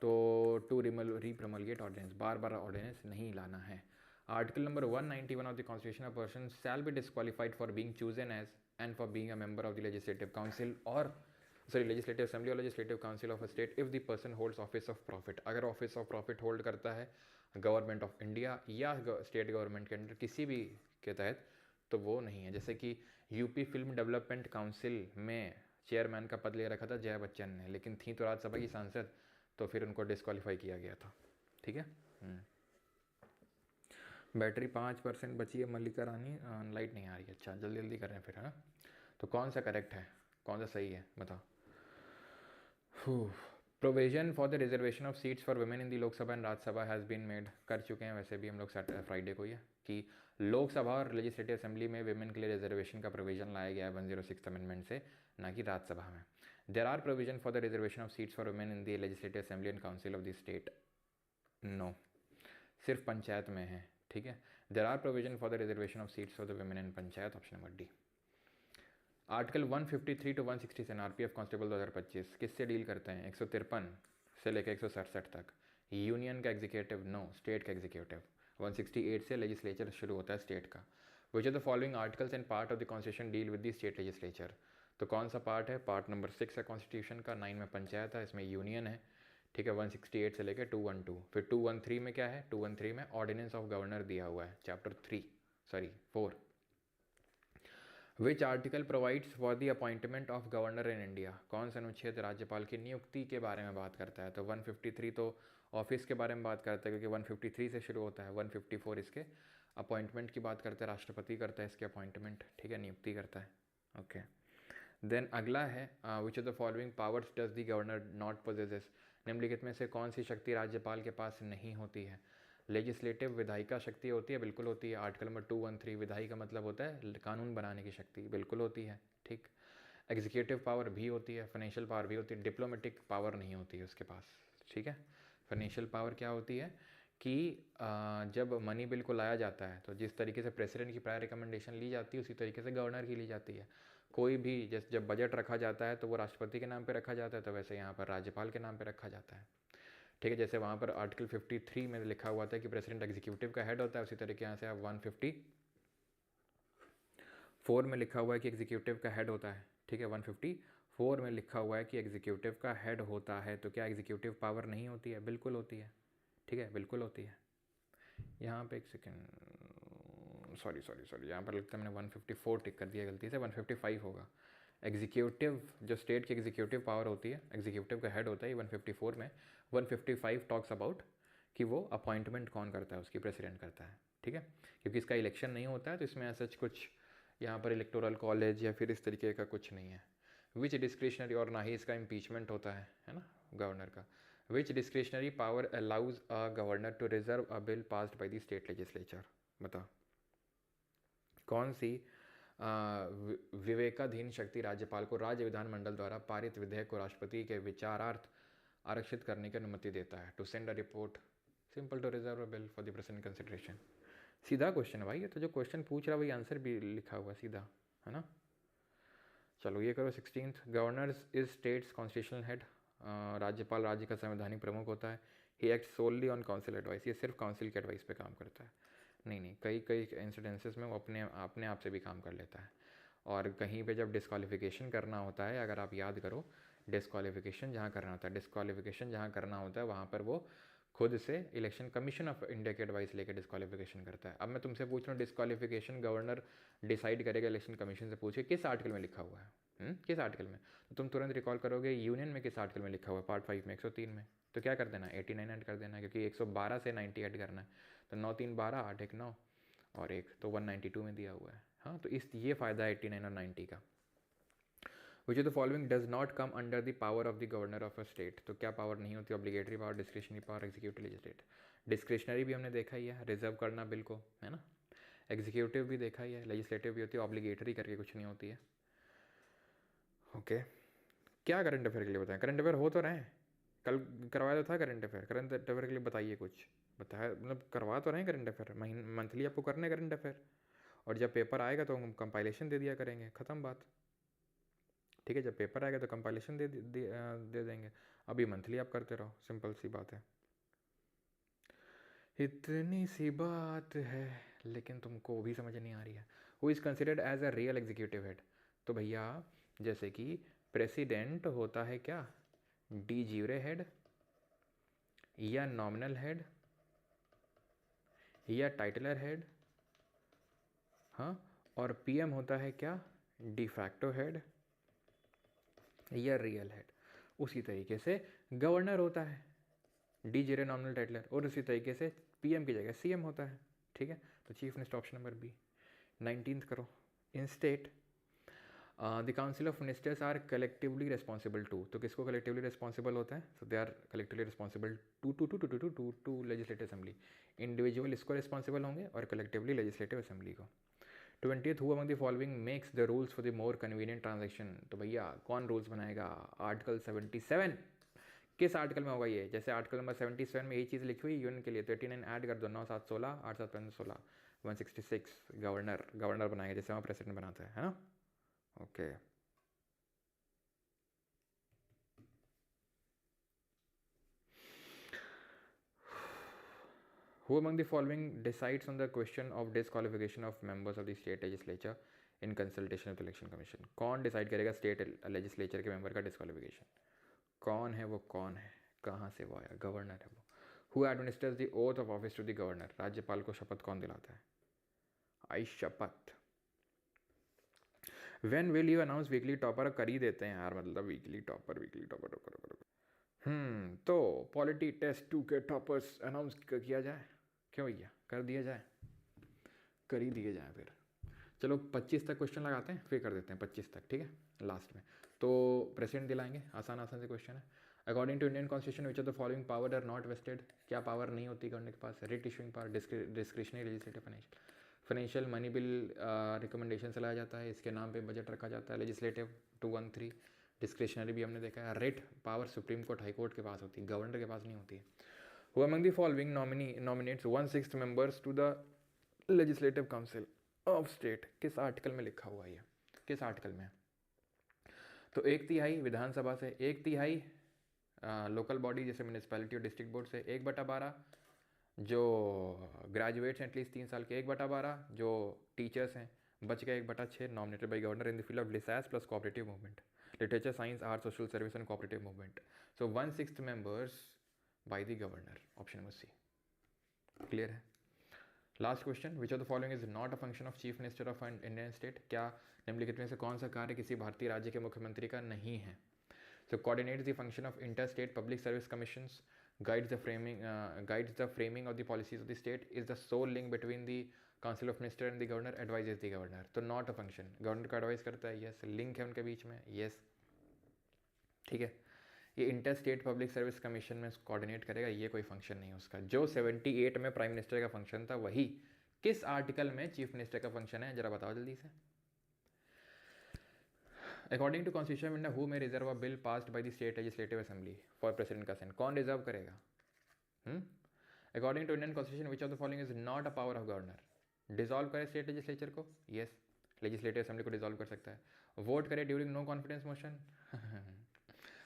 Speaker 1: तो टू रीप्रमलगेट ऑर्डिनेंस, बार बार ऑर्डिनेंस नहीं लाना है। Article number 191 of the constitution, a person shall be disqualified for being chosen as and for being a member of the legislative council or legislative assembly or legislative council of a state if the person holds office of profit. अगर office of profit hold करता है government of India या state government के under किसी भी के तहत, तो वो नहीं है। जैसे कि यूपी फिल्म डेवलपमेंट काउंसिल में चेयरमैन का पद ले रखा था जया बच्चन ने, लेकिन थी तो राज्यसभा की सांसद, तो फिर उनको डिस्क्वालीफाई किया गया था। ठीक है। बैटरी 5% बची है मल्लिका रानी, लाइट नहीं आ रही है। अच्छा, जल्दी जल्दी करें फिर, है ना। तो कौन सा करेक्ट है, कौन सा सही है, बताओ। Provision for the reservation of seats for women in the Lok Sabha and Rajya Sabha has been made, कर चुके हैं वैसे भी हम लोग फ्राइडे को ये, कि लोकसभा और लेजिस्लेटिव असेंबली में वुमेन के लिए रिजर्वेशन का प्रोविजन लाया गया है 106 अमेंडमेंट से, ना कि राज्यसभा में। There are provision for the reservation of seats for women in the legislative assembly and council of the state, no, सिर्फ पंचायत में है। ठीक है। There are provision for the reservation of seats for the women in panchayat, option number D. Article 153 to 167 RPF constable 2025 किससे deal करते हैं, 153 से लेकर 167 तक। यूनियन का एग्जीक्यूटिव, नो, स्टेट का एग्जीक्यूटिव। 168 से लेजिस्लेचर शुरू होता है स्टेट का। विच of the following articles and part of the constitution deal with the state legislature, तो कौन सा पार्ट है, पार्ट नंबर 6 है कॉन्स्टिट्यूशन का, 9 में पंचायत है, इसमें यूनियन है। ठीक है। 168 से लेकर 212, फिर 213 में क्या है, 213 में ऑर्डिनेंस ऑफ गवर्नर दिया हुआ है, chapter 4। Which article provides for the appointment of governor in India, कौन सा अनुच्छेद राज्यपाल की नियुक्ति के बारे में बात करता है, तो 153 तो ऑफिस के बारे में बात करता है, क्योंकि 153 से शुरू होता है। 154 इसके अपॉइंटमेंट की बात करता है, राष्ट्रपति करता है इसके अपॉइंटमेंट, ठीक है, नियुक्ति करता है। ओके। देन अगला है विच of the following powers does the governor not possesses, निम्नलिखित में से कौन सी शक्ति राज्यपाल के पास नहीं होती है। लेजिस्लेटिव, विधायिका शक्ति होती है, बिल्कुल होती है। आर्टिकल नंबर 213, विधायी का मतलब होता है कानून बनाने की शक्ति, बिल्कुल होती है। ठीक। एग्जीक्यूटिव पावर भी होती है, फाइनेंशियल पावर भी होती है, डिप्लोमेटिक पावर नहीं होती है उसके पास। ठीक है। फाइनेंशियल पावर क्या होती है कि जब मनी बिल को लाया जाता है तो जिस तरीके से प्रेसिडेंट की प्रायर रिकमेंडेशन ली जाती है उसी तरीके से गवर्नर की ली जाती है। कोई भी जैसे जब बजट रखा जाता है तो वो राष्ट्रपति के नाम पे रखा जाता है, तो वैसे यहाँ पर राज्यपाल के नाम पे रखा जाता है। ठीक है। जैसे वहाँ पर आर्टिकल 53 में लिखा हुआ था कि प्रेसिडेंट एग्जीक्यूटिव का हेड होता है, उसी तरीके यहाँ से आप 154 में लिखा हुआ है कि एग्जीक्यूटिव का हेड होता है। ठीक है। 154 में लिखा हुआ है कि एग्जीक्यूटिव का हेड होता है, तो क्या एग्जीक्यूटिव पावर नहीं होती है, बिल्कुल होती है। ठीक है, बिल्कुल होती है। यहाँ पे एक सेकेंड, सॉरी, यहाँ पर लगता है मैंने 154 टिक कर दिया गलती से, 155 होगा। एग्जीक्यूटिव, जो स्टेट की एग्जीक्यूटिव पावर होती है, एग्जीक्यूटिव का हेड होता है 154 में। 155 टॉक्स अबाउट कि वो अपॉइंटमेंट कौन करता है, उसकी प्रेसिडेंट करता है। ठीक है। क्योंकि इसका इलेक्शन नहीं होता है तो इसमें ऐसा कुछ यहाँ पर इलेक्टोरल कॉलेज या फिर इस तरीके का कुछ नहीं है। विच डिस्क्रिशनरी, और ना ही इसका इम्पीचमेंट होता है ना गवर्नर का। Which discretionary power allows a governor to reserve a bill passed by the state legislature, बताओ। कौन सी विवेकाधीन शक्ति राज्यपाल को राज्य विधानमंडल द्वारा पारित विधेयक को राष्ट्रपति के विचारार्थ आरक्षित करने की अनुमति देता है। To send a report, simple, to reserve a bill for the present consideration. सीधा क्वेश्चन है भाई, ये तो जो क्वेश्चन पूछ रहा है वही आंसर भी लिखा हुआ सीधा, है ना। चलो ये करो। 16th, governors is states constitutional head, राज्यपाल राज्य का संवैधानिक प्रमुख होता है। He act solely on council advice, ये सिर्फ काउंसिल के एडवाइस पे काम करता है। नहीं, कई इंसिडेंसेस में वो अपने आप से भी काम कर लेता है। और कहीं पे जब डिस्क्वालिफिकेशन करना होता है, अगर आप याद करो, डिस्क्वालिफिकेशन जहाँ करना होता है वहाँ पर वो खुद से इलेक्शन कमीशन ऑफ इंडिया की एडवाइस लेकर डिस्क्वालिफिकेशन करता है। अब मैं तुमसे पूछ रहा हूँ, डिस्क्वालिफिकेशन गवर्नर डिसाइड करेगा इलेक्शन कमीशन से पूछे किस आर्टिकल में लिखा हुआ है, किस आर्टिकल में, तो तुम तुरंत रिकॉल करोगे यूनियन में किस आर्टिकल में लिखा हुआ है, पार्ट 5 में 103 में। तो क्या कर देना, 89 ऐड कर देना, क्योंकि 112 से 90 ऐड करना है। तो 9 3 12, 8 1 9 और 1, तो 192 में दिया हुआ है। हाँ, तो इस ये फ़ायदा है 89 और 90 का। विच of the following does not come under the power of the governor of a state. तो क्या पावर नहीं होती? Obligatory power, discretionary power, executive, legislative. Discretionary भी हमने देखा ही है, रिजर्व करना बिल को, है ना। एग्जीक्यूटिव भी देखा ही है, लेजिस्लेटिव भी होती है, ऑब्लिगेटरी करके कुछ नहीं होती है। ओके क्या करंट अफेयर के लिए बताएं? करंट अफेयर हो तो रहे हैं, कल करवाया तो था करंट अफेयर। करंट अफेयर के लिए बताइए कुछ, बताया मतलब करवा तो रहे हैं करंट अफेयर, मंथली आपको करने करंट अफेयर, और जब पेपर आएगा तो हम कंपाइलेशन दे दिया करेंगे, ख़त्म बात। ठीक है, जब पेपर आएगा तो कंपाइलेशन दे देंगे, अभी मंथली आप करते रहो, सिंपल सी बात है। इतनी सी बात है, लेकिन तुमको भी समझ नहीं आ रही है। Who is considered as a real executive head? तो भैया जैसे कि प्रेसिडेंट होता है क्या, डी ज्यूरे हेड या नॉमिनल हेड या टाइटलर हेड, हाँ, और पीएम होता है क्या, डिफैक्टो हेड या रियल हेड। उसी तरीके से गवर्नर होता है डी ज्यूरे नॉमिनल टाइटलर, और उसी तरीके से पीएम की जगह सीएम होता है। ठीक है, तो chief minister option number B. 19th करो। In state the council of ministers are collectively responsible to. तो किसको कलेक्टिवली रिस्पॉन्सिबल होता है? So they are collectively responsible to legislative assembly. Individual इसको रिस्पॉन्सिबल होंगे और कलेक्टिवली लेजिस्लेटिव असेंबली को। 20th who among the following makes the rules for the more convenient transaction? तो भैया कौन रूल्स बनाएगा? आर्टिकल 77। किस आर्टिकल में होगा ये? जैसे आर्टिकल नंबर 77 में यही चीज़ लिखी हुई यूनियन के लिए, तो 89 ऐड कर दो, 9 7 16, 8 7 5 16, 166। गवर्नर बनाएगा जैसे वहाँ प्रेसिडेंट बनाता है ना। Okay Who among the following decides on the question of disqualification of members of the state legislature in consultation with election commission? कौन डिसाइड करेगा स्टेट लेजिस्लेचर के मेंबर का डिस्क्वालिफिकेशन? कौन है वो? कौन है, कहाँ से वो आया? गवर्नर है वो। Who administers the oath of office to the governor? राज्यपाल को शपथ कौन दिलाता है? आई शपथ। When will you announce weekly topper? कर ही देते हैं यार, मतलब वीकली टॉपर। तो पॉलिटी टेस्ट 2 के टॉपर्स अनाउंस किया जाए, क्यों भैया, कर दिया जाए, कर ही दिए जाए फिर। चलो 25 तक क्वेश्चन लगाते हैं, फिर कर देते हैं 25 तक, ठीक है, लास्ट में। तो प्रेसिडेंट दिलाएंगे, आसान से क्वेश्चन है। According to Indian constitution which of the following power are not vested? क्या पावर नहीं होती गवर्नर के पास? Writ issuing power, discretionary, legislative, financial money bill recommendation से लाया जाता है, इसके नाम पे बजट रखा जाता है। लेजिस्लेटिव 213, डिस्क्रिशनरी भी हमने देखा है। Rate power supreme court, high court के पास होती है, गवर्नर के पास नहीं होती है। Who among the following nominates 1/6 members to the legislative council of state? किस आर्टिकल में लिखा हुआ है ये, किस आर्टिकल में? तो 1/3 विधानसभा से, 1/3 लोकल बॉडी जैसे म्यूनिसपैलिटी और डिस्ट्रिक्ट बोर्ड से, 1/12 जो ग्रेजुएट्स हैं एटलीस्ट 3 साल के, 1/12 जो टीचर्स हैं, बच गया 1/6 nominated by governor in the field of लिसास plus cooperative movement, literature, science, art, social service and cooperative movement. So 1/6 members by the governor, option number C. Clear है? Last question, which of the following is not a function of chief minister of an Indian state? क्या निम्नलिखित में से कौन सा कार्य किसी भारतीय राज्य के मुख्यमंत्री का नहीं है? So coordinates the function of interstate public service commissions, guides the framing of the policies of the state, is the sole link between the council of minister and the governor, advises the governor. तो not a function, governor का advice करता है, yes. Link है उनके बीच में, yes. ठीक है, ये inter state public service commission में कोऑर्डिनेट करेगा, ये कोई फंक्शन नहीं है उसका। जो 78 में प्राइम मिनिस्टर का फंक्शन था, वही किस आर्टिकल में चीफ मिनिस्टर का फंक्शन है, जरा बताओ जल्दी से। According to constitution amendment, who may reserve a bill passed by the state legislative assembly for president consent? कौन रिजर्व करेगा? According to Indian constitution which of the following is not a power of governor? Dissolve करे state legislature को, yes. Legislative assembly को dissolve कर सकता है। Vote करे during no confidence motion,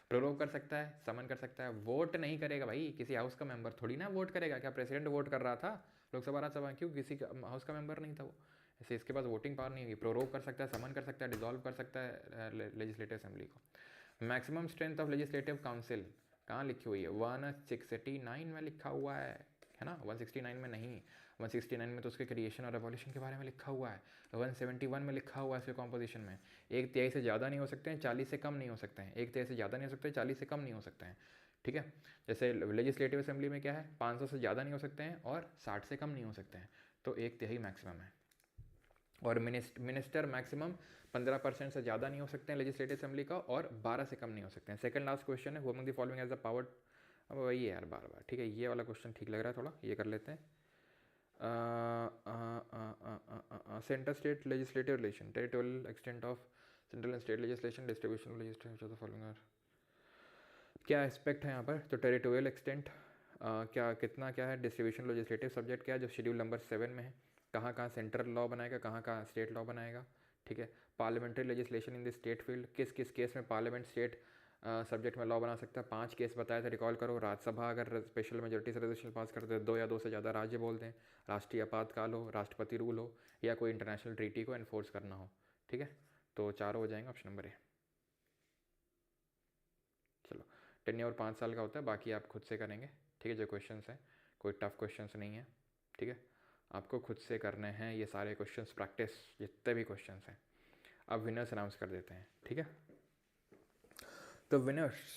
Speaker 1: prorogue कर सकता है, समन कर सकता है। वोट नहीं करेगा भाई, किसी हाउस का मेंबर थोड़ी ना वोट करेगा। क्या प्रेसिडेंट वोट कर रहा था लोकसभा राज्यसभा? क्यों, किसी हाउस का मेंबर नहीं था वो, ऐसे इसके पास वोटिंग पावर नहीं होगी। प्रोरोग कर सकता है, समन कर सकता है, डिसॉल्व कर सकता है लेजिस्लेटिव असेंबली को। Maximum strength of legislative council कहाँ लिखी हुई है? 169 में लिखा हुआ है ना, 169 में नहीं। 169 में तो उसके क्रिएशन और रेवोल्यूशन के बारे में लिखा हुआ है। 171 में लिखा हुआ है इसके कॉम्पोजिशन में, 1/3 से ज़्यादा नहीं हो सकते हैं, 40 से कम नहीं हो सकते हैं। 1/3 से ज़्यादा नहीं हो सकते, 40 से कम नहीं हो सकते हैं। ठीक है, जैसे लेजिस्लेटिव असेंबली में क्या है, 500 से ज़्यादा नहीं हो सकते हैं और 60 से कम नहीं हो सकते हैं, तो 1/3 मैक्सिमम है। और मिनिस्टर मैक्सिमम 15% से ज़्यादा नहीं हो सकते हैं लेजिस्लेटिव असेंबली का, और 12 से कम नहीं हो सकते हैं। सेकंड लास्ट क्वेश्चन है, who among the following has the power, अब वही है यार बार बार, ठीक है ये वाला क्वेश्चन ठीक लग रहा है थोड़ा, ये कर लेते हैं। Centre state legislative relation, territorial extent of central and state legislation, distribution of legislation following, क्या एस्पेक्ट है यहाँ पर, तो टेरिटोरियल एक्सटेंट क्या कितना क्या है, डिस्ट्रीब्यूशन लेजिस्लेटिव सब्जेक्ट क्या है जो शेड्यूल नंबर 7 में है, कहाँ कहाँ सेंट्रल लॉ बनाएगा, कहाँ कहाँ स्टेट लॉ बनाएगा, ठीक है। Parliamentary legislation in the state field, किस किस केस में पार्लियामेंट स्टेट सब्जेक्ट में लॉ बना सकता है, 5 केस बताया था, रिकॉल करो। राज्यसभा अगर स्पेशल मेजोरिटी से रेजोल्यूशन पास करते हैं, 2 या 2 से ज़्यादा राज्य बोलते हैं, राष्ट्रीय आपातकाल हो, राष्ट्रपति रूल हो, या कोई इंटरनेशनल ट्रीटी को एनफोर्स करना हो, ठीक है। तो चारों हो जाएंगे, ऑप्शन नंबर ए। चलो, टेन्योर 5 साल का होता है, बाकी आप खुद से करेंगे, ठीक है। जो क्वेश्चंस हैं कोई टफ क्वेश्चंस नहीं है, ठीक है, आपको खुद से करने हैं ये सारे क्वेश्चंस, प्रैक्टिस जितने भी क्वेश्चंस हैं। अब विनर्स अनाउंस कर देते हैं, ठीक है। तो विनर्स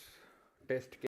Speaker 1: टेस्ट के